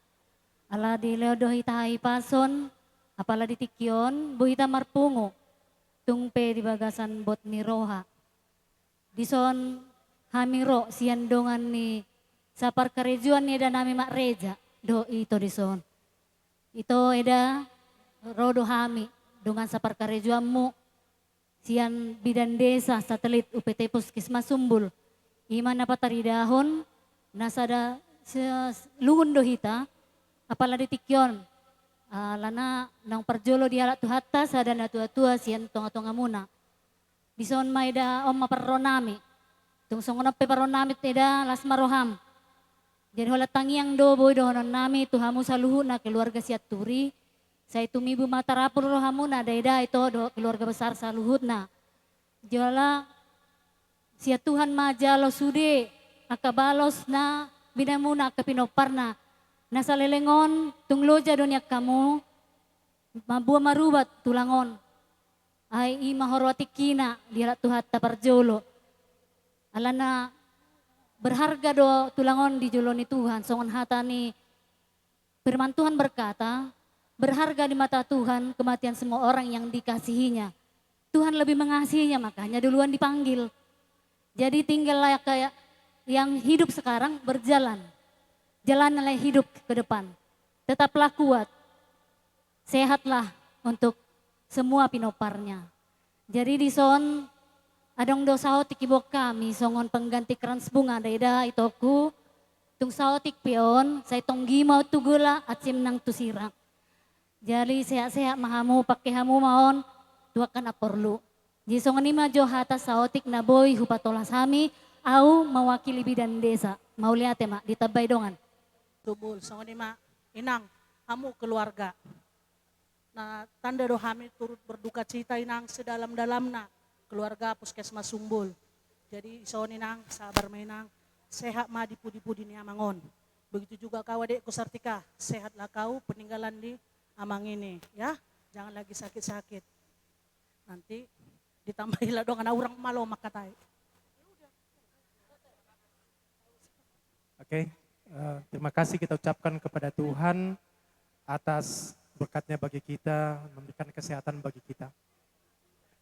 ala di leodohi tahai pason, apala di tikyon, buhita marpungo, tungpe di bagasan bot ni roha. Dison hamiro sian dongan ni sapar karejuan ni dan nami mak reja, do ito dison. Ito eda rodo hami, dongan sapar karejuanmu, sian bidan desa satelit UPT Puskesmas Sumbul. Iman apa tari dahon, nasada lungun dohita, apalagi tikyon. Lana nang perjolo di alat tuhatta sada na tua-tua sian tonga-tonga muna. Dison maida om maparonami. Tung songonap peparonami teda las maroham. Jadi hola tangiang do boy dohonon nami tuhamu saluhu na keluarga Siaturi. Saya tumibu matarapul rohamuna daida itu do keluarga besar saluhut na. Jola siat Tuhan majalo sude akabalos na binamuna kapinoparna. Nasa lelengon tungloja donyak kamu mabuah marubat tulangon. Ay imahorwati kina dialat tuhat taparjolo. Alana berharga do tulangon di jolo ni Tuhan. Songon hata ni firman Tuhan berkata, berharga di mata Tuhan kematian semua orang yang dikasihinya. Tuhan lebih mengasihinya makanya duluan dipanggil. Jadi tinggal layak kayak yang hidup sekarang berjalan. Jalanlah hidup ke depan. Tetaplah kuat. Sehatlah untuk semua pinoparnya. Jadi di son adong do saotik ibok kami songon pengganti kerans bunga daida itoku tung saotik pion saya tonggi mau tugula atsim nang tusirang. Jadi sehat-sehat mahamu pakai hamu maon tuakan aporlu. Jadi songon ima jo hata saotik na boy hupatolas hami au mewakili bidan desa. Mau lihat ya mak ditabay dongan. Tubul songon ima inang hamu keluarga. Nah, tanda do kami turut berduka cita inang sedalam-dalamna keluarga Puskesmas Sumbul. Jadi soon inang sabar mainang sehat ma dipu-dipu di Amangon. Begitu juga kau adekku Sartika, sehatlah kau peninggalan di Amang ini ya. Jangan lagi sakit-sakit. Nanti ditambahilah dong anak orang malo makatai. Oke, terima kasih kita ucapkan kepada Tuhan atas berkatnya bagi kita, memberikan kesehatan bagi kita.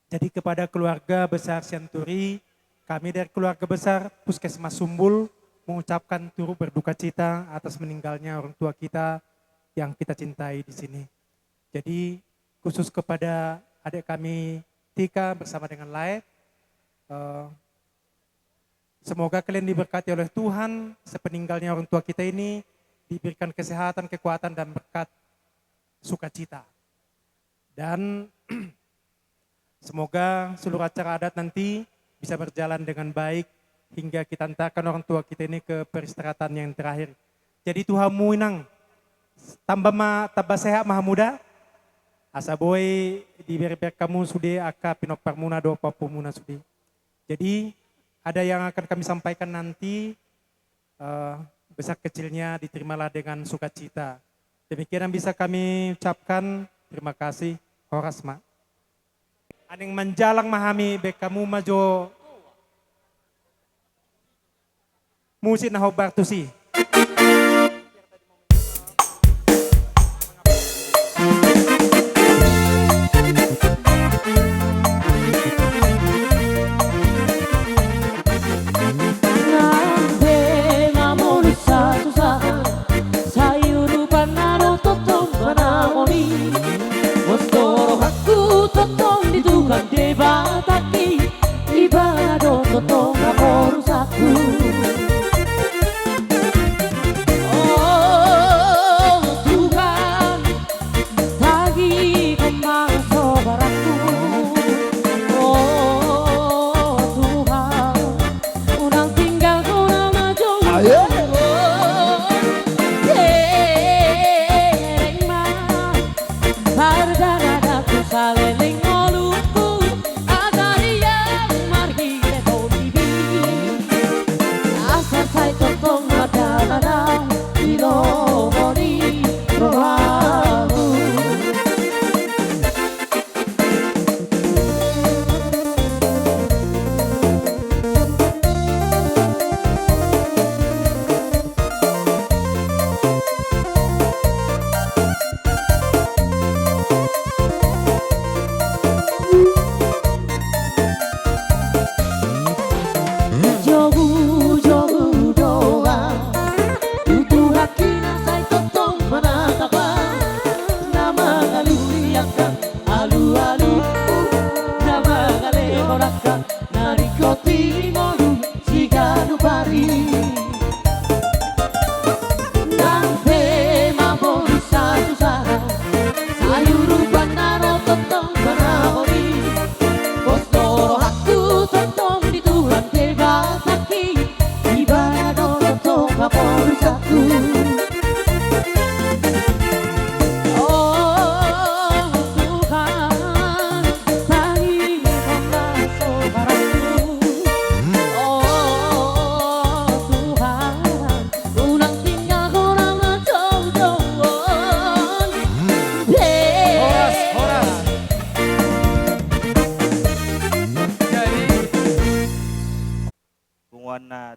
Jadi kepada keluarga besar Sianturi, kami dari keluarga besar Puskesmas Sumbul mengucapkan turut berduka cita atas meninggalnya orang tua kita yang kita cintai di sini. Jadi khusus kepada adik kami Tika bersama dengan Lae, semoga kalian diberkati oleh Tuhan, sepeninggalnya orang tua kita ini diberikan kesehatan, kekuatan, dan berkat sukacita. Dan semoga seluruh acara adat nanti bisa berjalan dengan baik hingga kita antarkan orang tua kita ini ke peristirahatan yang terakhir. Jadi Tuhanmu inang, tambah sehat maha muda, asa boy diberi kamu sudi aka pinok parmuna do papumuna sudi. Jadi ada yang akan kami sampaikan nanti, besar kecilnya diterimalah dengan sukacita. Demikian yang bisa kami ucapkan. Terima kasih. Horas ma. Aning menjalang mahami bekamu majo musik na hobartusi.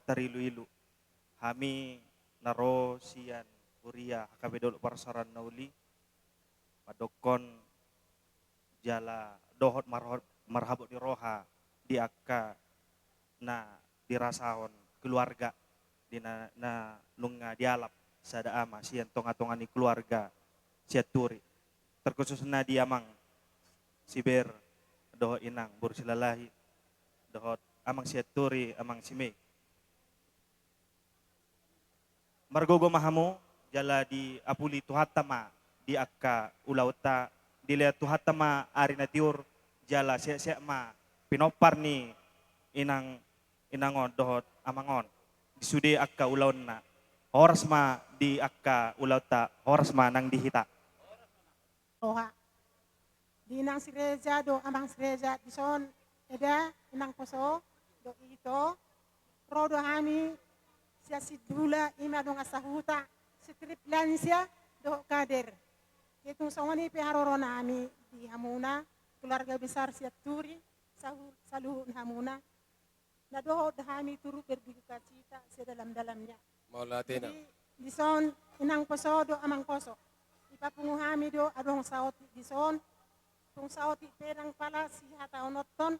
Tarilu-ilu hami naro sian uria kabedol parsaran nauli padokon jala dohot marhabot di roha di akka na dirasahon keluarga di na lunga dialap sada ama sian tonga-tongani keluarga Sianturi terkhusus na diamang siber doho inang bursilalahi dohot amang Sianturi amang sime margogo mahamu jala di apuli tuhatama di akka ulauta dilihat tuhatama arina tiur jala siak ma pinopar ni inangon dohot amangon disude akka ulauna horas ma di akka ulauta horas ma nang dihita oha di nang sireja do amang sireja dison eda inang poso do ito rodo hani sia sidula ima dong asahuta strip lansia do kader itu songoni pe harorona ami di hamuna keluarga besar Sianturi saluhun hamuna na do hami turu berduka cita sedalam-dalamnya Maulatina di son inang poso do amang poso ipapungu hami do adong saot di son Tung sao ti perang pala si hata onoton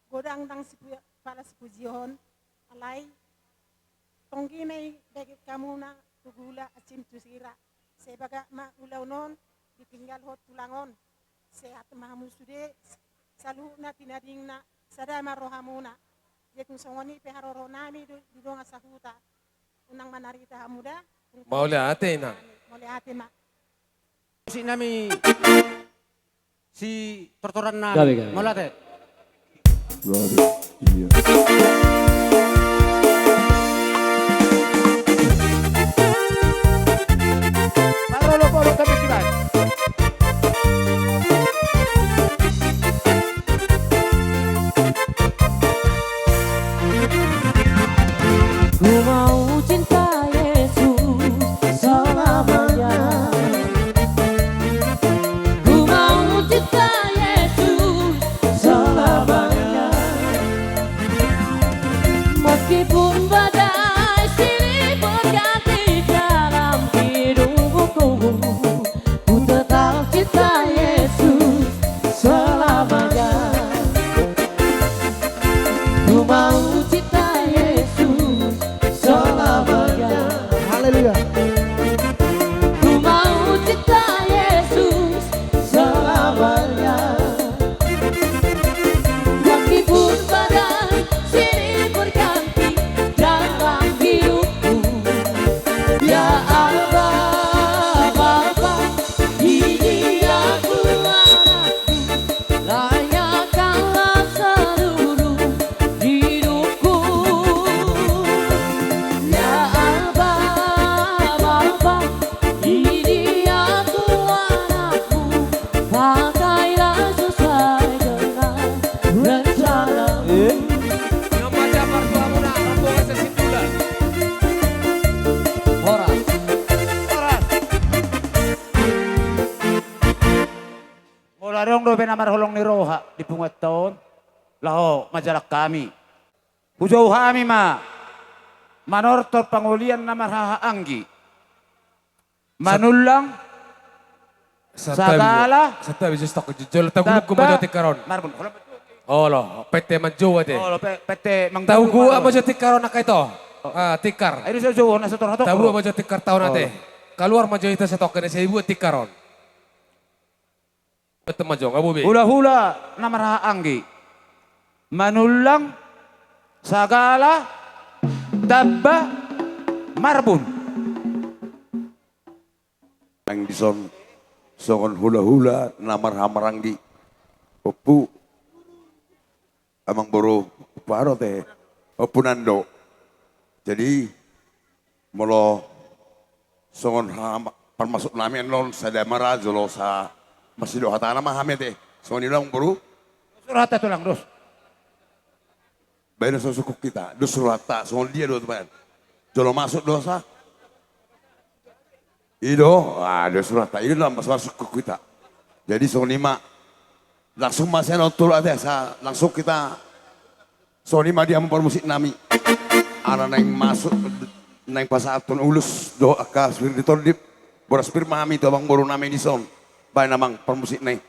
godang dang si pala si pujihon alai tonggi may bagi kamu na tugula acim tusira sebaga ma ulaw non ditinggal hot tulangon sehat mahamu sude salu na tinading na sadama rohamuna ya kung songoni peharoro nami di donga sahuta unang manarita hamuda Mauli ate na. mole ate ma Si nami si tortoran na Gabi, gabi. molate. Parolo polo kami sibat. Ku mau cinta Yesus selamanya. Ku mau cinta Yesus selamanya. Meskipun badai silih berganti dalam hidupku, ku tetap cinta Yesus selamanya. Ku mau cinta Yesus selamanya. Haleluya. Ku mau cinta Yesus selamanya. Meskipun badai silih berganti dalam hidupku, ya Allah Bapa, ini aku anakku, layakkanlah seluruh hidupku. Ya Allah Bapa, ini aku anakku, pakailah sesuai dengan rencanamu. Yang macam mertuamu nak rombongan sesimpulan. Horas. Mula rong do benamar holong ni roha di pungat taon. Laho majalak kami. Hujau kami ma. Manortor pangulian na marhahaanggi. Manulang sagala Sata bisa stok jujol tagulog ko mo karon. Marbon. Oh lo, pete manjo ate. Oh, pete mang Tahu gua mo karon na kay to. Ah, tikar. Ay sa jo na sa torhato. Tahu mo tikar taon ate. Keluar mo ita sa token sa ibu tikaron. Betul majo, ngabubi. Hula-hula na marhaanggi. Manulang sagala dabba marbon. Ang dison songon hula-hula na marhamaranggi. Opu amang boro paro te opunando. Jadi molo songon permasuk namin non sa damara jolo sa masido hatana mahamet te. Songon ilang boro Surata to lang dos. bayan sa sukuk kita. Do surata songon dia do teman. Jolo masuk dosa. Ido, do surata. Ido dalam masuk sukuk kita. Jadi songon lima langsung masih nonton ada sa langsung kita Sony dia mempermusik nami anak yang masuk nang pasatun ulus do aka spiritor dip boras pirmami to bang boru nami di son bay namang permusik nai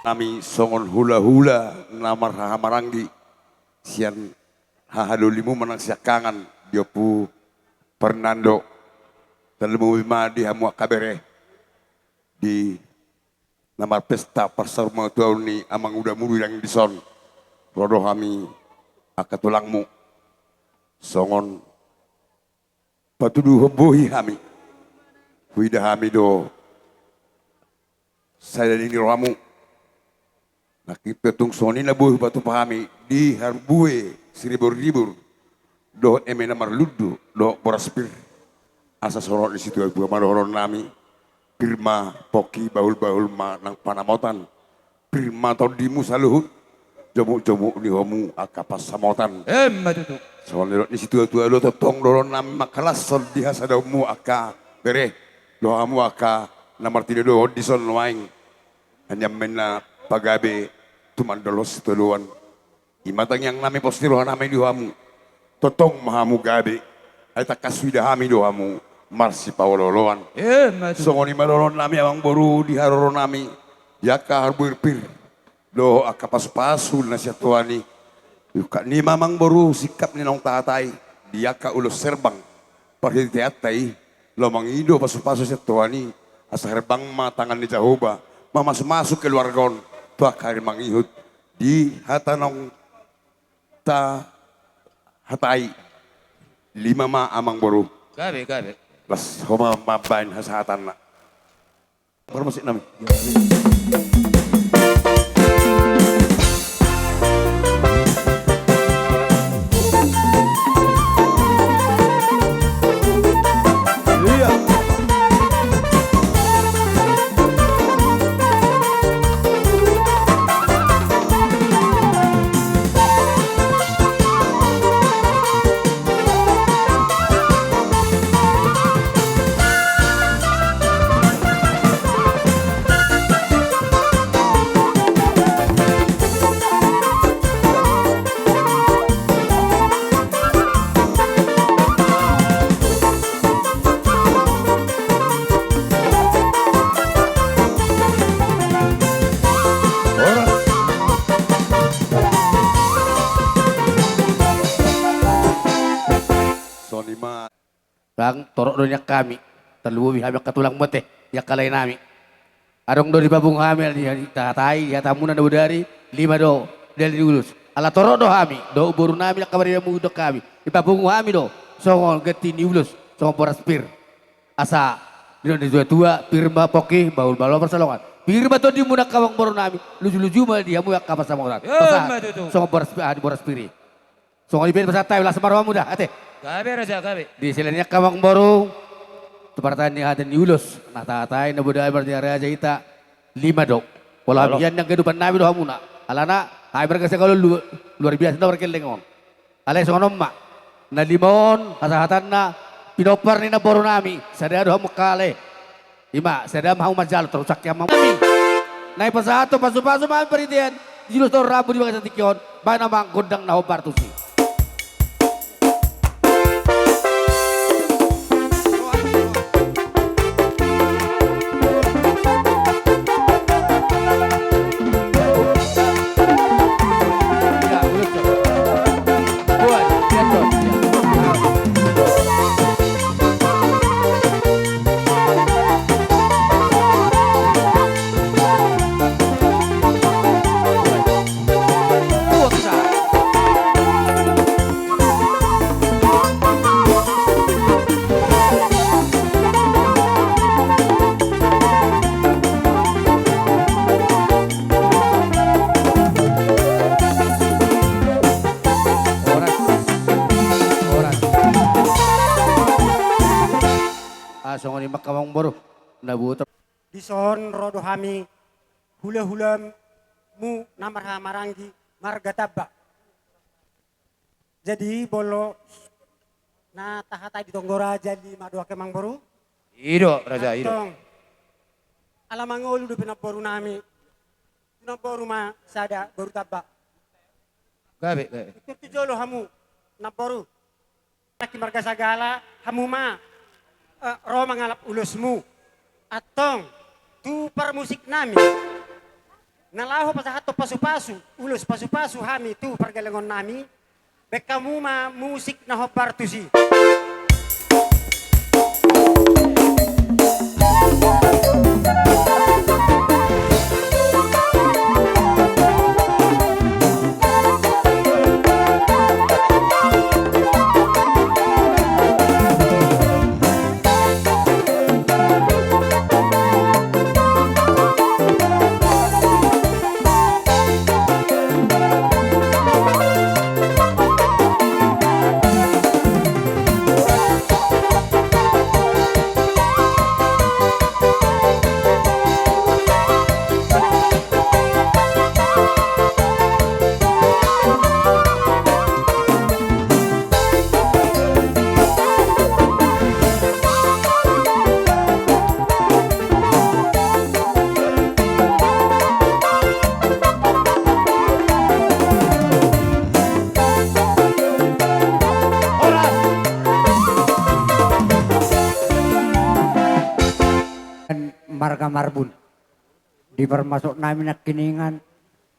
Nami songon hula-hula namar hamaranggi sian hahalulimu menang siakangan diopu Fernando telemu bima di hamu kabere di namar pesta pasar mau ni amang udah mulu yang dison rodo kami akatulangmu songon patuduh bohi kami huida kami do saya ini rohamu nakit petung soni na buhi batu pahami di harbue siribur-ribur do emena marludu do boraspir asa sorot di situ gua madoron nami firma poki baul-baul ma nang panamotan firma todimu saluhut jomuk-jomuk ni homu akapas samotan matutu soalnya di situ lo totong doron nami makalas sol di hasadamu aka bere do amu aka namar tidak do dison waing hanya mena pagabe tuman dolos tuluan imatang yang nami postirohan nami di hamu totong mahamu gabe ay takaswida hami do hamu marsi pawololoan songoni malolon nami amang boru di haroron nami yaka harbuirpir do akapas-pasul na siya tuani yuka ni mamang boru sikap ni nong tatay diyaka ulos serbang parhitiatay lomang ido pasu-pasu siya tuani asa herbang matangan ni Jehovah mamasuk ke luar gon tuak hari mangihut di hatanong ta hatai 5 ma amang boru gabe las homa mabain hasatan na bermusik nami Lang torok do nyak kami terluwi kami katulang mete ya kalay nami adong do di babung hamil di tatai ya tamunan do dari 5 do dari ulus ala torok do kami do buru nami yak kabari mu do kami di babung kami do songon geti ni ulus songon poraspir asa di tua pirma poki baul balo persalongan pirma to di munak kawang boru nami luju-luju mal dia mu yak kapas sama orang songon poraspiri songon di pasatai ulah semarwa muda ate gabe raja gabe di silanya kawang boru seperti hadan diulus nah tatai na budaya berarti raja ita 5 dok pola bian yang kehidupan nabi do hamuna alana ay berkasa kalau luar biasa do berkelengon alay songonom ma na limon hasahatan na pinopar ni na boru nami sadaya do hamu kale ima sadaya mau majal terusak yang mami na ipasato pasu-pasu mami peritian julus do rabu di bagasa tikion bae namang gondang na hobar tusi songon imak kawang boru nabuto dison rodo hami hula-hula mu namar hamarangi marga tabak jadi bolo na tahatai di Tonggora jadi madua kemang boru ido raja ido alamangolu do pinaboru nami pinaboru ma sada boru tabak gabe itu jolo hamu naboru taki marga sagala hamu ma roh mengalap ulusmu atong tu per musik nami nalaho pasahato pasu-pasu, ulus pasu-pasu hami tu pergalengon nami, bekamu ma musik na hobartusi. Marga Marbun di permasuk nami nak kiningan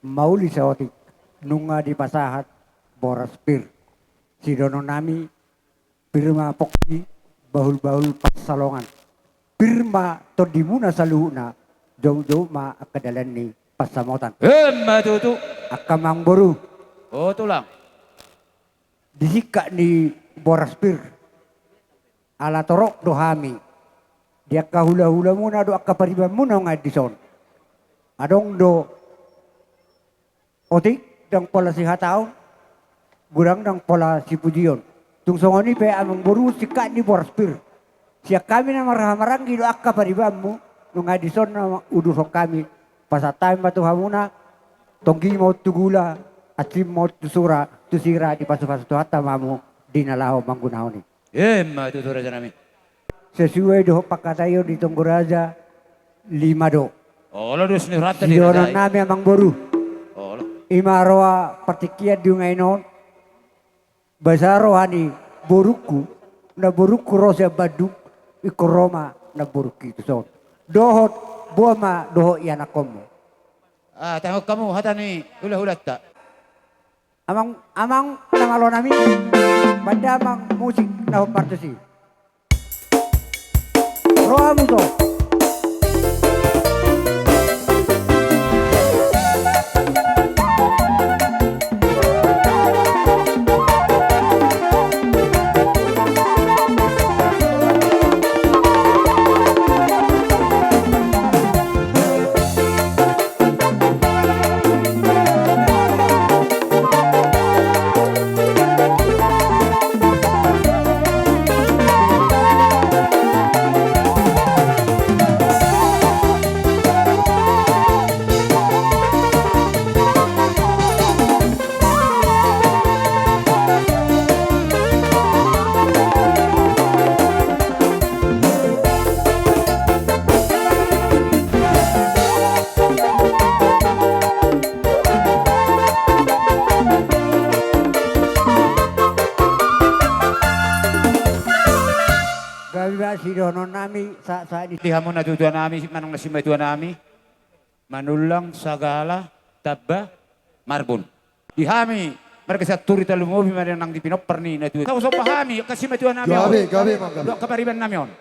mauli sawatik nunga di pasahat boras pir sidono nami pirma pokki bahul-bahul pasalongan pirma to dimuna saluhuna jauh-jauh ma akadalan ni pasamotan Matutu akamang boru oh tulang disika ni boras pir ala torok dohami dia kahula-hula muna do akapariban muna ngadison. Adong do otik dang pola si hataon, gurang dang pola si pujion. Tung songoni pe amang boru sika ni borspir. Siya kami na marang do akapariban mo nung ngadison na udusok kami. Pasatay matuhamuna, tonggi mo tugula at sim mo tusura tusira di pasu-pasu hata mamu dinalaho manggunahon ni. Matutu raja nami. Sesuai doh pakatayo di Tungguraja 5 do. Oh, lo dus ni rata di Sidono raja. nami amang boru. Oh, lo. Imaroa partikiat di ngainon. Bahasa rohani boruku na boruku rosa baduk ikoroma na boruki itu son. Dohot buama doho ianakomo. Ah, tengok kamu hata ni hula-hula tak. Amang nangalo nami pada amang musik na partusi. Roa muto. Sidono nami sa ini. Tihamu na tutuan nami, manong nasimay tuan nami. Manulang sagala tabba marbun. Dihami mereka sa turita lumobi man nang dipinopper ni na tuan. Kau so pahami kasi may tuan nami. Gabi manggabi. Dok kapariban nami on.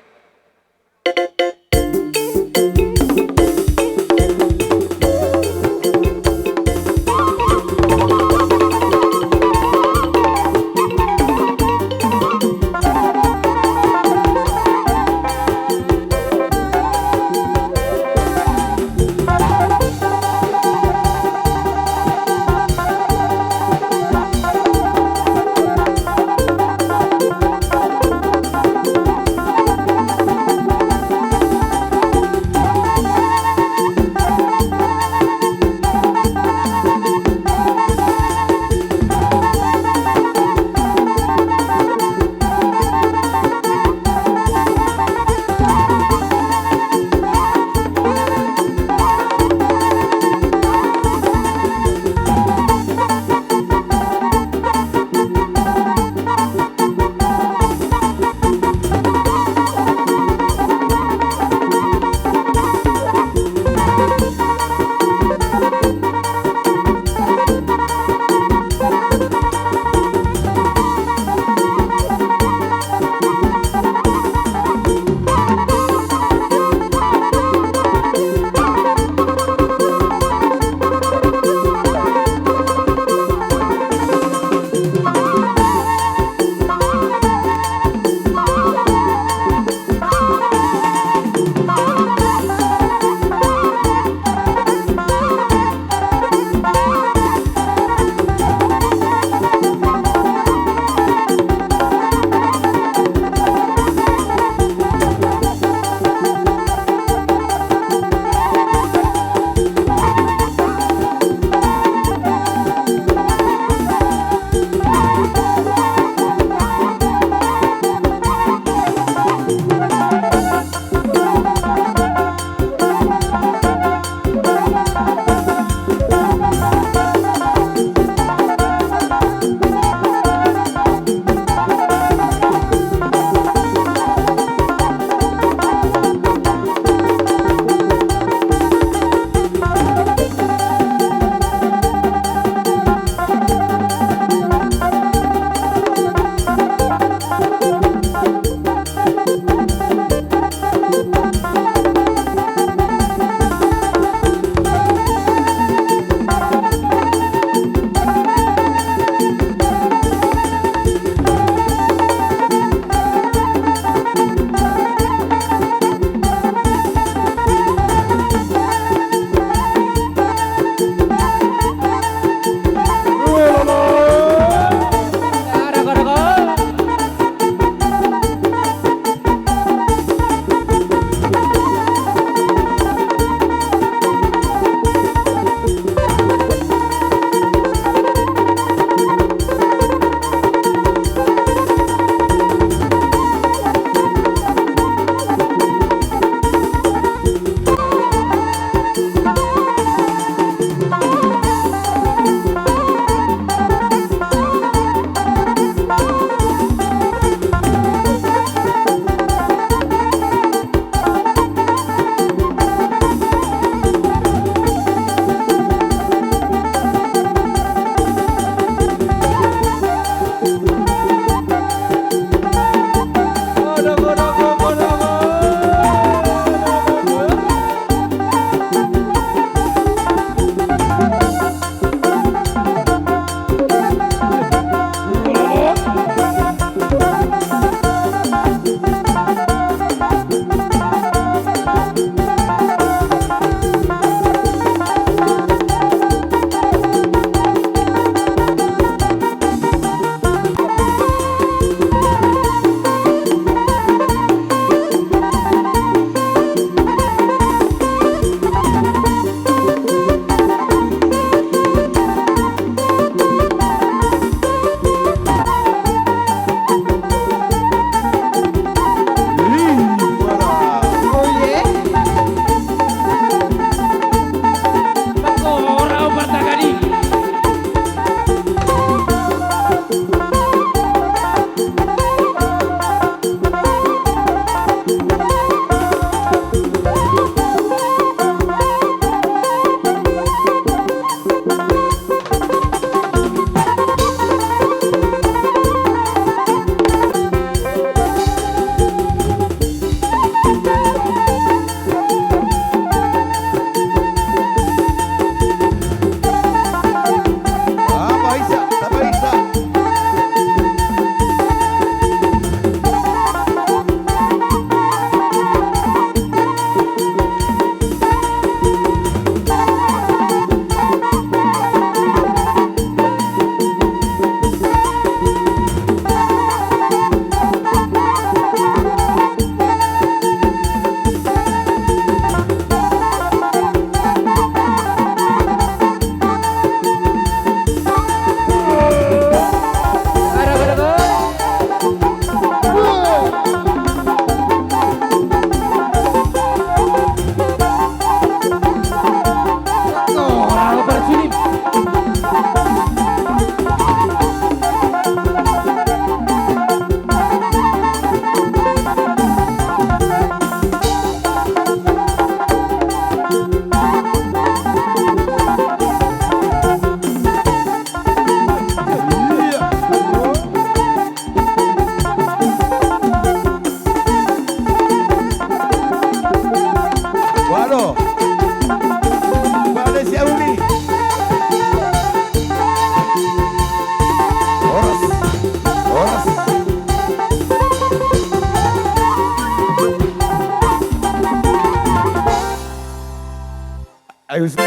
Ayos.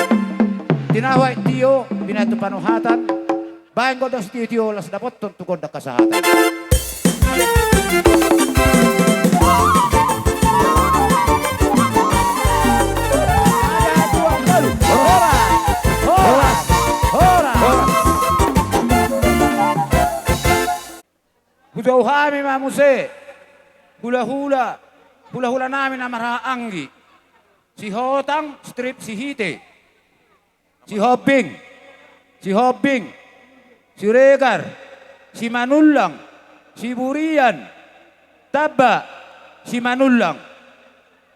Tinawai tiyo, binatu panuhatan. Bayan ko daw si tiyo las dapat tuntukod na kasahatan. Hujaw kami mamuse, hula-hula, hula-hula namin na maraanggi. Si Hotang, strip si Hite. Si Hobbing, si Regar, si Manulang, si Burian, Taba, si Manulang.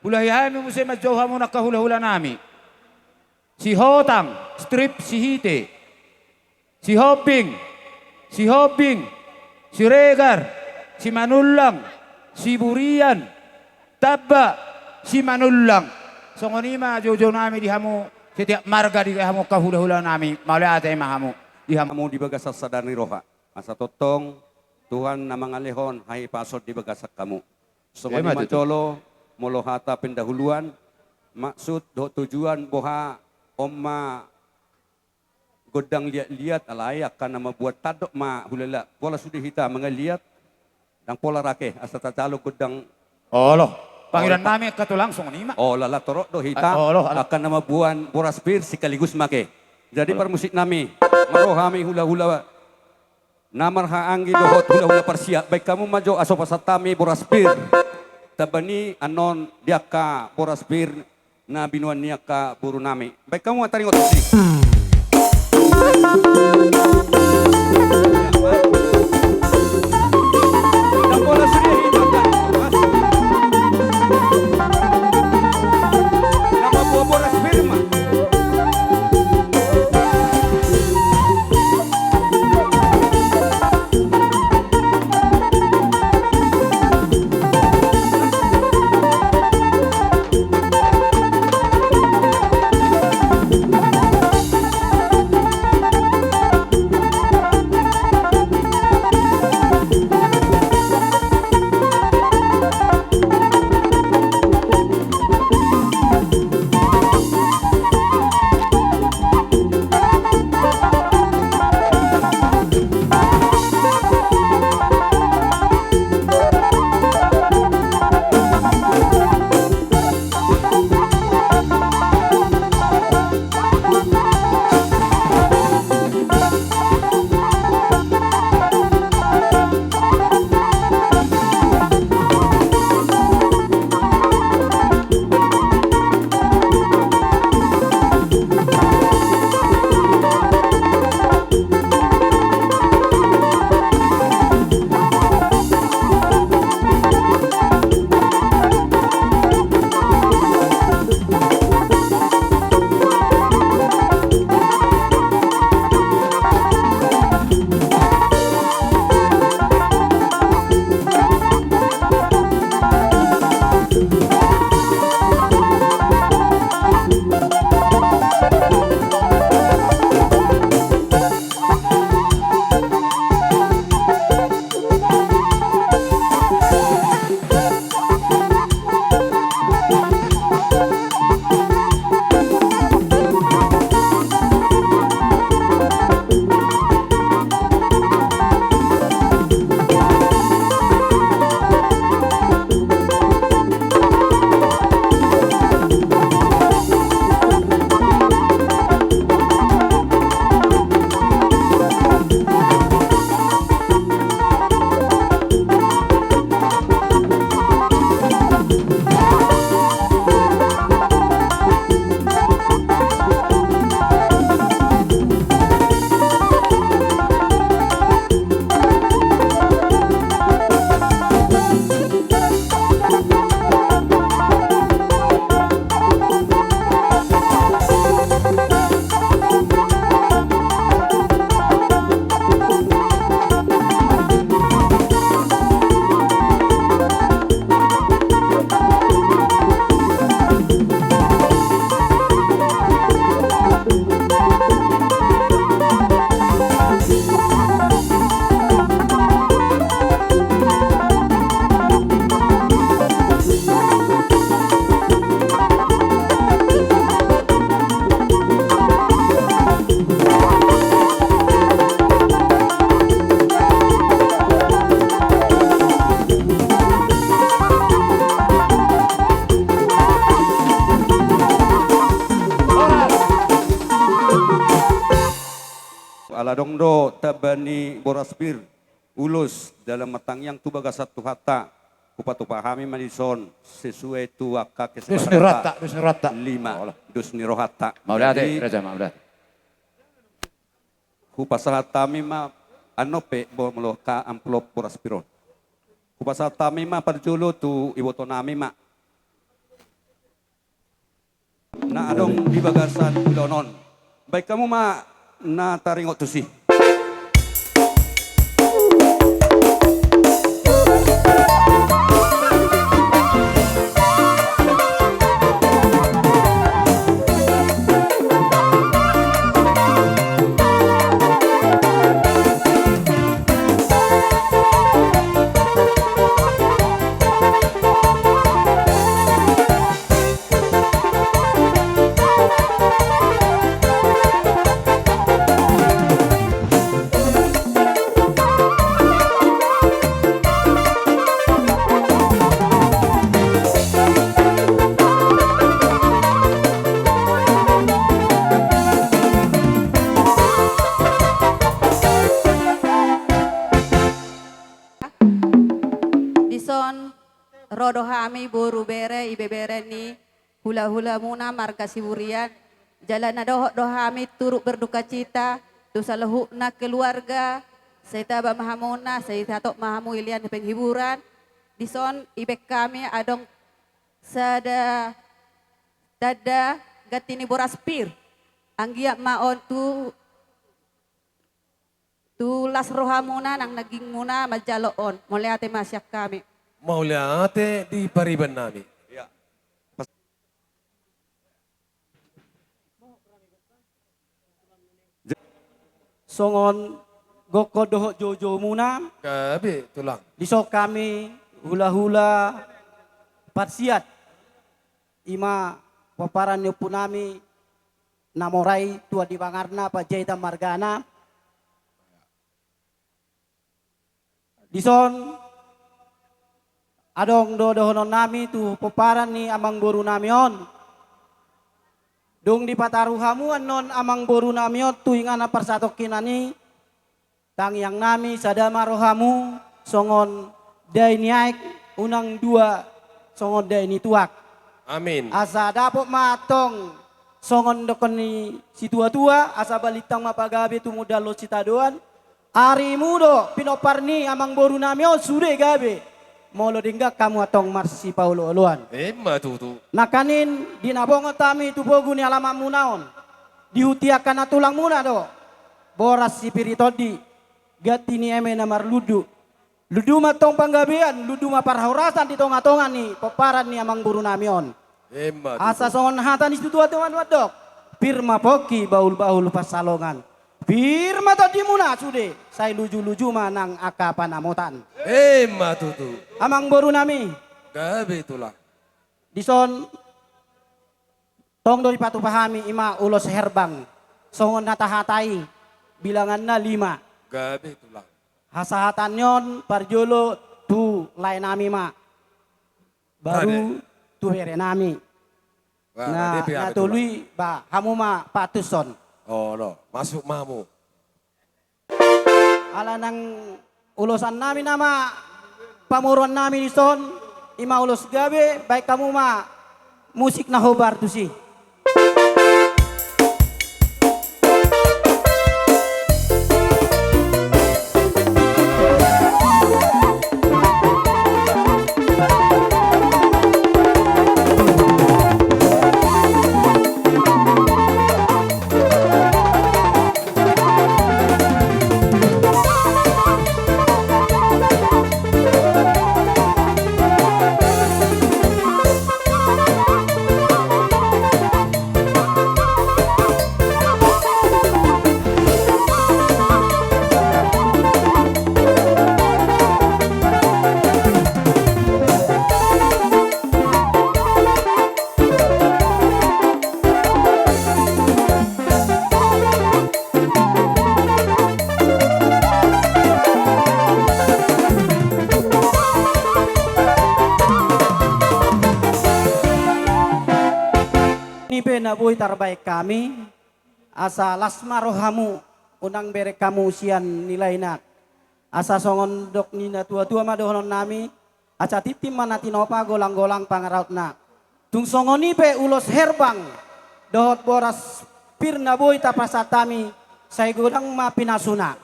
Hulahihan mo sa madyoha mo nakahula-hula nami. Si Hotang, strip si Hite. Si Hobbing, si Regar, si Manulang, si Burian, Taba, si Manulang. So ngonima jojo nami di hamu setiap marga di hamu kahula-hula nami maula ate mahamu di hamu di bagasas sadar ni roha asa totong Tuhan na mga lehon hay pasod di bagasak kamu. So ngonima jolo molohata pendahuluan maksud do tujuan boha omma godang liat-liat alayak karena membuat tadok ma hulala pola sudah hita mengeliat dan pola rake asa tatalo godang Allah Pangiran namin katulangsong nima. Oh lala torok do hita akan nama buan boras bir sekaligus make. Jadi permusik nami marohami hula-hula namar haanggi dohot hula-hula persia. Baik kamu majo aso pasatami boras bir. Tabani anon diaka boras bir na binuan niaka buru nami. Baik kamu atari ngotosi. Dan bola sudah hitakan. Boras firma. Aladongdo tabani boraspir ulus dalam matang yang tu bagasat tu hatta kupatu pahami manison sesuai tu akka kesepakatan Dusnirata. 5 dusnirohata. Maulati Raja Maulati. Kupasal tami ma anope bo melo ka amplop boraspiron. Kupasal tami ma parjulo tu iboto nami ma. Na adong di bagasan ulonon. Baik kamu ma na taringot tu sih. Rodo hami boru bere ibe bere ni hula-hula muna marga siburian jalan do hami turut berduka cita tu salahukna keluarga saya taba mahamona saya tatok mahamu ilian penghiburan dison ibe kami adong sada dada gatini boraspir anggia maon tu las rohamuna nang naging muna majaloon moleate masyak kami Mauliate di pariban nami. Ya. Songon goko doho jojo muna. Gabi tulang. Disok kami hula-hula parsiat. Ima paparan nyo punami namorai tua di bangarna pa jaita margana. Dison adong dodohonon nami tu peparan ni amang boru namion. Dong di pataruhamuan non amang boru namion tu ingana persatokinani. Tang yang nami sadama rohamu songon dai niaik unang dua songon dai ni tuak. Amin. Asa dapok matong songon dokon ni si tua-tua asa balitang mapagabe tu muda lo citadoan. Ari mudo pinoparni amang boru namion sude gabe. Molo dingga kamu atong marsi paulo oluan. Emma tutu. Nakanin dinabongo tami tu bogu ni alama munaon. Dihutiakan na tulang muna do. Boras si piritodi. Gati ni eme namar ludu. Ludu matong panggabian. Ludu maparhaurasan di tonga-tonga ni. Peparan ni amang buru namion. Emma tutu. Asa songon hatan istu tua teman wadok. Pirma poki baul-baul pasalongan. Firma tadi muna sude, saya luju-luju manang aka panamotan. Emma tutu. Amang boru nami. Gabi tulang. Dison tong doi patu pahami ima ulos herbang. Songon natahatai bilangan na 5. Gabi tulang. Hasahatan yon parjolo tu lain nami ma. Baru tu here nami. Na tului ba hamu ma patuson. Oh no, masuk mamu. Ala nang ulosan namin nama pamuruan namin ison ima ulos gabe baik kamu ma musik na hobar tu si. Na boy terbaik kami asa lasma rohamu unang bere kamu sian nilai nak. Asa songon dok nina tua-tua ma dohonon nami. Aca titim mana tinopa golang-golang pangaraut nak. Tung songoni pe ulos herbang. Dohot boras pirna boy tapasatami. Saya godang ma pinasuna.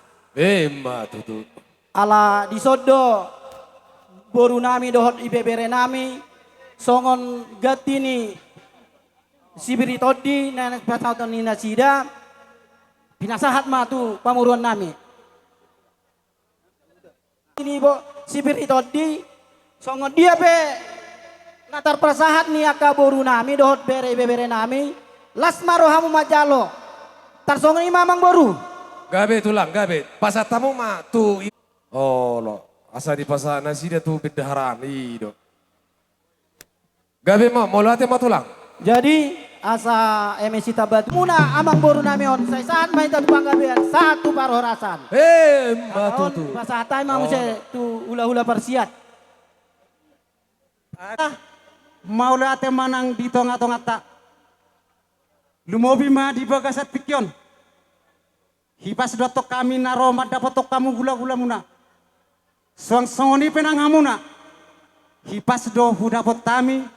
Ma tutu. Ala disodo boru nami dohot ibebere nami. Songon gatini sibiri todi nenek pasautan nina sida. Pinasahat matu pamuruan nami. Ini bo sibiri todi songon dia pe natar prasahat ni aka boru nami dohot bere ibebere nami. Las marohamu majalo. Tar songon imamang boru. Gabe tulang, gabe. Pasatamu ma tu. Oh lo, asa di pasar nasi dia tu bedaharan ido. Gabe mau latih ma tulang. Jadi asa emisi tabat muna amang boru nami on saya saat main tadu panggabean satu parorasan. Mbak tu. Pasah tay mau saya tu hula-hula persiat. Mau latih manang di tonga-tonga tak. Lumobi ma di bagasat pikyon. Hipas dotok kami naroma dapotok kamu gula-gula muna. Song-songoni penang hamuna. Hipas do hudapot kami.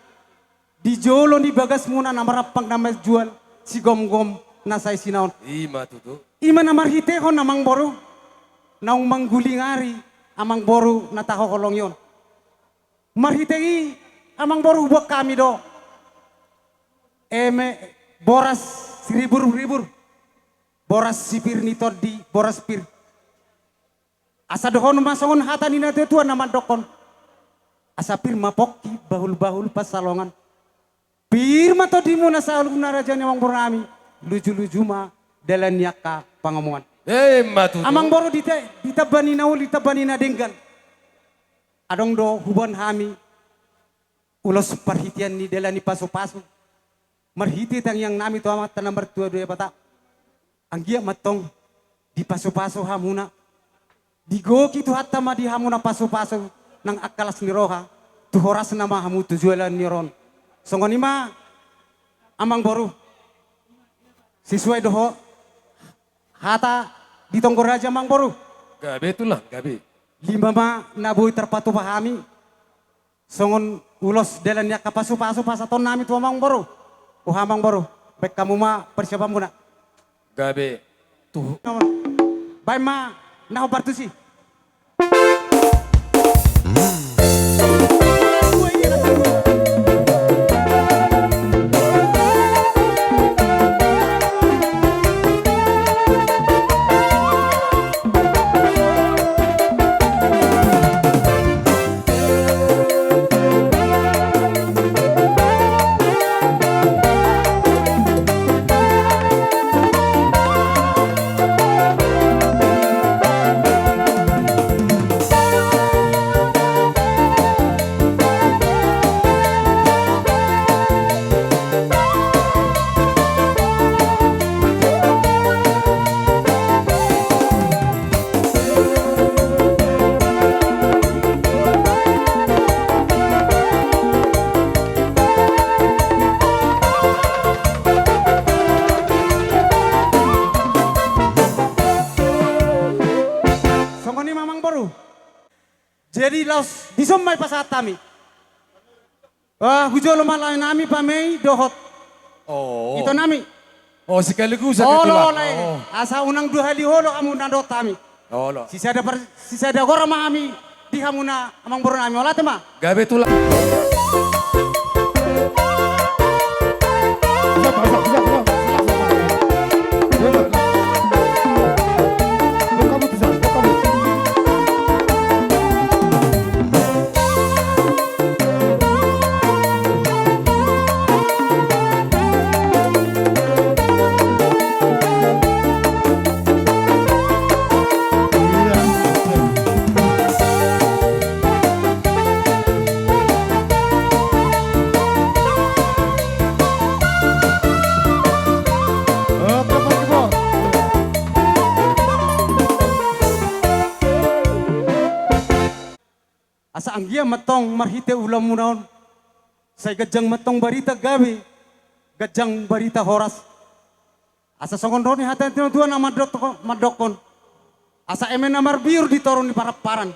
Di jolo di bagas muna namarapang nama jual si gom-gom nasay sinaon. Ima tutu. Ima namar hitehon namang boru. Naung manggulingari amang boru nataho kolong yon. Marhitei amang boru buat kami do. Boras ribur-ribur. Boras sipir nitor di boras pir. Asa dohon masongon hata nina tuan nama dokon. Asa pir mapoki bahul-bahul pasalongan. Pir mato di muna sa alumna raja ni amang boru nami. Luju-luju ma dalan yaka pangamuan. Matu. Amang boru ditabanina uli ditabanina denggan. Adong do huban hami. Ulos perhitian ni dalan ni pasu-pasu. Marhiti tang yang nami tu amat nomor 22 bata. Anggia matong di paso-paso hamuna. Digoki tu hatta ma di hamuna paso-paso nang akalas ni roha. Tu horas nama hamu tujualan ni ron. Songoni ma amang boru. Siswai doho hata di tonggor raja amang boru. Gabe tulang, gabe. Lima ma nabui terpatu pahami. Songon ulos dalan ya kapaso-paso pasaton nami tu amang boru. Amang boru. Baik kamu ma persiapan muna. Gabe. Tuh. Baik ma, nah obat sih. Jadi laos disomay pasatami. Hujolo malay nami pamay dohot. Oh. Ito nami. Oh sekaligus sa Oh tulang. lo asa unang dua hali holo kamu nandot kami. Oh lo. Sisa ada gora mami di kamu na amang boro nami olat ma. Gabe tulang. Asa anggia matong marhite ulam munaon. Say gajang matong barita gabi. Gajang barita horas. Asa songon roni hatan tino tua nama madokon. Asa emen namar biur ditorun di paraparan.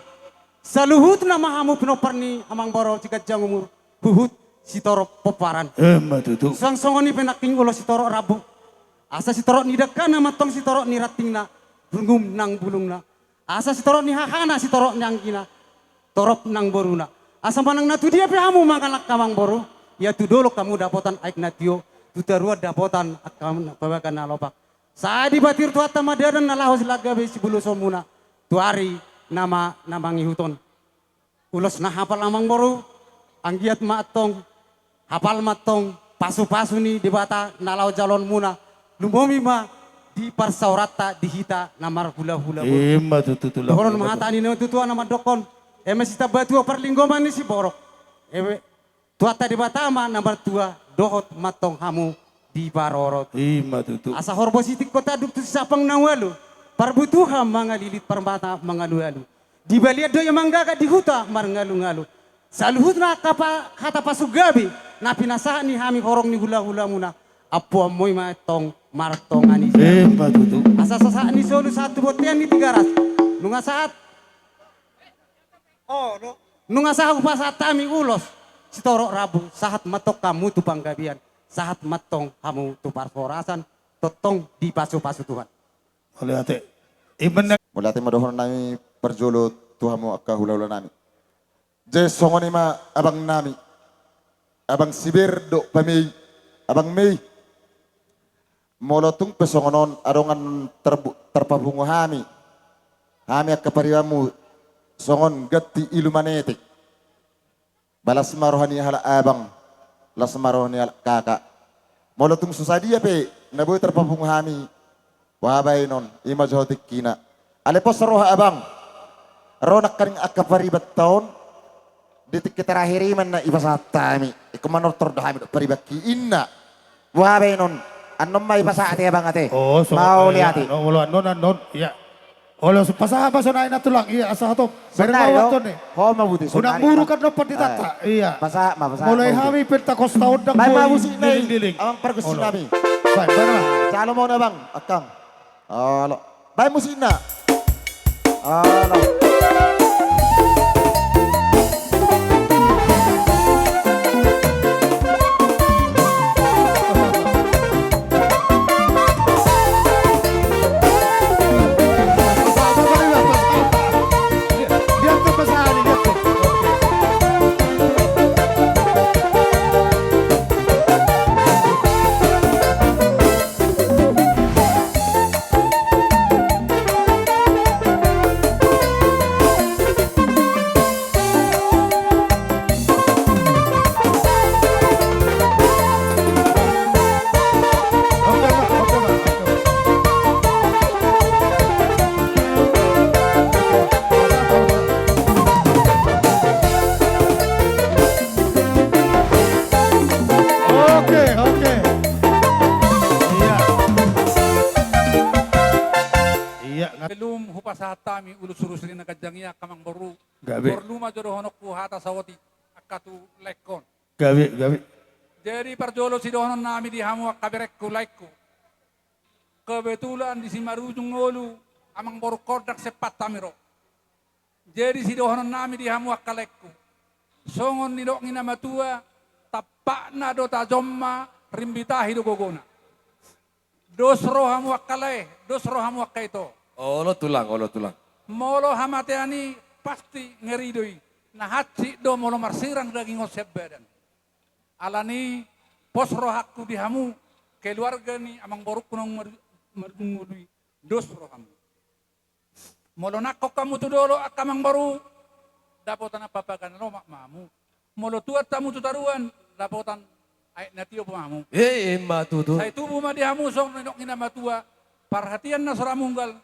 Saluhut nama hamu pinopar ni amang boro jika jangumur. Huhut si toro poparan. Matutu. Sang songon ni penaking ulo si toro rabu. Asa si toro ni dekan nama tong si toro ni ratingna. Bungum nang bulungna. Asa si toro ni hahana si toro nang kina. Torop nang boruna. Asa manang natu dia pe hamu mangalak kamang boro. Ya tu dolo kamu dapotan aik natio. Tutarua dapotan akam babakan nalopak. Saat dibatir tuat tamadaran nalahos lagabe si bulu somuna. Tuari nama namangi huton. Ulos na hafal amang boru. Anggiat matong. Hafal matong. Pasu-pasu ni dibata nalau jalon muna. Lumomi ma di parsaurata dihita namar hula-hula. Matutu. Horon mahatani no tutua nama dokon. Sita batua perlinggoman ni si borok. Tuata dibatama namar tua. Dohot matong hamu di barorot. Matutu. Asa horbositik kota duk tu sapang nawalu. Parbutuha mangalilit permata mangalu-alu. Di baliat doya manggaga di huta marangalu-ngalu. Saluhut na kata pasugabi. Na pinasahan ni hami horong ni hula-hula muna. Apo amoy matong martong ani. Matutu. Asa sasaan ni solu satu botian ni 300. Nunga saat. Oh no. Nunga saat upasat tami ulos. Si torok rabu, sahat matok kamu tu panggabian, sahat matong kamu tu parforasan, totong di pasu-pasu Tuhan. Oleh ate, mulai ate madohon nami perjolo Tuhamu akka hula-hula nami. Je songoni ma abang nami, abang sibir do pamei, abang mei. Molotung pesongonon arongan terpabungu hami akka pariwamu songon gati ilumanetik. Balas marohani hala abang, las marohani hala kakak. Molotung susadia pe, nabu terpapung hami. Wabay non, ima johotik kina. Alepos roha abang, ronak karing akaparibat taon. Ditik kita rahiriman na ibasatami. Ikumanor tordahami do paribaki inna. Wabay non, anom may pasate abang ate. Oh, so mau liati. No, non, ya. Olo pasaha pasonay na tulang iya asa to. Sunay Bermawat no? ton eh. Ho mabuti Unang buru kan dapat ditata. Iya. Pasa. Mulai hami pentakos tahun dang May boy. mabusi may. Diling-diling. Amang pergusin Olo. nami. Baik, mana? Salo mo na bang, akang. Alo. Bay musina. Alo. Lihat tuh pasahan ini, lihat tuh. Oke. Iya. Belum hupasatami ulus-ulus rin nagajangya kamang baru. Gabi. Borluma jodohonok ku hata sawati akatu lekon. Gabi. Jadi perjolo si dohonon nami di hamu akaberek ku laikku. Kebetulan di Simarujung ngolu amang baru kodak sepat tamiro. Jadi si dohonon nami di hamu akalekku. Songon ni dok ngina matua tapakna do tajomma rimbitahi do gogona. Dos rohamu akaleh, dos rohamu akaito. Olo tulang. Molo hamateani pasti ngeridoi. Nah haci do molo marsirang daging osep badan. Alani pos rohakku dihamu keluarga ni amang boruk kunong margungului dos rohamu. Molo nakok kamu tu dolo akamang baru dapotan apa kan romak mamu. Molo tuat tamu tu taruan dapotan ay natio pamamu. Matutu. Saya tubuh ma dihamu song nenok ina matua. Perhatian nasora munggal.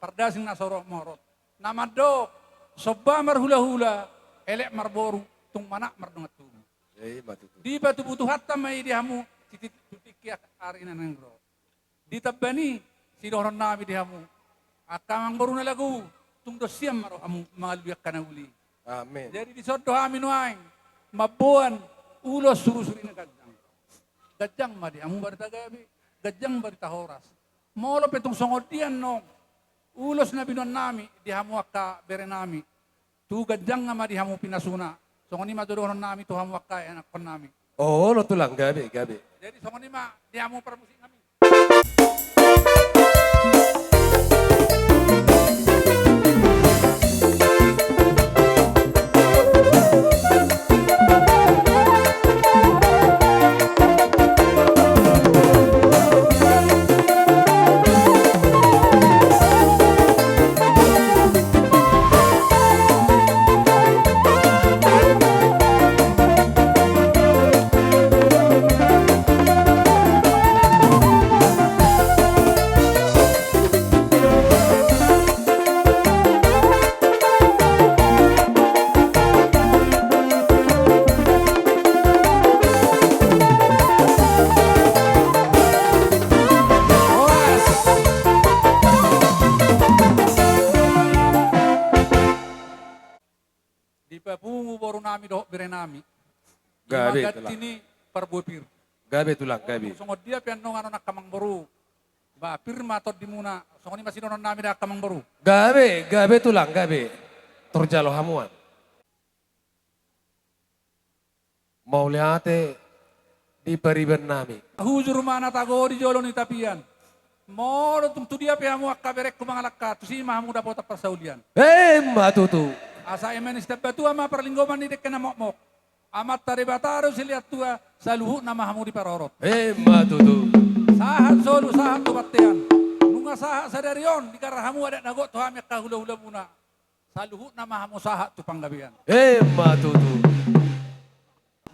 Pardasing nasoro morot. Nama do soba marhula-hula elek marboru tung manak mardongat tubuh. Matutu. Di batu butuh hatta mai dihamu titik kiak arina nangro. Di tabani si dohron nabi dihamu. Akamang baru na lagu tung dosiam maro amu maluyak kanauli. Amin. Jadi di sodo amin waing mabuan ulos suru-suri na gajang. Gajang madi amu bartagabi. gajang barita horas. Molo petong songodian no, ulos na binon nami, di hamu akka bere nami. Tu gajang nga di hamu pinasuna. Songoni madudonon nami tu hamu akka anak kon nami. Oh, lo tulang gabe. Jadi songoni di hamu permusik kami. Pungu baru nami doh bere nami. Gabe Imagat tulang. ini perbuapir. Gabe tulang, gabe. Songod dia piano ngano nak kamang baru. Ba pirma tot di muna. Songoni masih donon nami dak kamang baru. Gabe tulang, gabe. Torjalo hamuan. Mau liate di pariban nami. Hujur mana tago di jolo ni tapian. Moro tung tu dia piamu akka berek kumangalakka. Tu si mahamu dapat persaulian. Matutu. Asa emen step batu ama perlinggoman di dekena mokmok. Amat tari bataru siliat tua saluhu nama hamu di parorot. Matutu. Sahat solu sahat tu batean. Nunga sahat sadarion di karah hamu ada nago tu hami akka hula-hula muna. Saluhu nama hamu sahat tu panggabian. Matutu.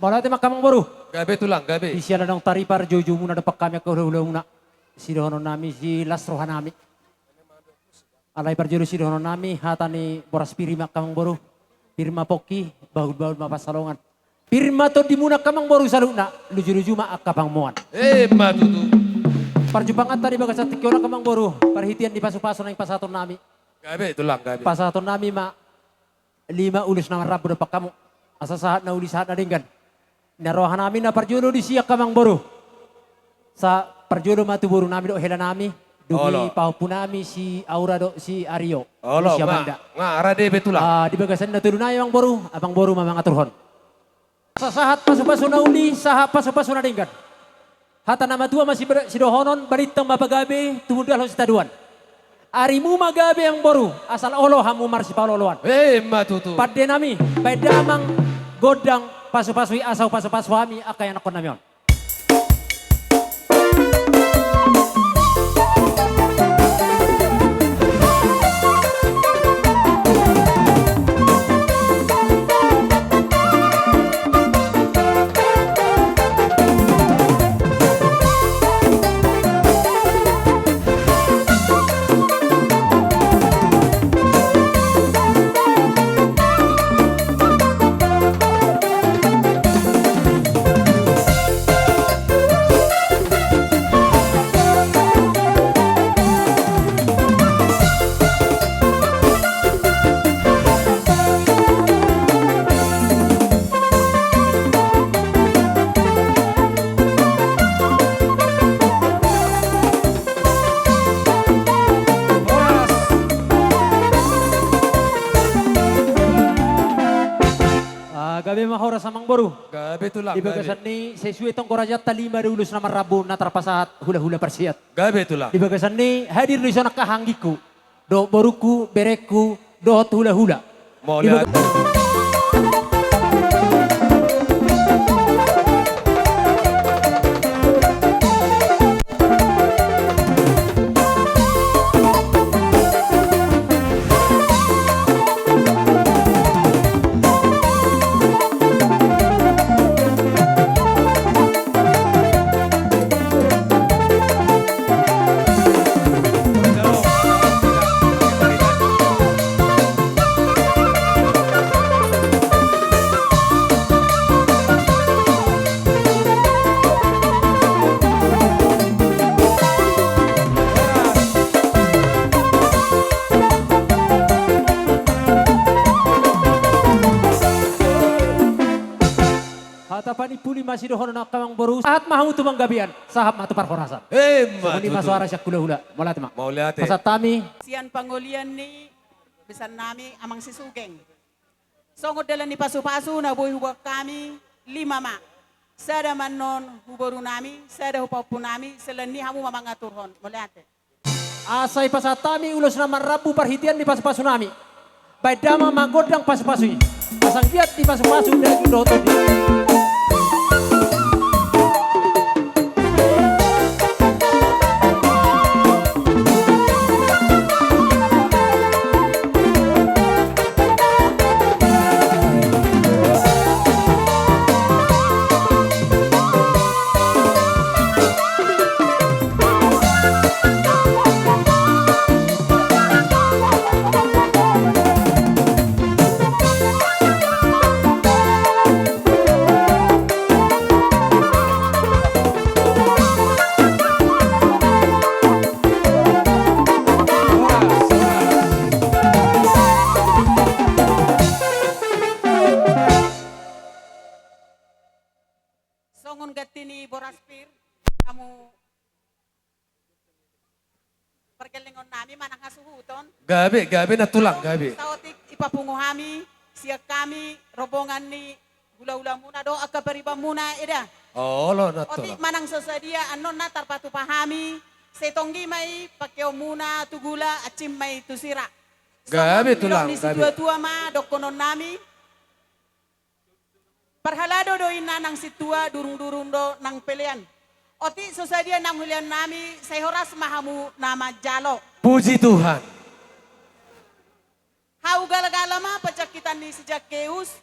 Balate makamang baru. Gabe tulang, gabe. Di siya na ng taripar jojo muna dapat kami akka hula-hula muna. Sidohonon nami si lasrohan nami. Alay parjuru sidohonon nami hatani boras pirima kamang baru. Pirma poki bahud-bahud mapasalongan. Pirma to di muna kamang baru saluna. Luju-luju ma akka pangmuan. Matutu. Parjupangan tadi bagas tikyola kamang baru. Perhitian di pasu-pasu ng pasaton nami. Gabe tulang, gabe. Pasaton nami ma 5 ulus na rabu dapat kamu. Asa sahat na uli sahat na dinggan. Narohan namin na parjulo di siya kamang baru. Sa parjulo matuburo namin do hela nami. Dugi paupu nami si Aura do si Aryo. Olo, si Amanda. nga arade betulang. Di bagasan na tulunay abang baru mamangaturhon. Sa sahat pasu-pasu na uli, sahat pasu-pasu na dinggan. Hata nama tua masih sidohonon balitang mapagabi tumudal sa taduan. Arimu magabi ang baru asal olo hamu marsi paloloan. Matutu. Padde nami, pedamang godang pasu-pasui asau pasu-pasu kami akayan akon namion. Gabi mahora sa mangboru. Gabi tulang, Di bagasan ni sesuai tong korajat talima dulus na marabu na terpasahat hula-hula persiat. Gabi tulang. Di bagasan ni hadir di sana kahanggiku. Do boruku, bereku, do hula-hula. Mau lihat. masih dohon nak kamang boru. Sahat mahu tu manggabian. Sahab matu parhorasan. Songoni masuara syak hula-hula. Molate mak. Molate. Pasat tami. Sian pangulian ni besan nami amang sisugeng. Songod dalan ni pasu-pasu na boy hubak kami 5 mak. Sada manon hubaru nami, sada hupapu nami, seleni hamu mamangaturhon. Molate. Asai pasat tami ulos nama rabu perhitian di pasu-pasu nami. Baik dama magodang pasu-pasu. Pasang giat di pasu-pasu dari doto di. Songon gatini boraspir kamu perkelingon nami manang hasuhuton. Gabi na tulang, gabi. Saotik ipapunguhami, siak kami rombongan ni hula-hula muna do akapariba muna ida. Oh, lo na Otik tulang. manang sosadia anon na tarpatu pahami, setonggi mai pakeo muna tugula acim mai tusira. Gabi tulang, Ni gabi. situa-tua ma dokonon nami. Parhalado do ina nang situa durung-durung do nang pelian. Oti sosadia nang hulian nami saya horas mahamu nama jalo. Puji Tuhan. Hau gala-gala ma pacakitan ni sejak keus.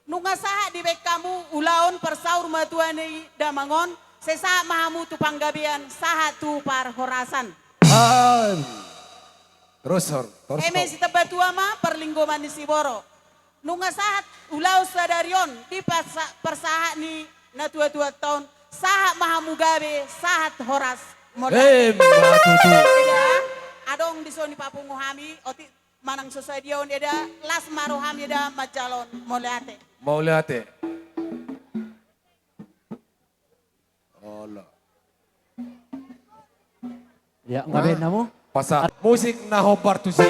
Nunga saha di bek kamu ulaon persaur matuani damangon. Sesa mahamu tu panggabian saha tu par horasan. Terus Eme si tebatua ma perlinggo manis siboro. Nunga sahat ulau sadarion di persahat ni na tua-tua tahun sahat mahamu gabe sahat horas modal. Matutu. Adong di soni papungu hami oti manang sosadion eda las maroham eda macalon moleate. Maulate. Allah. Ya, ngapain namu? Pasal musik na hopar tu si.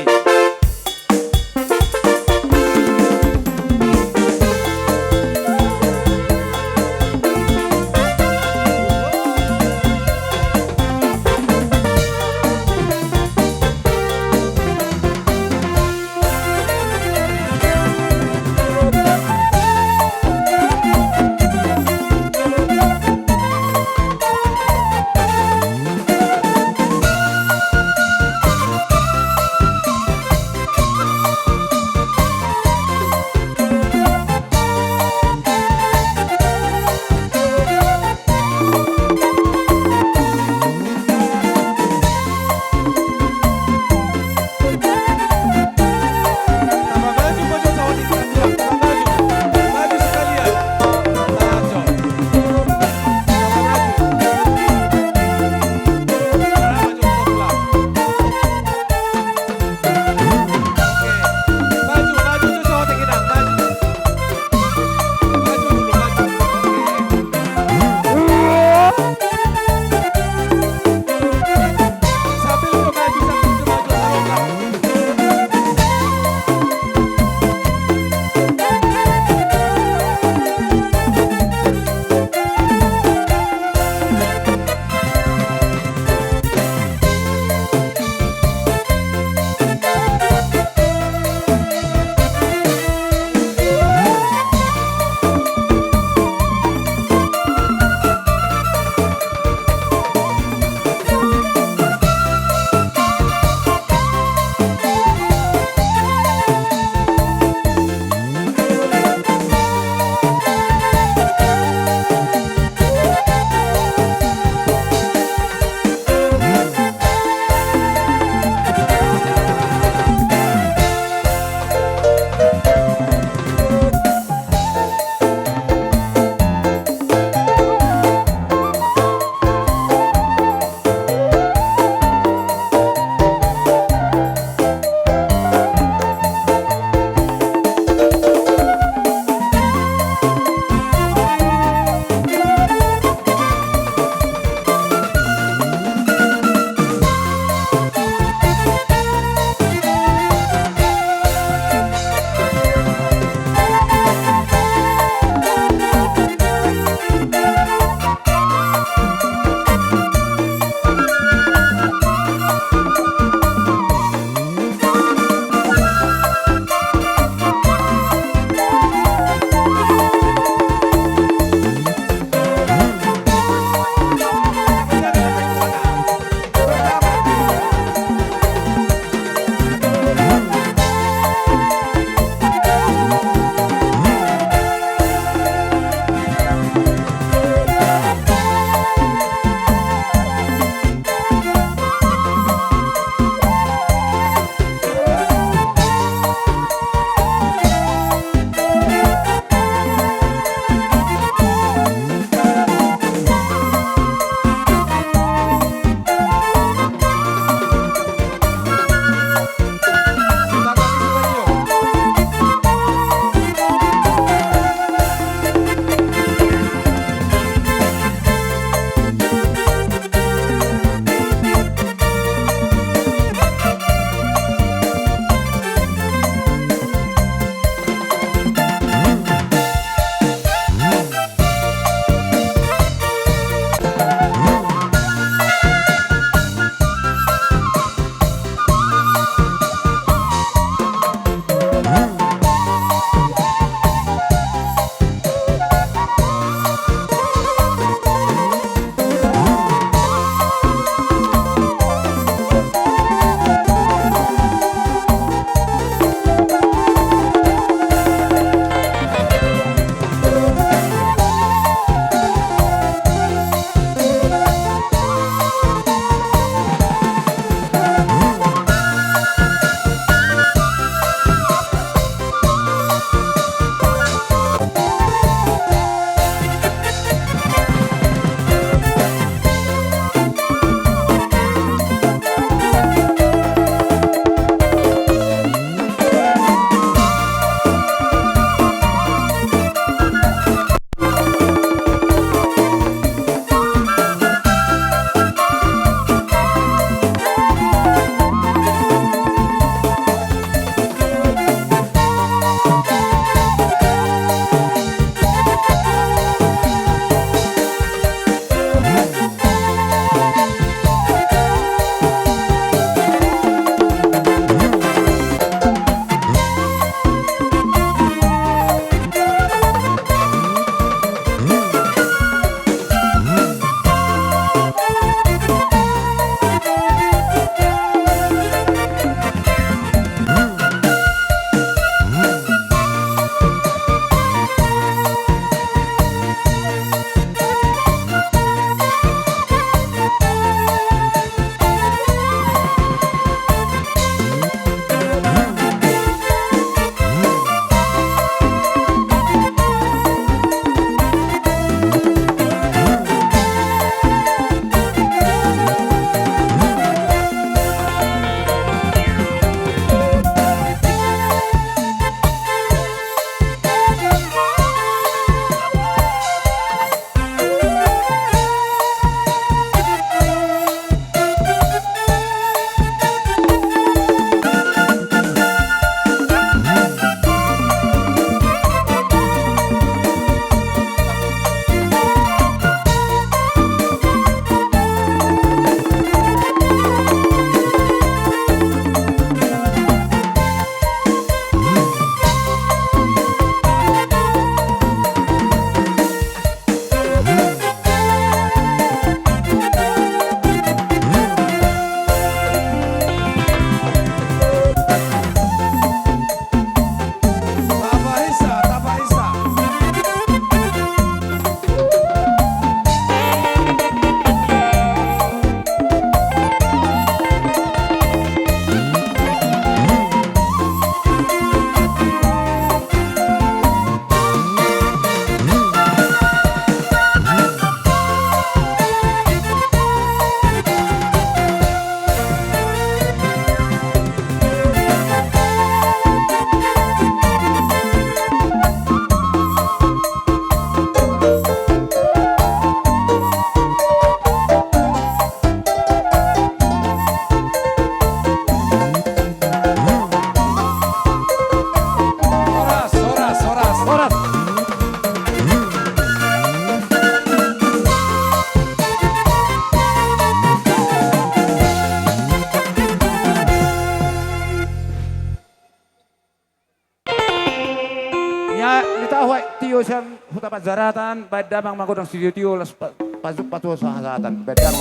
tapat zaratan, badamang magodang studio las pasuk patu sahatan, badamang.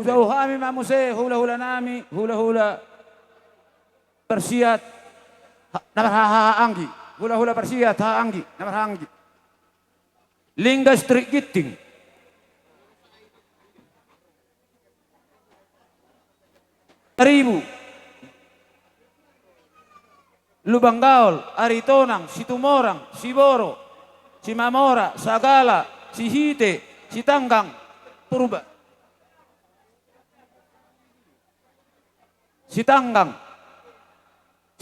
Jauh kami mamuse hula-hula nami, hula-hula persiat namar haanggi, hula-hula persiat haanggi, namar haanggi. Lingga strik giting. Ribu. Lubang Gaul, Aritonang, Situmorang, Siboro, Simamora, Sagala, Sihite, Sitanggang, Purba. Sitanggang,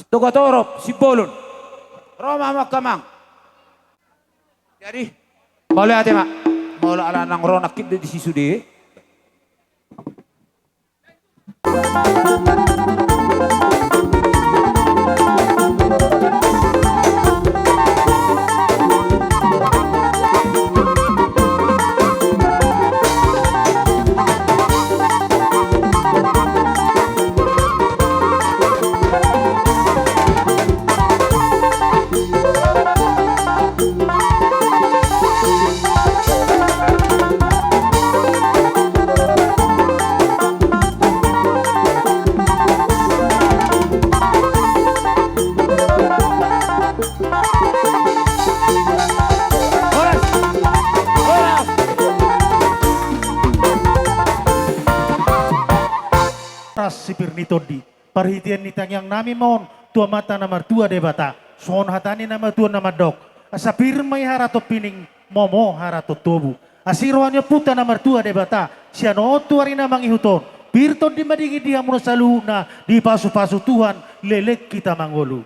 Tugatorop, Sibolon, Roma Makamang. Jadi, boleh ate mak, mau ala nang ronak kid di sisudi. Sipir nitodi perhitian nitang yang nami mon tua mata nomor 2 debata son hatani nama 2 nama dok asapir mai harato pining momo harato tobu asiroannya puta nomor 2 debata siano tuari namang ihuton pirton di madigi dia muno saluna di pasu-pasu Tuhan lelek kita mangolu.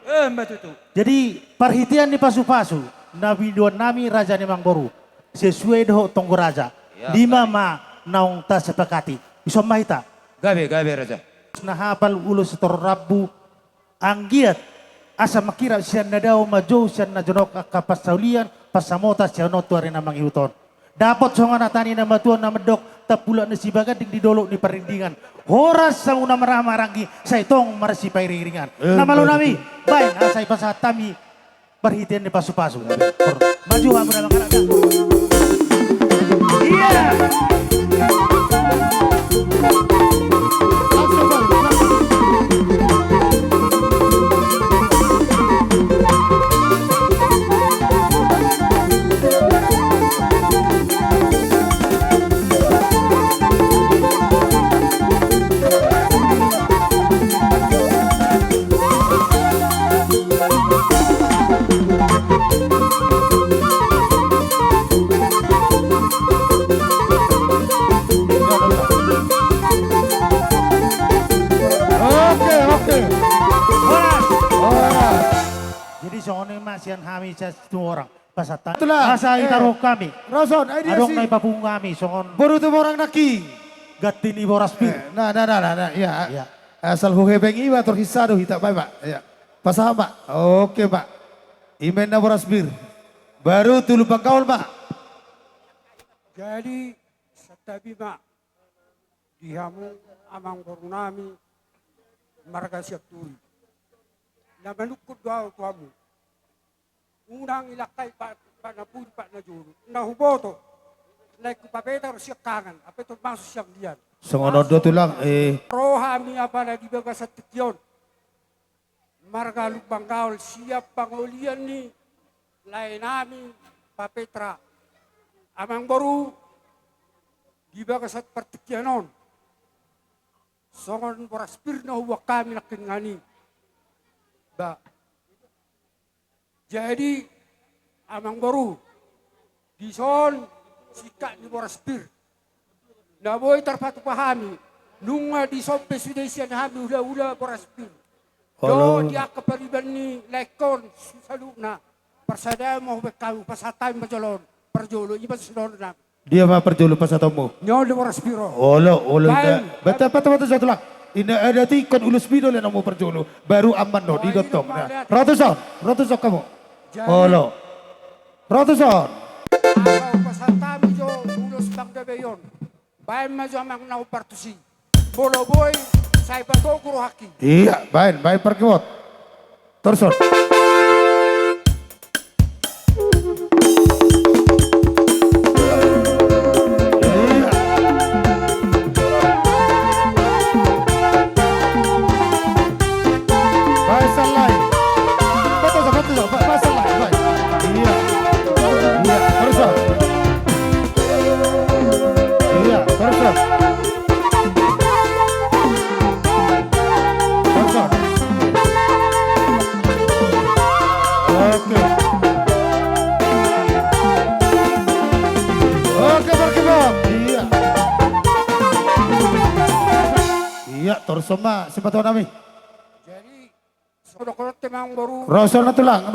Jadi perhitian di pasu-pasu nabi dua nami raja ni mangboru sesuai doh tonggo raja lima ma naung ta sepakati iso mahita gabe raja nahapal ulo setor rabu anggiat asa makira siya na daw majo siya na jonok kapasaulian pasamota siya no tuari namang ihuton dapat songa natani na matuan na medok tapula na si bagat di dolo ni parindingan horas sa una maramarangi sa itong marasipay riringan namalo nami bayan asay pasatami perhitian ni pasu-pasu maju amo na mga naga sian kami sa orang pasatan. Asa itaro kami. Roson, idea adong si. na ipapung kami songon. Baru tu orang naki. Gatin ibo raspir. Nah, ya. Asal huhebeng iba terhisado hita baik pak. Ya. Pasaham pak. Oke pak. Imen na boraspir. Baru tu lupa kaul pak. Jadi setabi pak. Dihamu amang borunami marga siap turi. Na manukod daw tuamu. Unang ilakay pa na pun pa na juro. Na huboto. Like kupapeta ro siya kangan. Apeto masuk siyang diyan. Songono do tulang Roha mi apa na dibaga sa tikyon. Marga lubang kaul siap pangulian ni lain namin papetra. Amang baru dibaga sa partikyanon. Songon boraspir na huwag kami nakingani. Ba. Jadi amang baru di son sikat ni boraspir. Na boy terpatu pahami nunga di son pesudesian hami ula boraspir. Do dia kepariban ni lekon saluna persada mau bekau pasatay majalon perjolo iba sedon na. Dia mah perjolo pasatomo. Nyo di boraspiro. Olo bata satu lang. Ina ada ti kon ulus bidol na mo perjolo baru aman no di dotong. Ratusan kamu. Olo. Ratusan. sudah beyon. Bayan maju amang nau partusi. Bolo boy, saya bantu guru haki. Iya, baik perkebot. Terus. Sama siapa tahu nami? Jadi sudah kalau temang baru. Rosol na tulang.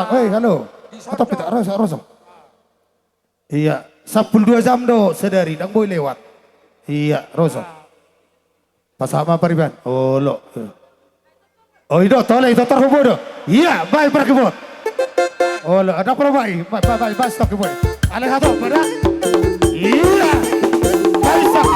Hei, halo. Atau pita Rosol. Iya, 12 jam do sedari dang boy lewat. Iya, Rosol. Pasama pariban. Oh, lo. Oh, itu toleh itu terhubung do. Iya, baik perkebot. Oh, lo ada apa baik? Baik stok boy. Alih satu pada. Iya. Baik stok.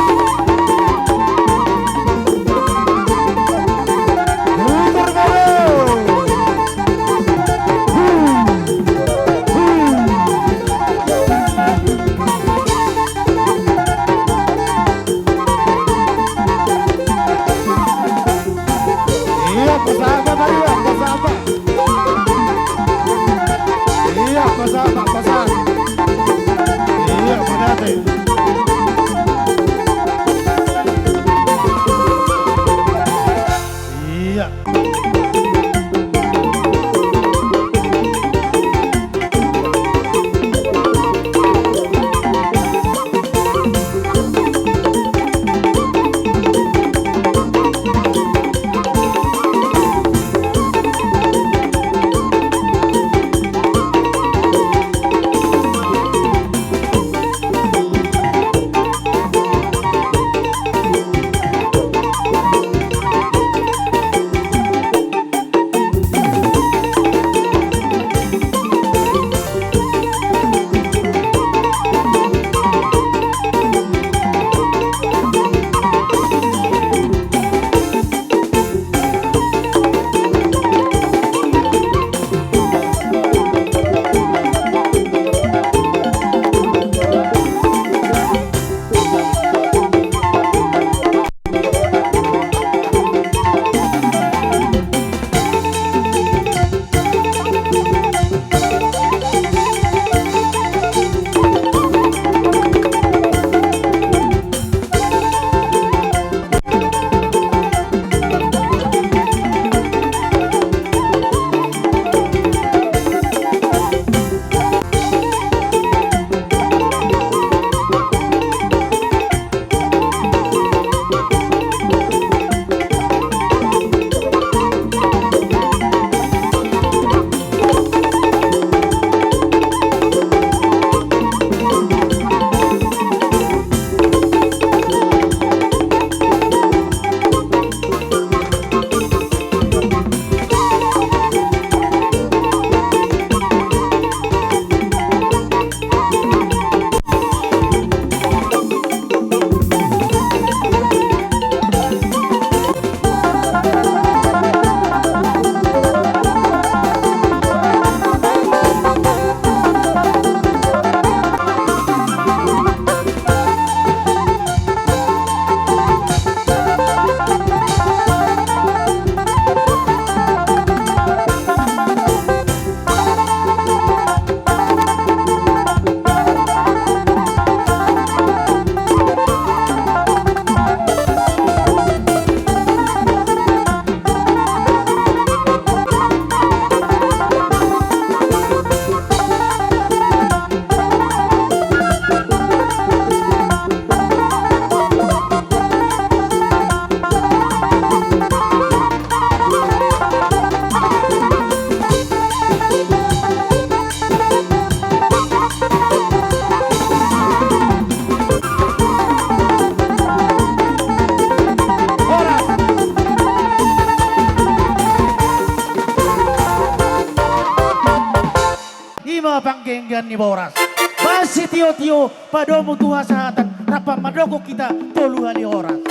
panggengan ni Boras. Basit tio-tio padomu Tuhan sahatan rapa madogo kita tolu hali orang.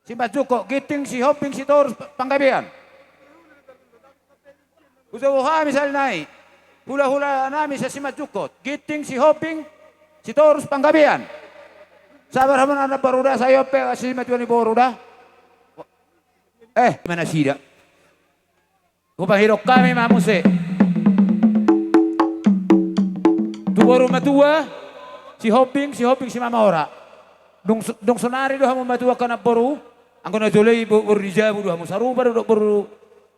Si Majuko, giting, si Hoping, si Torus, Panggabian. Usaha misal naik. Hula-hula nami sa si Majuko. Giting, si Hoping, si Torus, Panggabian. Sabar naman anak baruda, sayo pe, si Matuan ni Boruda. Mana sida? Kupahirok kami mamuse. Tu baru matua, si Hoping, si Mama Ora. Dong sonari do hamu matua kana baru. Angko na jolay berjabu do hamu saruba do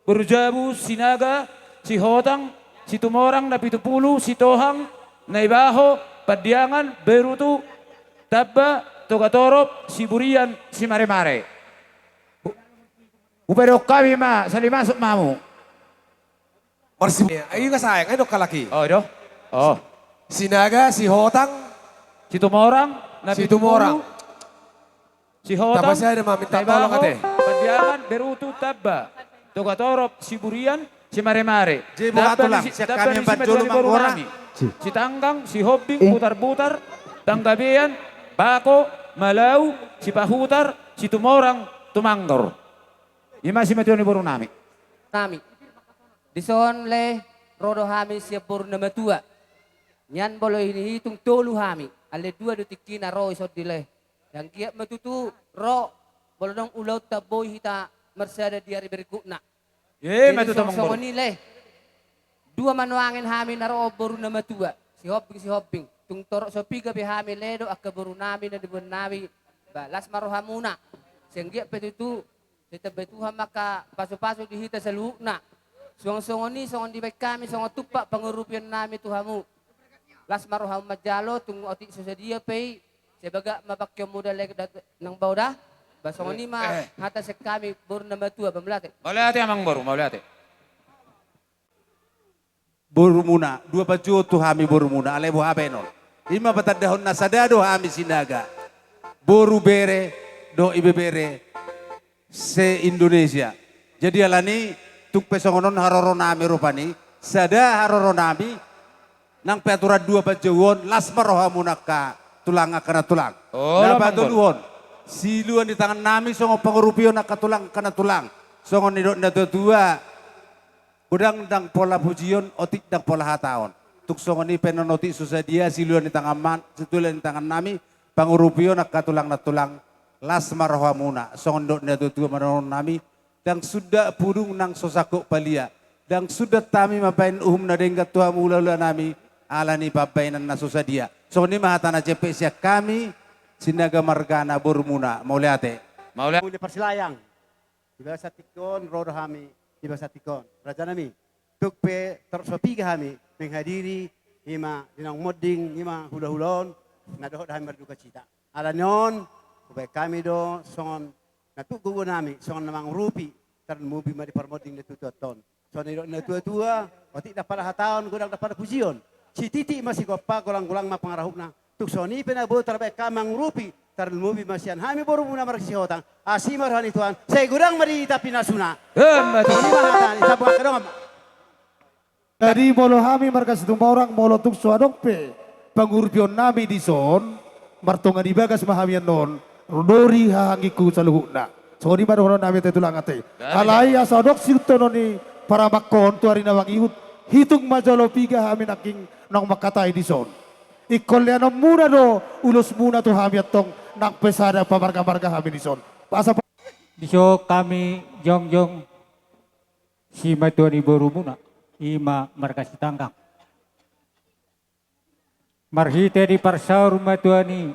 berjabu sinaga, si Hotang, si Tumorang na 70, si Tohang, Naibaho, Padiangan, Berutu, Tabba, Togatorop, si Burian, si Mare-Mare. Upero kami sali masuk mamu. Ayun nga sayang, ay kalaki. Oh, do? Oh. Sinaga, si Hotang, si Tumorang, si Tumorang. Si Hotang, tapos siya na maminta tolong ate. Padiangan, Berutu, Tabba, Togatorop, si Burian, si Mare-Mare. Jadi buka tulang, siya kami yang banjolo mangora. Si Tanggang, si Hobing, Putar-Putar, Tanggabian, Bako, Malau, si Pahutar, si Tumorang, Tumanggor. Ima si Matuan ni Borong nami. Nami. Dison le rodo hami siya Borong na matua. Nyan bolo hinihitung tolu hami. Ale 2 detik na ro isot dile. Yang kia matutu ro bolo nang ulaw taboy hita marsada diari berikutna. Matutu mang Borong. Nile. 2 manuangin hami na ro Borong na matua. Si Hoping. Tung torok so piga bi hami ledo akka Borong nami na dibun nami. Balas marohamuna. Senggia petutu kita betuhan maka paso-paso dihita sa lukna. Songon-songon ni, songon di baik kami, songon tupak pengurupian nami Tuhamu. Las maroham majalo, tung otik susadia pay, sebaga mabakyo muda lagi ng bawda. Basongon ni hata sa kami, buru na matua, pamlate. Maulate amang boru, maulate. Boru muna, 2 baju Tuhami boru muna, alay buha benon. 5 batadahon na sadado hami sinaga. Boru bere, do ibebere. Se Indonesia. Jadi alani tuk pesongonon haroro nami rupani, sada haroro nami nang peaturan 2 bajawon las marohamunaka tulang akana tulang. Na batuluhon. Siluan di tangan nami songo pangurupio naka tulang kana tulang. Songo nidok na tua gudang dang pola pujion otik dang pola hataon. Tuk songo ni penonoti susadia siluan di tangan situlan di tangan nami pangurupio naka tulang na tulang. Las marhamuna sondok na tutu manon nami dan sudah purung nang sosako palia dan sudah tami mapain na denggat tuha mula nami alani papainan na susadia so ni mahatana jepe siya kami sinaga margana burmuna mauliate muli persilayang di bahasa tikon rodo hami di bahasa tikon raja nami tukpe tersopiga hami menghadiri ima dinang modding ima hula-hulon nadohod hami berduka cita alanon supaya kami do songon natugu nami songon namang rupi tar mubi ma di parmoding na tutuaton so na tua otik dapat hataon gudang dapat pujion si titi masih gopa gulang-gulang ma pangarahuk na tuk soni penabu terbaik kamang rupi tar mubi masian hami boru muna marasi hotang asimar hani tuan saya gudang mari tapi nasuna ini mahatan sabuk kedong Dari molo hami marga setumpa orang molo tuk suadokpe pangurpion nami di son martonga di bagas mahamian non Rodori hahangiku saluhukna. So di mana orang nami tetulang ate. Alai asadok sirtono ni para makon tu hari nawang ihut hitung majalo piga hami naking nang makatai di son. Ikolya muna do ulus muna tu hami atong nang pesada pamarga-marga hami di son. Pasa Diso kami jong si matuani boru muna ima markasi tanggang. Marhite di parsaur matuani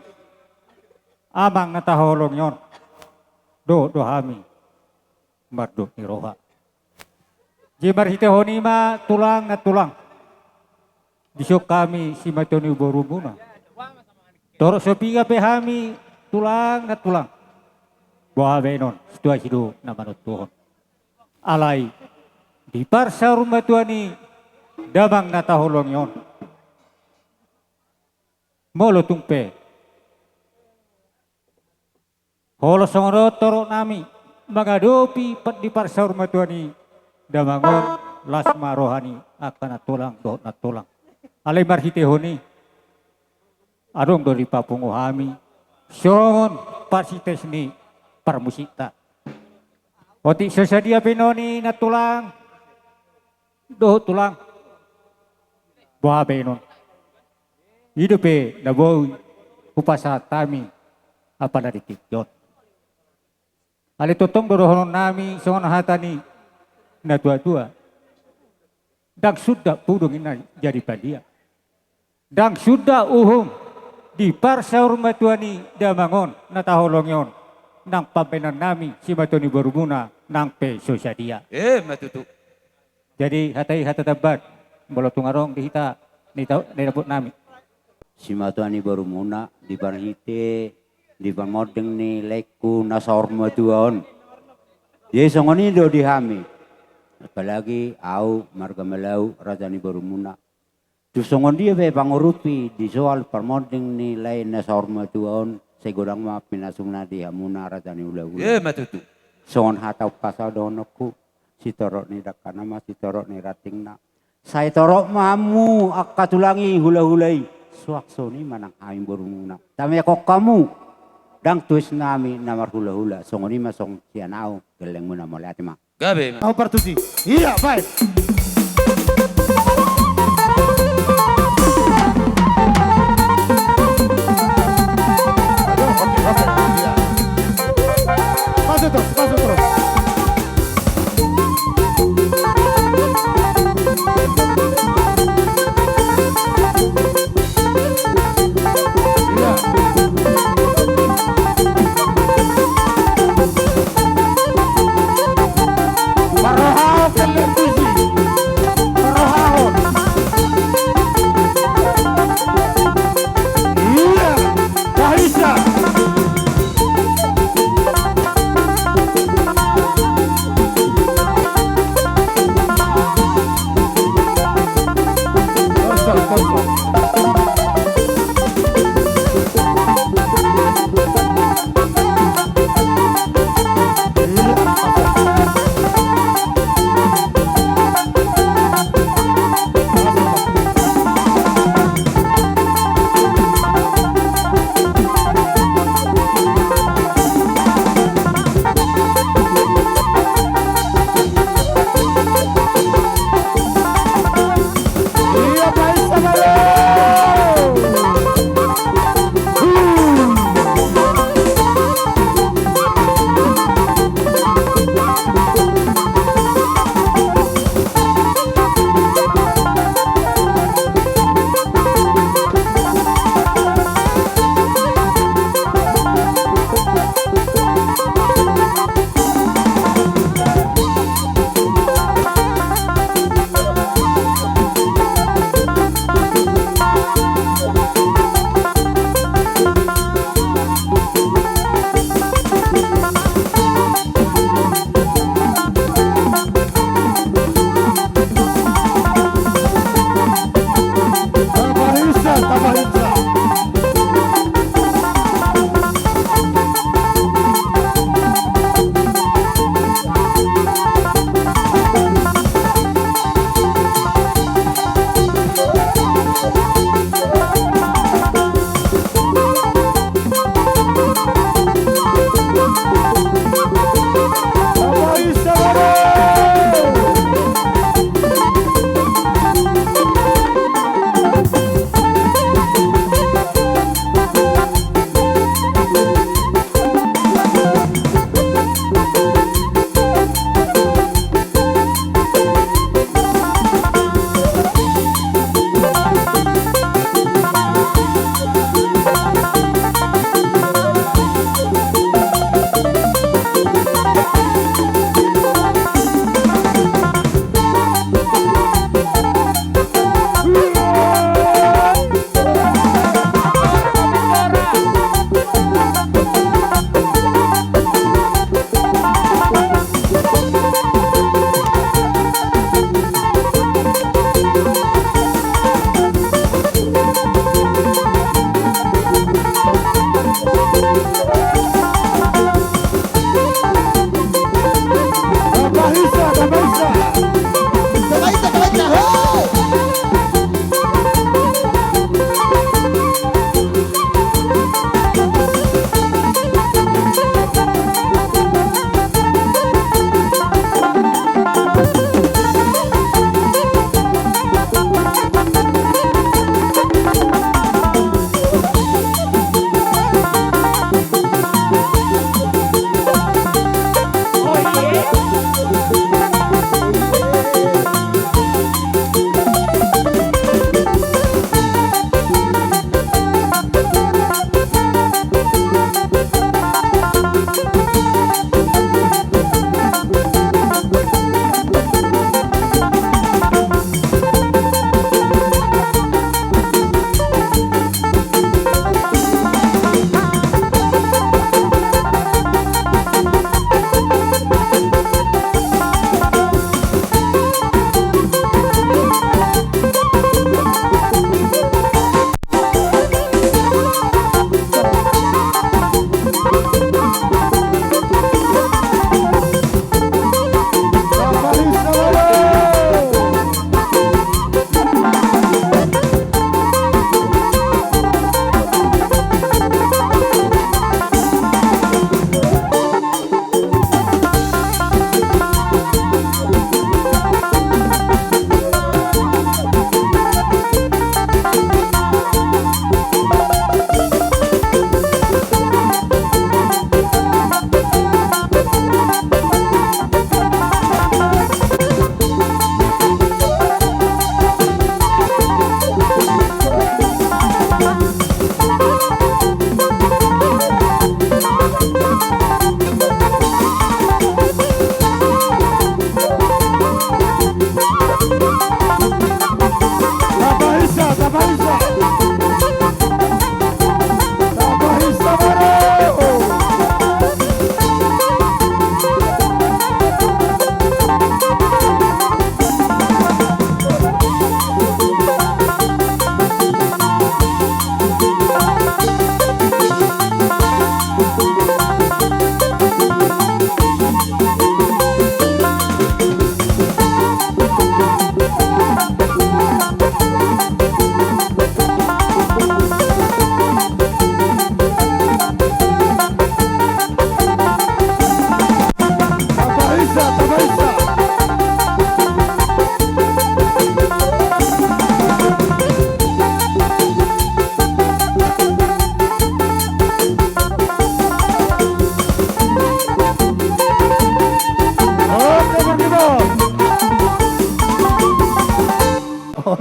amang nataholong yon. Do hami. Mardo ni roha. Jimar hite honima tulang na tulang. Disok kami si matoni borumuna. Toro sopiga pe hami tulang na tulang. Buah benon situasi do na manut tuhon. Alai di parsa rumah tuani damang nataholong yon. molo tumpe. Holo songro toro nami mengadopi di parsaur matuani damangon lasma rohani akan tulang do tulang. Alai marhite honi adong do di papungo hami songon parsites ni parmusita. Oti sesadia pinoni na tulang do tulang buah benon. Hidupe na boy upasa tami apa dari tikjot. Ali totong dorohonon nami songon hatani na tua-tua. Dang sudah pudung ina jadi padia. Dang sudah di parsaur matuani damangon na taholongyon nang pampenan nami si matoni borumuna nang pe sosadia. Matutu. Jadi hatai hatatabat bolotungarong dihita ni daput nami. Si matuani borumuna di parhite di pamodeng ni leku nasaur matuan. Ye songoni do dihami. Apalagi au marga melau rajani borumuna. Tu songon dia be pangurupi di soal pamodeng ni lain nasaur matuan segorang ma pinasungna di hamuna rajani ula-ula. Matutu. Songon hatau pasal donokku si torok ni dakana ma si torok ni ratingna. Saya torok mamu akatulangi hula-hulai. Suaksoni manang aing borumuna. Tami kok kamu dang tuis nami namar hula-hula songoni masong sianau geleng muna mo lihat ma. Gabe. Mau partusi. Iya, baik. Masuk terus, masuk terus. Marohau kalian puisi.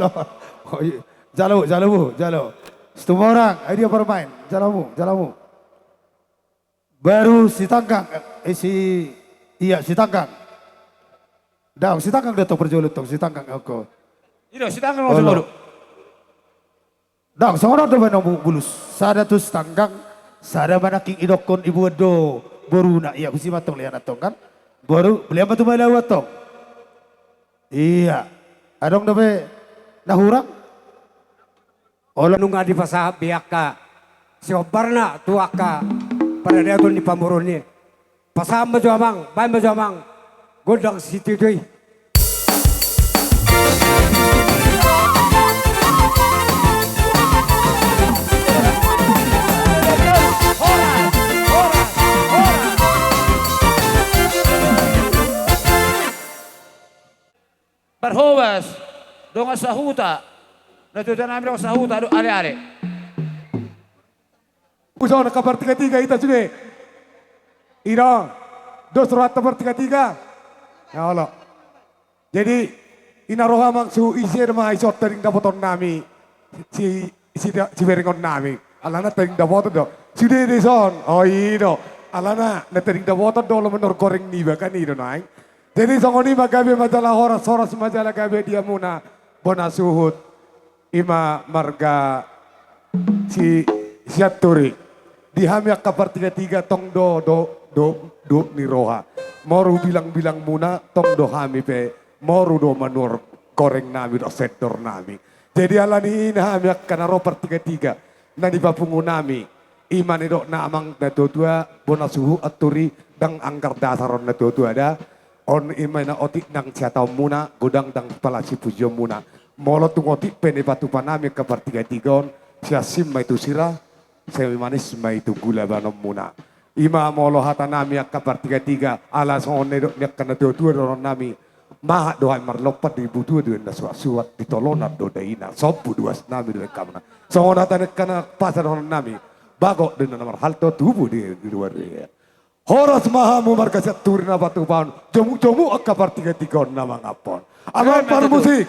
Oh, iya. Jalo. Semua orang, ayo dia bermain. Jalamu. Baru si Tangkang, si Tangkang. Si Tangkang datang berjolut si Tangkang aku. Ino, si Tangkang mau semua. Sama ada mana bulus. Sada tu si Tangkang, sada mana king idokon ibu do baru nak iya kusi matong lihat atong kan. Baru beli apa tu malawat tong. Iya, adong dapat nahurang. Ola nunga di pasah biaka. Siobarna tuaka. Pada dia tuh di pamuruni. Pasah majamang, bayi majamang. Godang situ doi. Barhobas, donga sahuta. Natutunan namin ako sahuta, ale-ale. Usaha nak kabar 3-3 kita juga. Ira, dos surat kabar 3-3. Ya Allah. Jadi inaroha mangsu isir ma isot tering dapoton nami si beringon nami. Alana tering dapoton do. Sudah deson. Oh iya. Alana na tering dapoton do lo menor goreng niba kan iro naik. Jadi songoni magabe majalah horas majalah gabe dia muna bona suhut ima marga si siaturi di hamyak kabar 3-3 tong do ni roha moru bilang muna tong do hami pe moru do manur goreng nami do sektor nami jadi alani ini hamyak kana ropar 3-3 na di papungu nami iman do na amang na dua bona suhu aturi dang angkar dasaron na dua ada on imana otik nang siatau muna godang dang pala si pujo muna molo tung otik pene batu panami kabar 3-3 on siasim ma itu sirah sewi manis ma itu gula banom muna ima molo hata nami kabar 3-3 ala sonne do nek kana dua doron nami maha doa marlopat di butu do na suat ditolona do daina sopu duas nami do kamna songon hata nek kana pasar doron nami bagok dengan nomor halto tubuh di luar dia. Horas mahamu marga turina batu paun. Jomu kabar 3-3 nama ngapon. Aman par musik.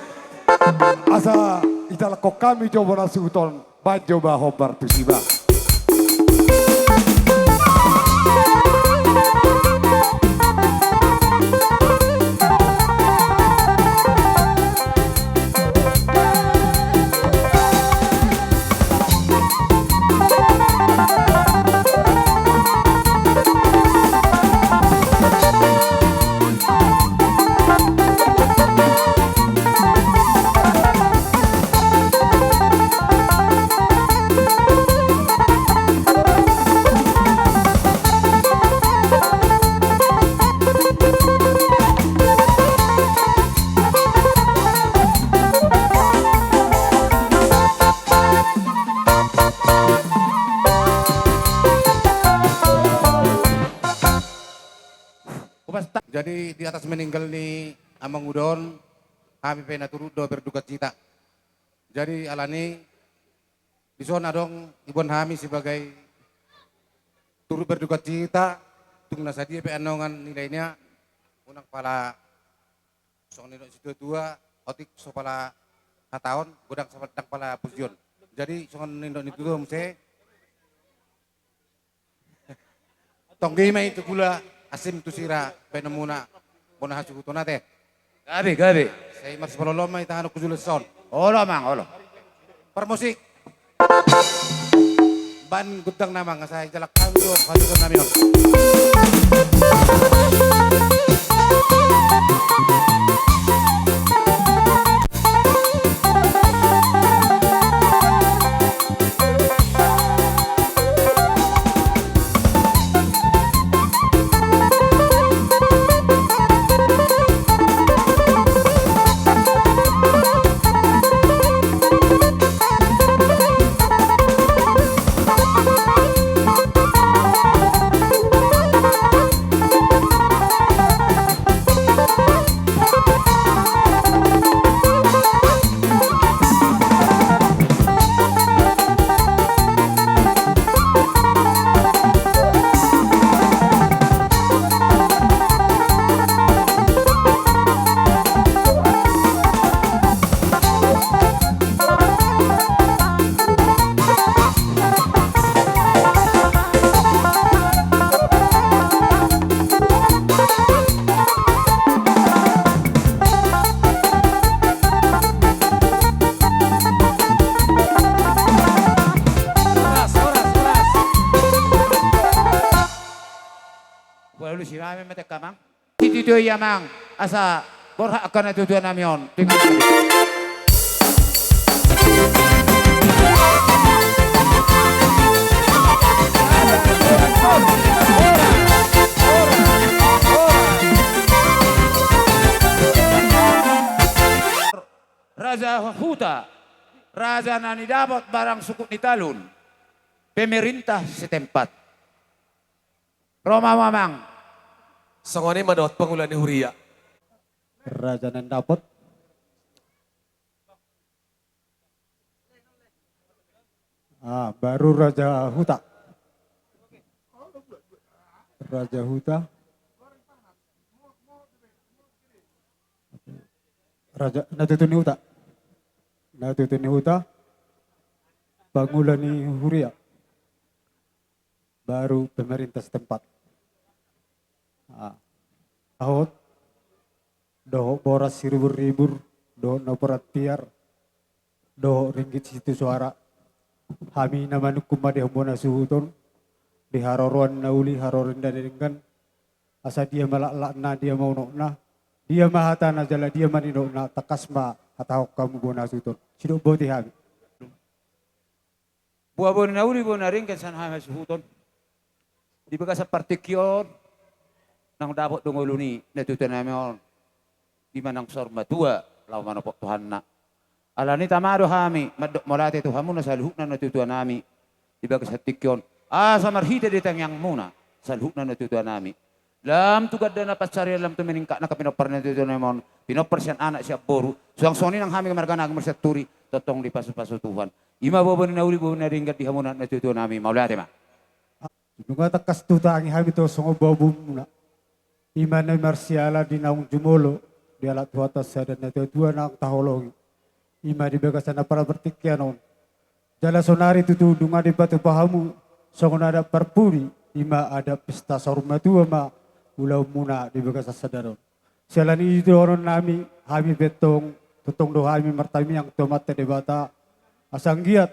Asa itala kok kami coba nasuton. Bajo bahobar tusiba. Jadi di atas meninggal ni Amang Udon, kami pena turut do berduka cita. Jadi alani di sana dong Ibon Hami sebagai turut berduka cita. Tunggu saja pe anongan nilainya unang pala sonino situ dua otik so pala hataon godang sapatang pala pusion. Jadi sonino itu tuh mse tonggi mai itu gula asim tu sira penemuna bona hasukutuna teh. Gabe. Saya masih peloloma itahan kujuleson. Olo mang, olo. Permusik. Ban gudang nama ngasai jalak kanjo kajukan namion. Walau si kami mati kamang. Itu yamang asa borha akan itu tuan namion. Tinggal. Raja Huta, raja nani dapat barang suku ni talun, pemerintah setempat. Roma mamang. Sangoni madot pangulan ni Huria. Raja nan dapat baru Raja Huta. Raja Huta. Raja Natutuni Huta. Natutuni Huta. Pangulani Huria. Baru pemerintah setempat. Ahot. Doho boras ribur-ribur. Doho naporat tiar. Doho ringgit situ suara. Kami naman kumade humona suhuton. Di haroruan na uli harorin dan dengan. Asa dia malak na dia mau na. Dia mahata na jala dia manino na takasma hatahok kamu bona suhuton. Sido boti kami. Buah bon na uli bon na ringkan san hama suhuton. Di bekas partikyon nang dapat dunguluni natutunan namin di manang sorma tua lawan manopok Tuhan na. Alani tamado kami madok molate Tuhan muna sa luhuk na natutunan nami di bagas hatikyon. Sa marhita ditang yang muna sa luhuk na natutunan nami. Lam tugad na pasarya lam tuminingka na kapinopar na natutunan namin. Pinopar siyan anak siya boru. Suang soni nang kami kamarganag marsat turi totong di paso-paso Tuhan. Ima bobo na uli bobo na ringkat di hamunan natutunan nami. Maulate ma. Nunga takas tutangi kami to songo bobo muna. Ima na marsiala di naung jumolo. Di alat tuatas sada natutunan ang tahologi. Ima di bagasan na para bertikyanon. Jala sonari tutu dunga di batu pahamu. Songon ada perpuri. Ima ada pesta sorma tua ma. Ulau muna di bagasan sadaron. Selani itu orang nami. Kami betong. Tutong do kami martami yang tomate di bata. Asang giat.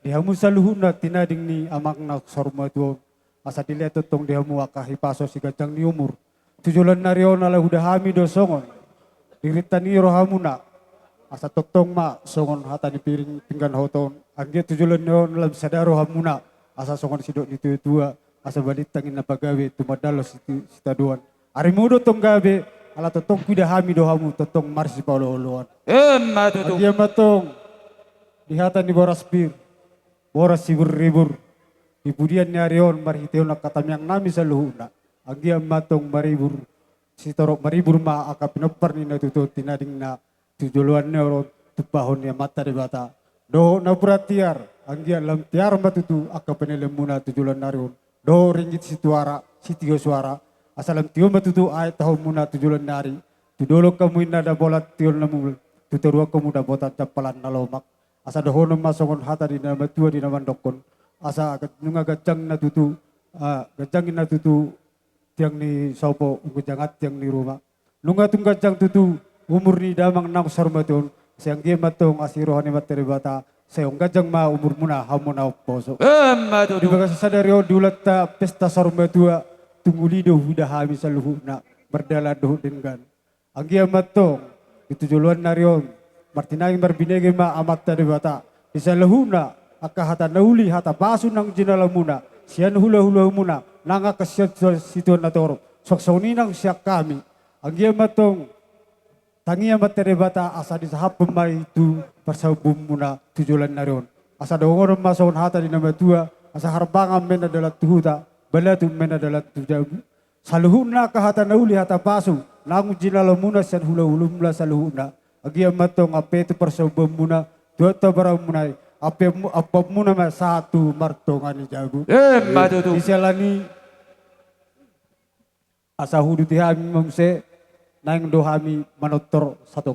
Di hamu saluhuna tinading ni amang na sorma tua. Asa dilihat tutong di hamu akahi paso si gajang ni umur. Tujulan narion ala huda hami do songon. Diritani rohamuna. Asa totong ma songon hata ni piring pinggan hoton. Angge tujulan neon lam sadaro hamuna. Asa songon sidok ni tua. Asa balit tangin na pagawe tumadalos sita duan. Ari mudo tong gabe ala totong kuda hami do hamu totong marsi paulo oloan. Matutu. Dia matong di hata ni boras bir. Boras sibur-ribur. Ibudian ni arion marhiteo na katamyang nami sa luhuna. Angge matong maribur. Sitorok maribur ma akapinopar ni natutut tinading na tujuluan neuro tupahon niya mata de bata. Do na beratiar anggia lam tiar matutu akapenele muna tujulan nariun. Do ringgit situara sitio suara asalam tio matutu ay tahu muna tujulan nari. Tudolo kamu inada bolat tiol namu tuterua kamu da botat capalan nalomak. Asa dohono masongon hata di nama tua di nama dokon. Asa nunga gajang na tutu gajangin na tutu tiang ni sopo jangat tiang ni rumah. Nunga tung gajang tutu umur ni damang nang sarmaton siang game matong asirohan ni materi bata sayong gajang ma umur muna hamuna poso. Di bagas sadario diulat ta pesta sarmatua tungulido huda habis saluhuna berdala doh dengan. Anggia matong itu juluan narion martinagi berbinege ma amat tadi bata di saluhuna akahata nauli hata basu nang jinalamuna sian hula muna nanga kasiat situ natoro sok sauni nang siak kami. Anggia matong tangia materi bata asa di sahap pemai itu persabum muna tujulan narion. Asa dongor mason hata di nama tua asa harbangam men adalah tuhuta balatu men adalah tujabu. Saluhuna kahata nauli hata pasu nangu jinalamuna sian hula mula saluhuna. Anggia matong ape itu persabum muna dua tabarang munai. Apa muna ma satu martongan jago. Di selani asa hudu tihami mamse nang dohami manotor satu.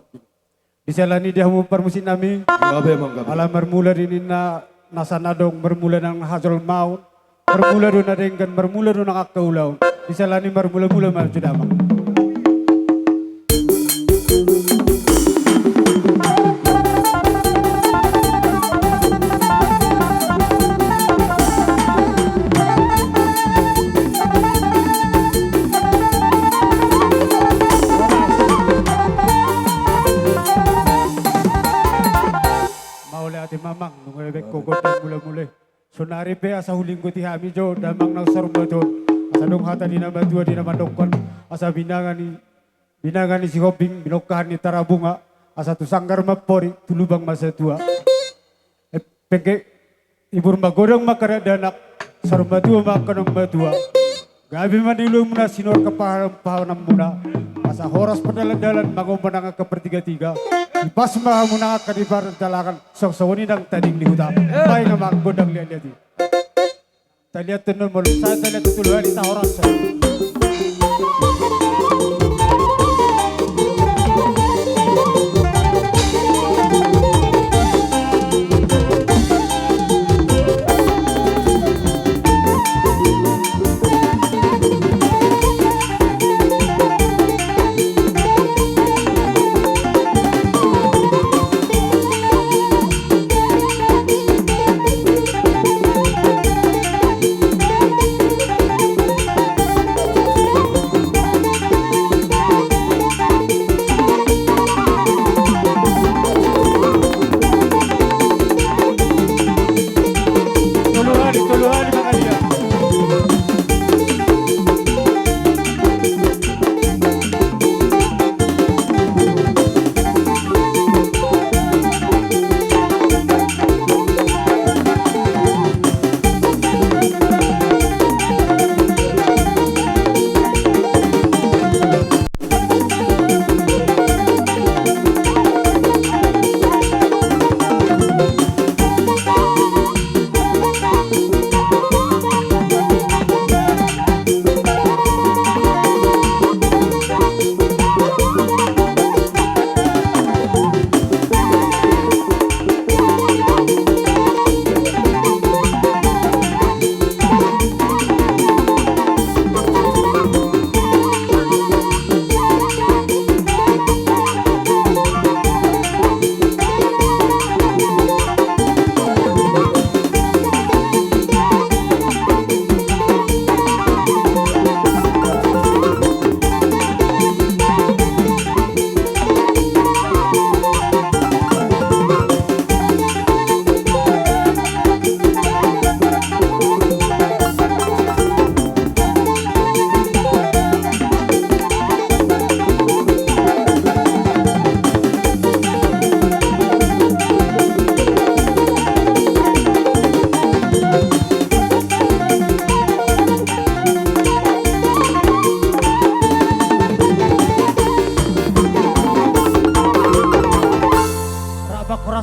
Di selani dia mu permusin nami. Alam bermula ini na nasanadong bermula nang hajol maut. Bermula do na dengan bermula do nang akaulaun. Di selani bermula-mula mal judama. nari pe asa huling guti hami jo damang nang sarumbaton. Asa dong hata di nama dua di nama dokon. Asa binangani si Hobing binokahan ni Tarabunga. Asa tu sanggar mapori tulubang masa tua. Pengke ibur magodong makaradanak sarumbatua makanong matua. Gabi manilung muna sinor kepaharam muna. Asa horas pendalan-dalan mangumanang ke pertiga-tiga. Ipas maha muna kadibar dalakan sok-sokoni nang tading di hutan. Baik nama godang lihat-lihat. Talihat tenun mulu, saya talihat tutuluhan di horas.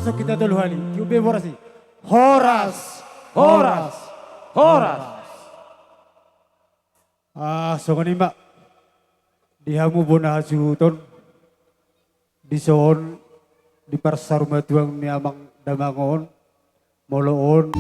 Kita dulu hali, QB Borasi. Horas. Songoni mbak. Dihamu bona hasuton. Dison di parsaruma tuang ni amang damangon. Moloon.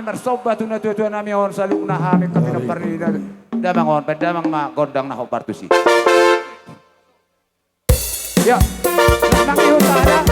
mersobat na tuwa nami on saluk na hami kami na parida. Damang on, pedamang ma gondang na hopartusi. Ya, nakihon ada.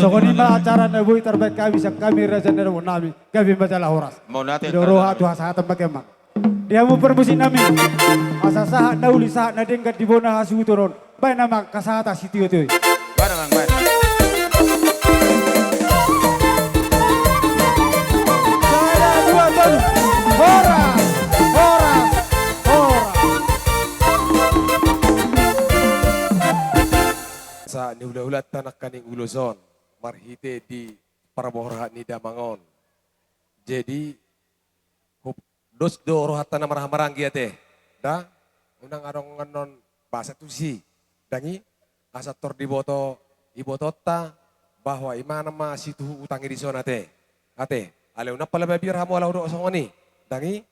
Sokonima acara nabuhi terbaik kami kami raja nero nami kami majalah horas. Mau nanti. Doroha tuh saat bagaimana? Dia mau permusi nami. Asa sahat nauli sahat nadengkat di bona hasil turun. Baik nama kasahata sitio tuh. Baik mang baik. Saya dua ton. Horas, horas, horas. Sa ni ulat tanak kaning uluson. Marhite di parabohra ni Damangon. Jadi dos do rohatana marah-marang giate. Da unang arong nganon bahasa tusi. Dangi asa tor diboto ibotota bahwa imana ma situ utangi di zona te. Ate, ale una pala babir hamu ala udo songoni. Dangi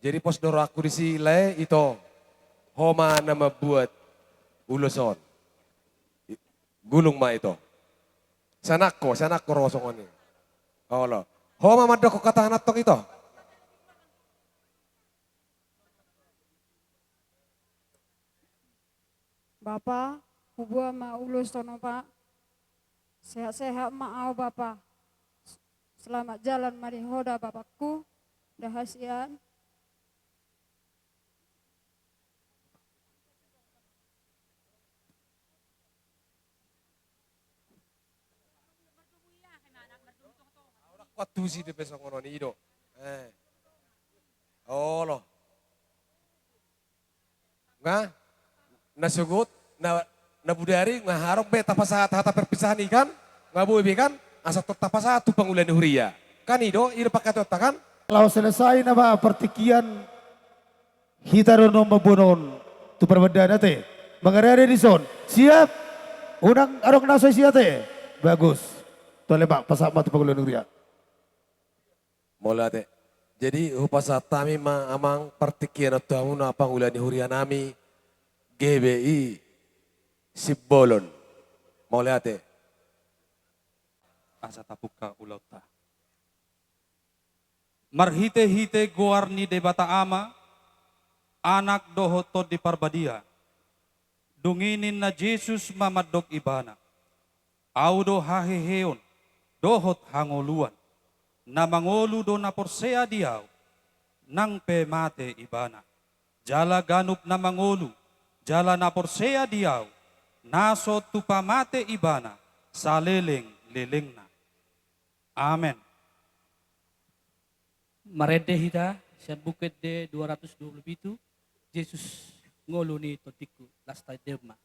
jadi pos doro aku di sile itu homa nama buat uluson. Gulung ma itu. Sanako rosongon ni. Oh lo. Homa maddo ko katahanat tong ito. Bapak, hubua ma ulus tono Pak. Sehat-sehat mau Bapak. Selamat jalan mari hoda Bapakku. Dahasian. Waktu si de besok ngono ni ido. Oh lo. Nga nasugut na budari ngaharok be tapasahat hata perpisahan ikan ngabuhi kan asa tapasahat tu pangulan huria. Kan ido pakai kan? Kalau selesai nama pertikian kita rono membunuh tu perbedaan teh. Mengarah di son. Siap. Unang arok naso siap teh. Bagus. Tu lebak pasak matu pangulan huria. Mola te. Jadi upasa tami amang partikian atau amuna pangulan huria nami GBI Sibolon. Mola te. Asa tapuka ulauta. Marhite-hite goar ni debata ama, anak dohoto di parbadia. Dunginin na Jesus mamadog ibana. Audo haheheon, dohot hangoluan. Na mangolu do na porsea diaw, nang pemate ibana. Jala ganup na mangolu, jala na porsea diaw, naso tupamate ibana, saleleng-leleng na. Amen. Marede hita, siya bukit de 227, Jesus ngolo ni totiku, last time derma.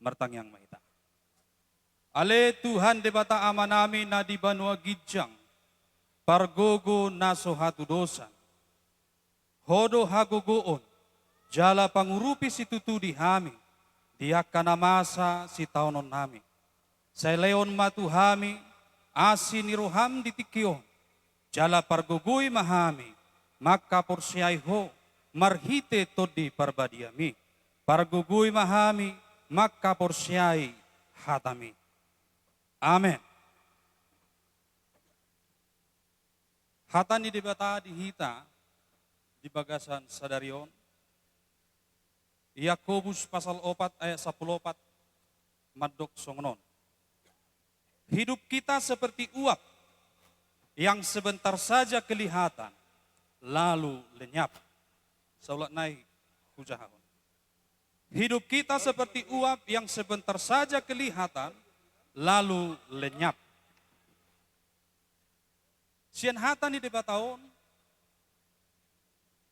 Martang yang mahita. Ale Tuhan de bata ama namin na di banua gidjang, pargogo naso hatudosan. Hodo hagogoon, jala pangurupi si tutudi hami, diak kanamasa si taunon nami. Sa leon matuhami, asi ni roham ditikyon, jala pargogoy mahami, makaporsyay ho, marhite todi parbadiami. Pargogoy mahami, makaporsyay hatami. Amen. Hata ni dibata dihita di bagasan sadarion. Yakobus pasal 4 ayat 14 madok songonon. Hidup kita seperti uap yang sebentar saja kelihatan lalu lenyap. Saulat naik hujahon. Hidup kita seperti uap yang sebentar saja kelihatan lalu lenyap. Sian hata ni debataon,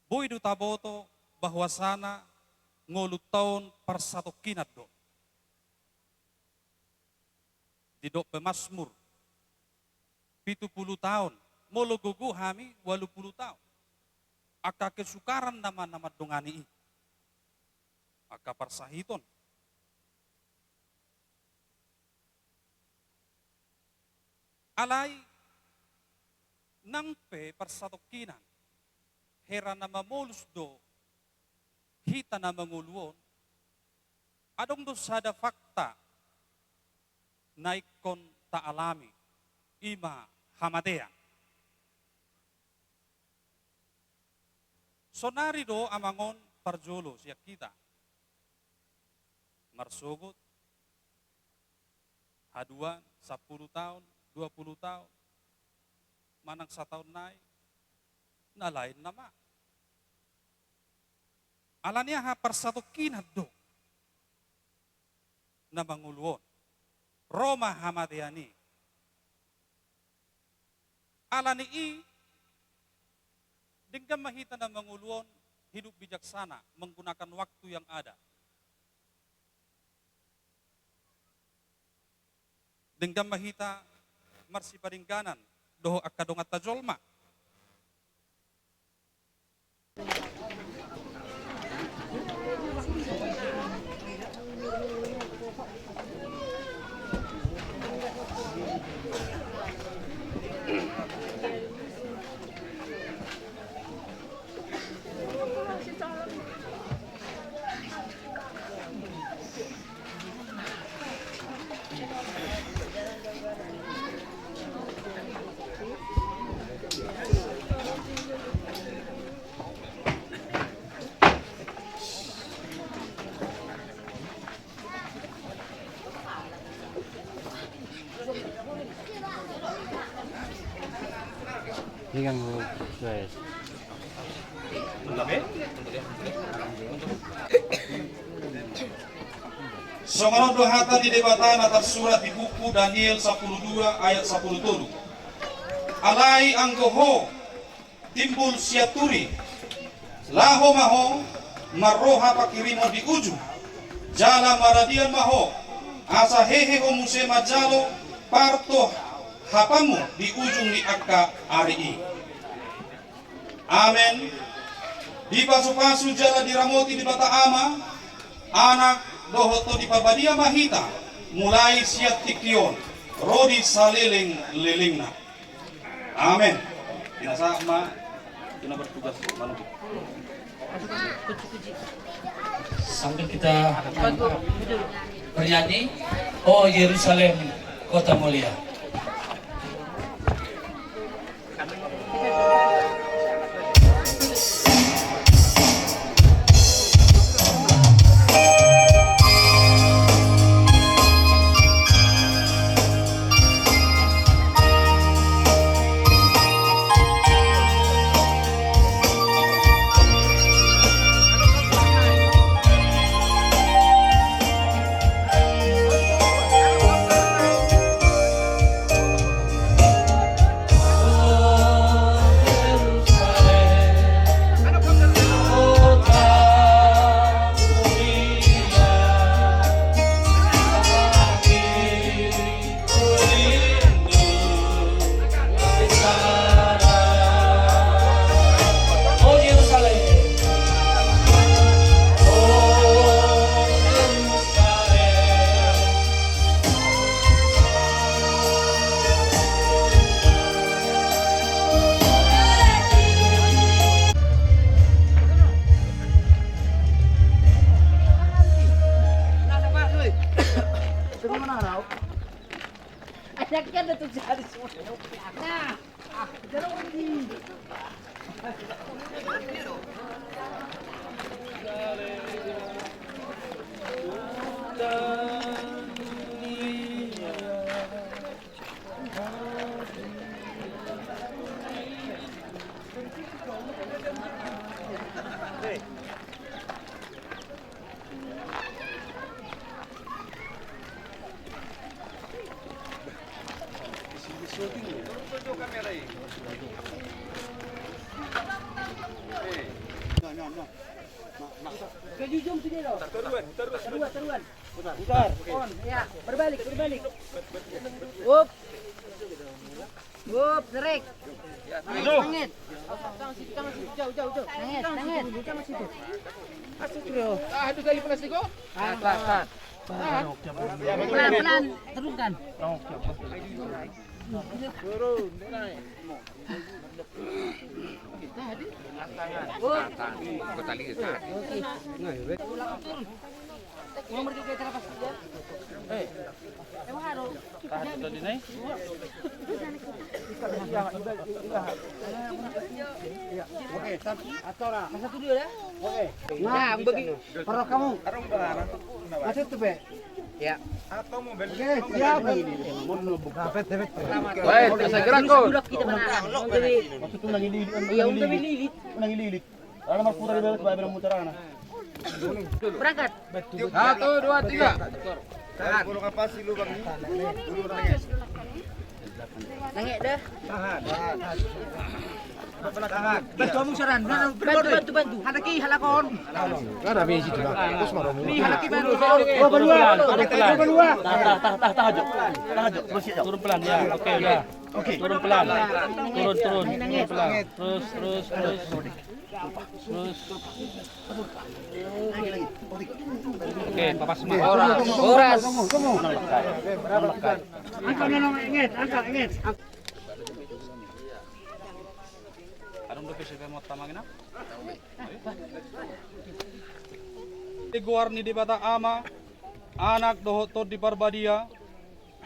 boy du taboto bahwa sana ngolut tahun per satu kinat do. Di do pemasmur, 70 tahun, molo gugu hami 80 tahun. Aka kesukaran nama-nama dongani i. Aka parsahiton. Alay, nang pe parsatokinan, hera na mamulus do, hita na manguluon, adong do sada fakta, naikon taalami, ima hamadean. Sonari do amangon parjolo siya kita, marsugot, haduan, 10 tahun, 20 tahun, manang sa taon na lain nama. Ala niya ha parsato kinad do na manguluon. Roma hamadeyani. Ala ni i, dinggam mahita na manguluon, hidup bijaksana, menggunakan waktu yang ada. Dinggam mahita, marsi paringganan, doho akadongat tajolma. Ikan guys. Sumunod hata di debatan atas surat di buku Daniel 12 ayat 10. Alai anggoho timbul siaturi laho maho maroha pakirimo di ujung jala maradian maho asa hehe homuse majalo parto hapamu di ujung di akka ari. Amen. Di pasu-pasu jala diramoti di bata ama anak dohoto di pabadia mahita mulai siat tikion rodi saliling lilingna. Amen. Tinasa ma tuna bertugas malam. Sambil kita bernyanyi, oh Yerusalem kota mulia. Kejujung tu dia loh. Teruan. Putar. On, ya. Berbalik. Up. Serik. Nangit. Jauh. Nangit. Jangan situ. Masuk bro. Aduh kali plastik kok. Tahan. Pelan-pelan, turunkan. Turun, naik. Masuk dulu ya. Nah, bagi perok kamu. Masuk tuh, Be. Ya. Atau mau beli. Oke, siap. Baik, saya gerak kok. Kita menang. Maksudnya lagi lilit. Iya, untuk lilit. Lagi lilit. Kalau mau putar di bawah, bayar muter ana. Berangkat. 1 2 3. Tahan. Kalau kapas lu Bang. Dulu nangis. Nangis dah. Tahan. Bantu kamu saran. Bantu. Hadaki halakon. Ada besi juga. Terus marah. Ni halaki baru. Oh, berdua. Tahan. Turun pelan ya. Oke, ya. Oke. Turun pelan. Turun pelan. Terus. Oke, papas semua. Horas. Angkat, ingat. Anong doon kasi mo tamangin na? Iguar ni dibata ama, anak dohotod di Barbadia,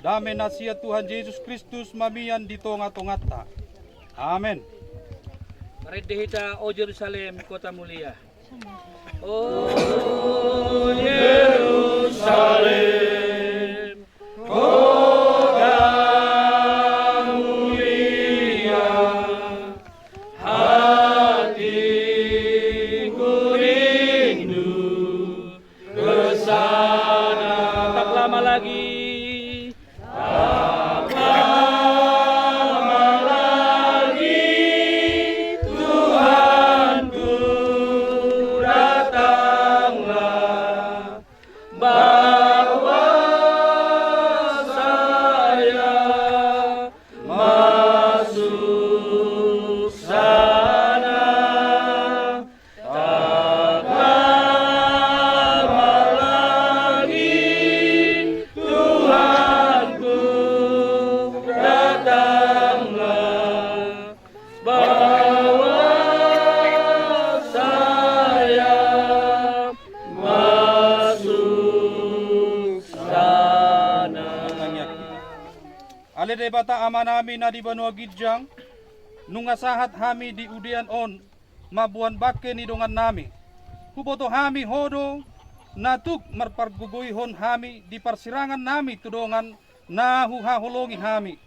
dame na siya Tuhan Yesus Kristus mamiyan dito nga tungata. Amen. Mari dihita o Jerusalem, kota mulia. O Jerusalem, kota mulia, hatiku rindu ke sana. Tak lama lagi. Alede bata ama nami na di Banua Gidjang, nung asahat hami di udian on, mabuan bake ni dongan nami. Huboto hami hodo, natuk marparguguyhon hami di persirangan nami tudongan na huhahulongi hami.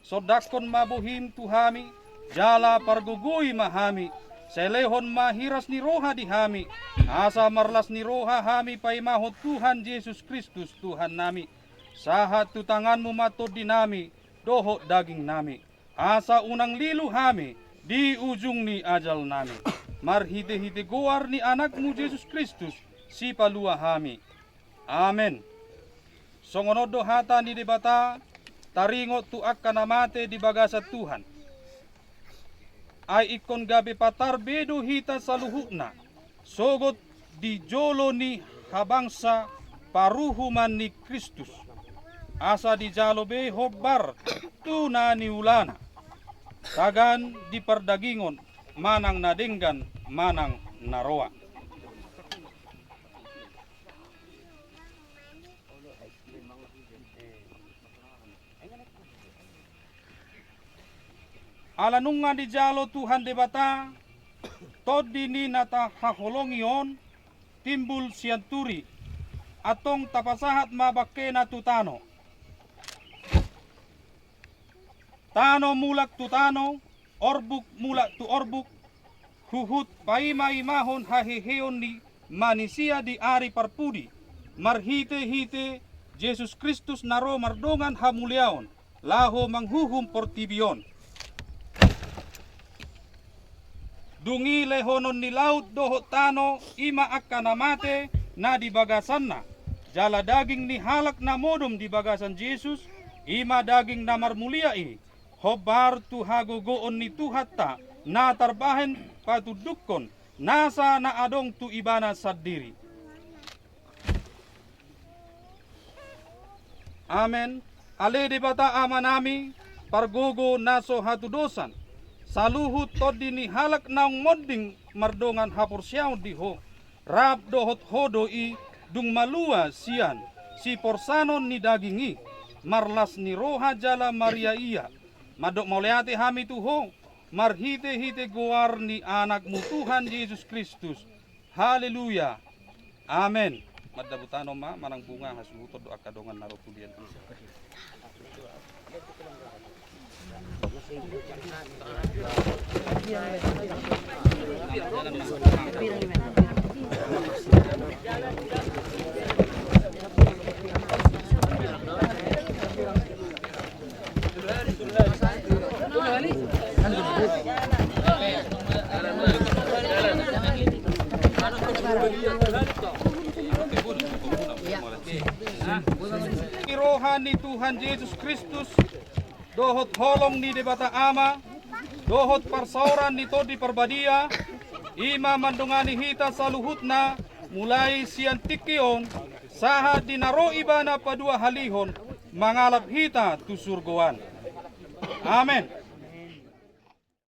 Sodakon mabuhim tu hami, jala parguguy mahami. Selehon mahiras ni roha di hami, asa marlas ni roha hami paimahot Tuhan Yesus Kristus Tuhan nami. Sahat tu tanganmu matod di nami, doho daging nami. Asa unang lilu hami, di ujung ni ajal nami. Marhite-hite goar ni anakmu Yesus Kristus, si palua hami. Amen. Songonodo hata ni debata, taringot tu akan amate di bagasa Tuhan. Ay ikon gabi patar bedo hita saluhukna, sogot di jolo ni habangsa paruhuman ni Kristus. Asa di jalobe hobbar tunani ulana. Tagan di perdagingon manang nadenggan manang naroa. Alanunga di jalo Tuhan debata tod dini nata haholongion timbul sianturi atong tapasahat mabake na tutano. Tano mulak tu tano, orbuk mulak tu orbuk, huhut paima-imahon haheheon ni manisia di ari parpudi, marhite-hite Yesus Kristus naro mardongan hamuliaon, laho manghuhum portibion. dungi lehonon ni laut dohot tano ima akka namate na di bagasan na. Jala daging ni halak na modom di bagasan Jesus, ima daging na marmuliai. Hobar tu hagogoon ni tuhatta na tarbahen patudukon nasa na adong tu ibana sadiri. Amen. Ale di bata ama nami pargogo naso hatudosan. Saluhut todi ni halak naung modding mardongan hapur siyaw diho. Rab dohot hodoi dung malua sian. Si porsanon ni dagingi. Marlas ni roha jala Maria iya. Madok moleate hami tuho. Marhite-hite goar ni anakmu Tuhan Yesus Kristus. Haleluya. Amen. Madabutano ma manang bunga hasuhutod do akadongan narotulian. Rohan ni Tuhan Yesus Kristus, dohot holong ni debata ama, dohot parsauran ni todi perbadia, ima mandungani hita saluhutna, mulai sian tikion, saha dinaro ibana padua halihon, mangalap hita tu surgoan. Amen.